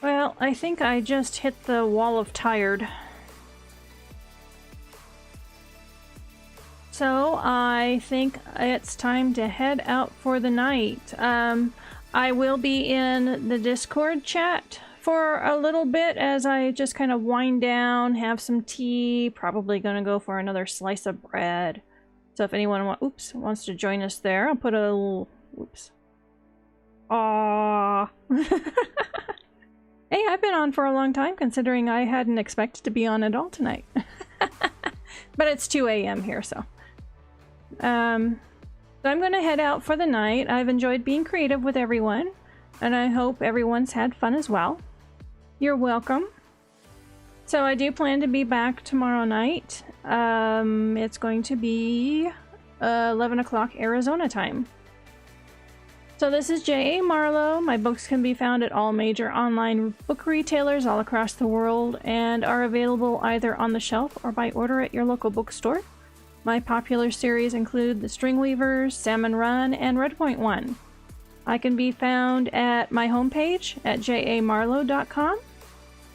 Well, I think I just hit the wall of tired. So I think it's time to head out for the night. I will be in the Discord chat for a little bit as I just kind of wind down, have some tea, probably gonna go for another slice of bread. So if anyone wants to join us there, I'll put a little... Oops. Aww. Hey, I've been on for a long time, considering I hadn't expected to be on at all tonight. But it's 2 a.m. here, so... So I'm gonna head out for the night. I've enjoyed being creative with everyone, and I hope everyone's had fun as well. You're welcome. So I do plan to be back tomorrow night. It's going to be 11 o'clock Arizona time. So this is J.A. Marlow. My books can be found at all major online book retailers all across the world and are available either on the shelf or by order at your local bookstore. My popular series include The Stringweavers, Salmon Run, and Redpoint One. I can be found at my homepage at jamarlow.com.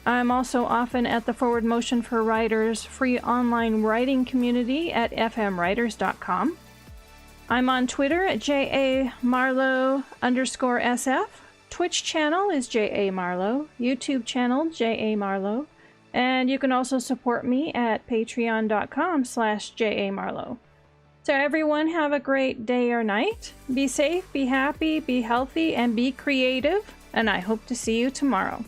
I'm also often at the Forward Motion for Writers free online writing community at fmwriters.com. I'm on Twitter at jamarlow_SF. Twitch channel is jamarlow. YouTube channel jamarlow. And you can also support me at patreon.com/jamarlow. So everyone have a great day or night. Be safe, be happy, be healthy, and be creative. And I hope to see you tomorrow.